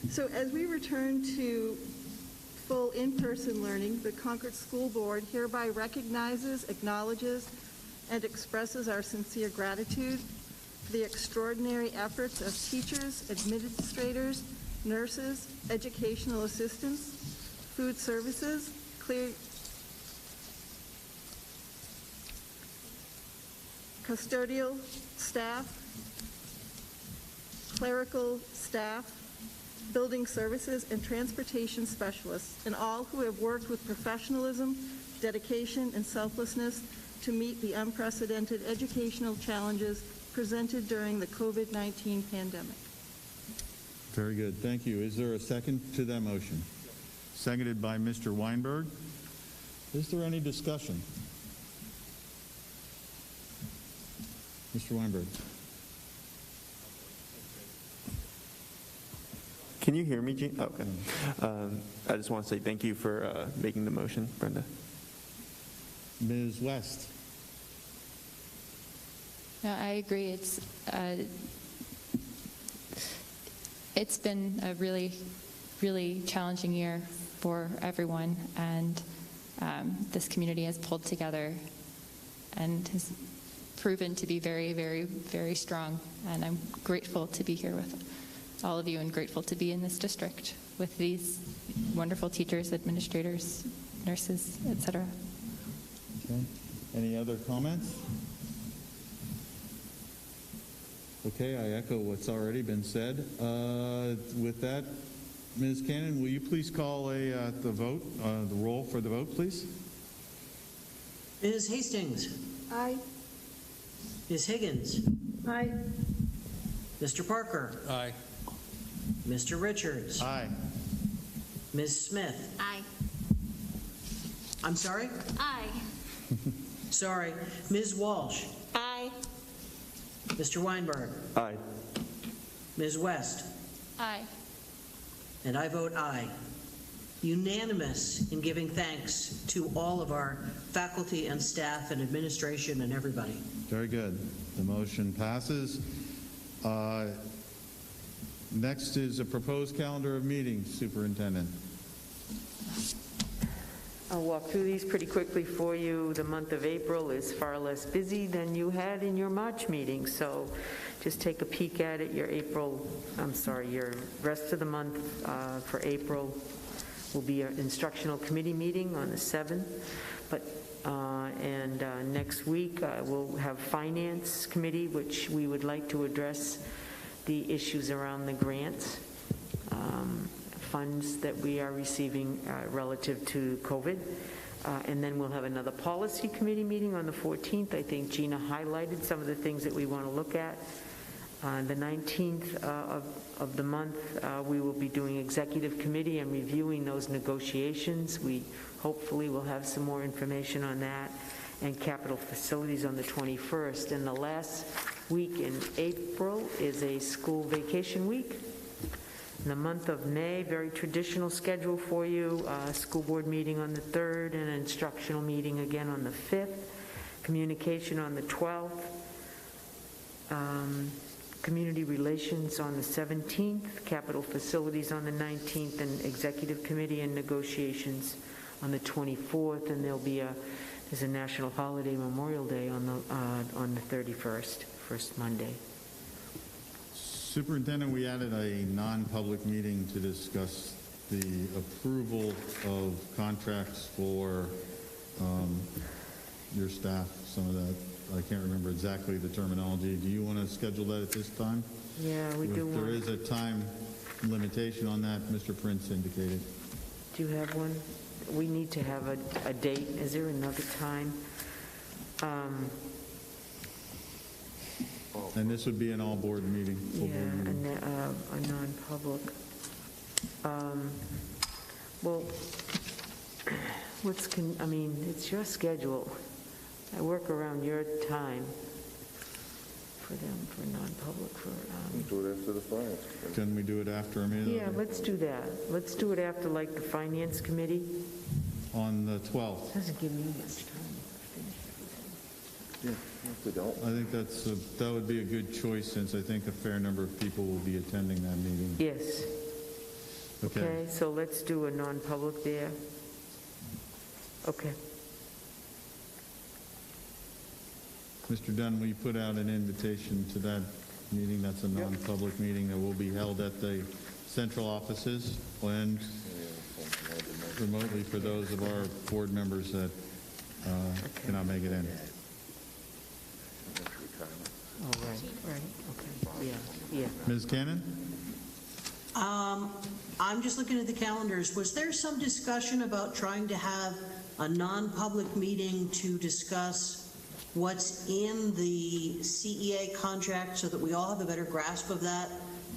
So as we return to full in-person learning, the Concord School Board hereby recognizes, acknowledges, and expresses our sincere gratitude for the extraordinary efforts of teachers, administrators, nurses, educational assistants, food services, custodial staff, clerical staff, building services, and transportation specialists, and all who have worked with professionalism, dedication, and selflessness to meet the unprecedented educational challenges presented during the COVID-19 pandemic. Very good. Thank you. Is there a second to that motion? Seconded by Mr. Weinberg. Is there any discussion? Mr. Weinberg. Can you hear me, Gene? Oh, okay. I just want to say thank you for making the motion, Brenda. Ms. West. No, I agree. It's been a really, really challenging year for everyone, and this community has pulled together and has proven to be very, very, very strong. And I'm grateful to be here with all of you and grateful to be in this district with these wonderful teachers, administrators, nurses, etc. Okay. Any other comments? Okay, I echo what's already been said. With that, Ms. Cannon, will you please call the vote, the roll for the vote, please? Ms. Hastings. Aye. Ms. Higgins. Aye. Mr. Parker. Aye. Mr. Richards. Aye. Ms. Smith. Aye. I'm sorry? Aye. Sorry. Ms. Walsh. Aye. Mr. Weinberg. Aye. Ms. West. Aye. And I vote aye. Unanimous in giving thanks to all of our faculty and staff and administration and everybody. Very good. The motion passes. Next is a proposed calendar of meetings, Superintendent. I'll walk through these pretty quickly for you. The month of April is far less busy than you had in your March meeting, so just take a peek at it. Your rest of the month for April will be an instructional committee meeting on the 7th, and next week we'll have finance committee, which we would like to address the issues around the grants, funds that we are receiving relative to COVID. And then we'll have another policy committee meeting on the 14th. I think Gina highlighted some of the things that we want to look at. The 19th of the month, we will be doing executive committee and reviewing those negotiations. We hopefully will have some more information on that, and capital facilities on the 21st. And the last week in April is a school vacation week. In the month of May, very traditional schedule for you, school board meeting on the 3rd and an instructional meeting again on the 5th, communication on the 12th, community relations on the 17th, capital facilities on the 19th, and executive committee and negotiations on the 24th, and there's a national holiday, Memorial Day, on the 31st, first Monday. Superintendent, we added a non-public meeting to discuss the approval of contracts for your staff, some of that. I can't remember exactly the terminology. Do you want to schedule that at this time? Yeah, we do. There is a time limitation on that, Mr. Prince indicated. Do you have one? We need to have a date. Is there another time? And this would be an all-board meeting. Full Yeah, board meeting. a non-public. Well, I mean, it's your schedule. I work around your time for them, for non-public, for... Do it after the finance. Can we do it after a meeting? Yeah, let's do that. Let's do it after, like, the Finance Committee. On the 12th. Doesn't give me much time. Yeah, if we don't. I think that would be a good choice, since I think a fair number of people will be attending that meeting. Yes. Okay, so let's do a non-public there. Okay. Mr. Dunn, will you put out an invitation to that meeting? That's a non-public meeting that will be held at the central offices and remotely for those of our board members that cannot make it in. Oh, right, okay, yeah. Ms. Cannon? I'm just looking at the calendars. Was there some discussion about trying to have a non-public meeting to discuss what's in the CEA contract so that we all have a better grasp of that,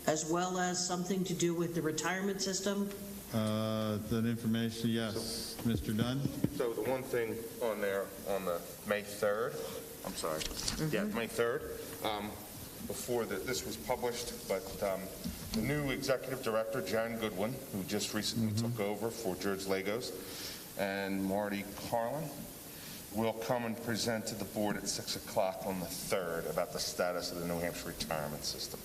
as well as something to do with the retirement system? That information, yes. Mr. Dunn? So the one thing on there on the May 3rd, I'm sorry, yeah, May 3rd, before this was published, but the new executive director, Jan Goodwin, who just recently took over for George Lagos, and Marty Carlin, will come and present to the board at 6 o'clock on the 3rd about the status of the New Hampshire retirement system.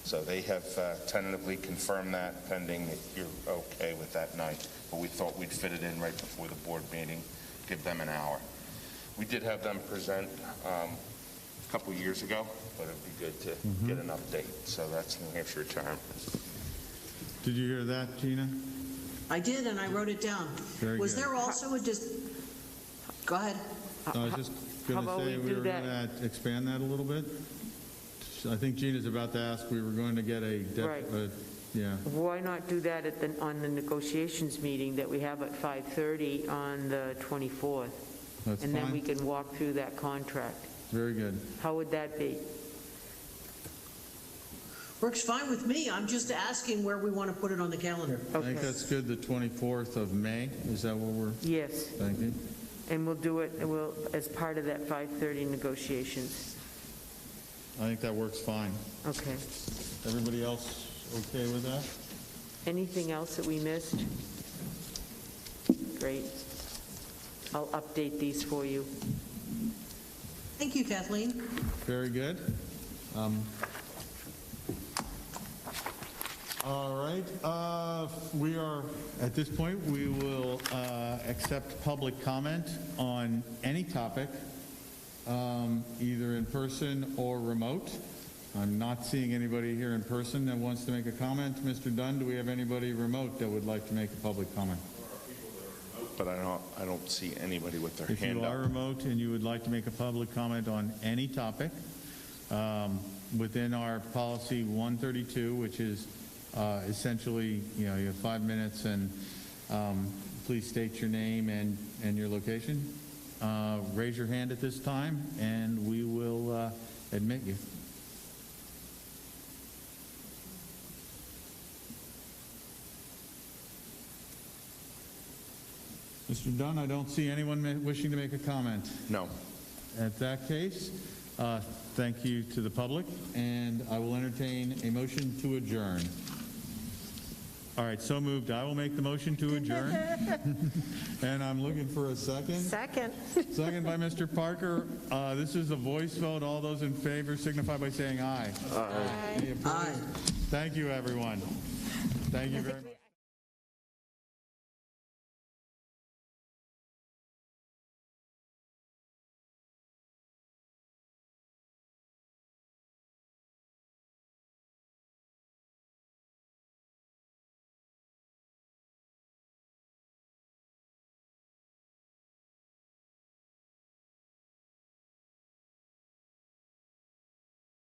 So they have tentatively confirmed that, pending that you're okay with that night. But we thought we'd fit it in right before the board meeting, give them an hour. We did have them present a couple years ago, but it'd be good to get an update. So that's New Hampshire retirement. Did you hear that, Gina? I did, and I wrote it down. Very Was good. there also a Go ahead. I was just going to say we were going to expand that a little bit. I think Gina's about to ask, we were going to get Right. Yeah. Why not do that on the negotiations meeting that we have at 5:30 on the 24th? That's And then fine. we can walk through that contract. Very good. How would that be? Works fine with me. I'm just asking where we want to put it on the calendar. I think that's good, the 24th of May. Is that what we're Yes. thinking? And we'll do it as part of that 5:30 negotiations. I think that works fine. Okay. Everybody else okay with that? Anything else that we missed? Great. I'll update these for you. Thank you, Kathleen. Very good. All right. We are, at this point, we will accept public comment on any topic, either in person or remote. I'm not seeing anybody here in person that wants to make a comment. Mr. Dunn, do we have anybody remote that would like to make a public comment? But I don't see anybody with their If hand you up. are remote and you would like to make a public comment on any topic, within our policy 132, which is essentially, you have 5 minutes, and please state your name and your location. Raise your hand at this time, and we will admit you. Mr. Dunn, I don't see anyone wishing to make a comment. No. At that case, thank you to the public, and I will entertain a motion to adjourn. All right, so moved. I will make the motion to adjourn. And I'm looking for a second. Second. Second by Mr. Parker. This is a voice vote. All those in favor signify by saying aye. Aye. Any opposed? Thank you, everyone. Thank you very much.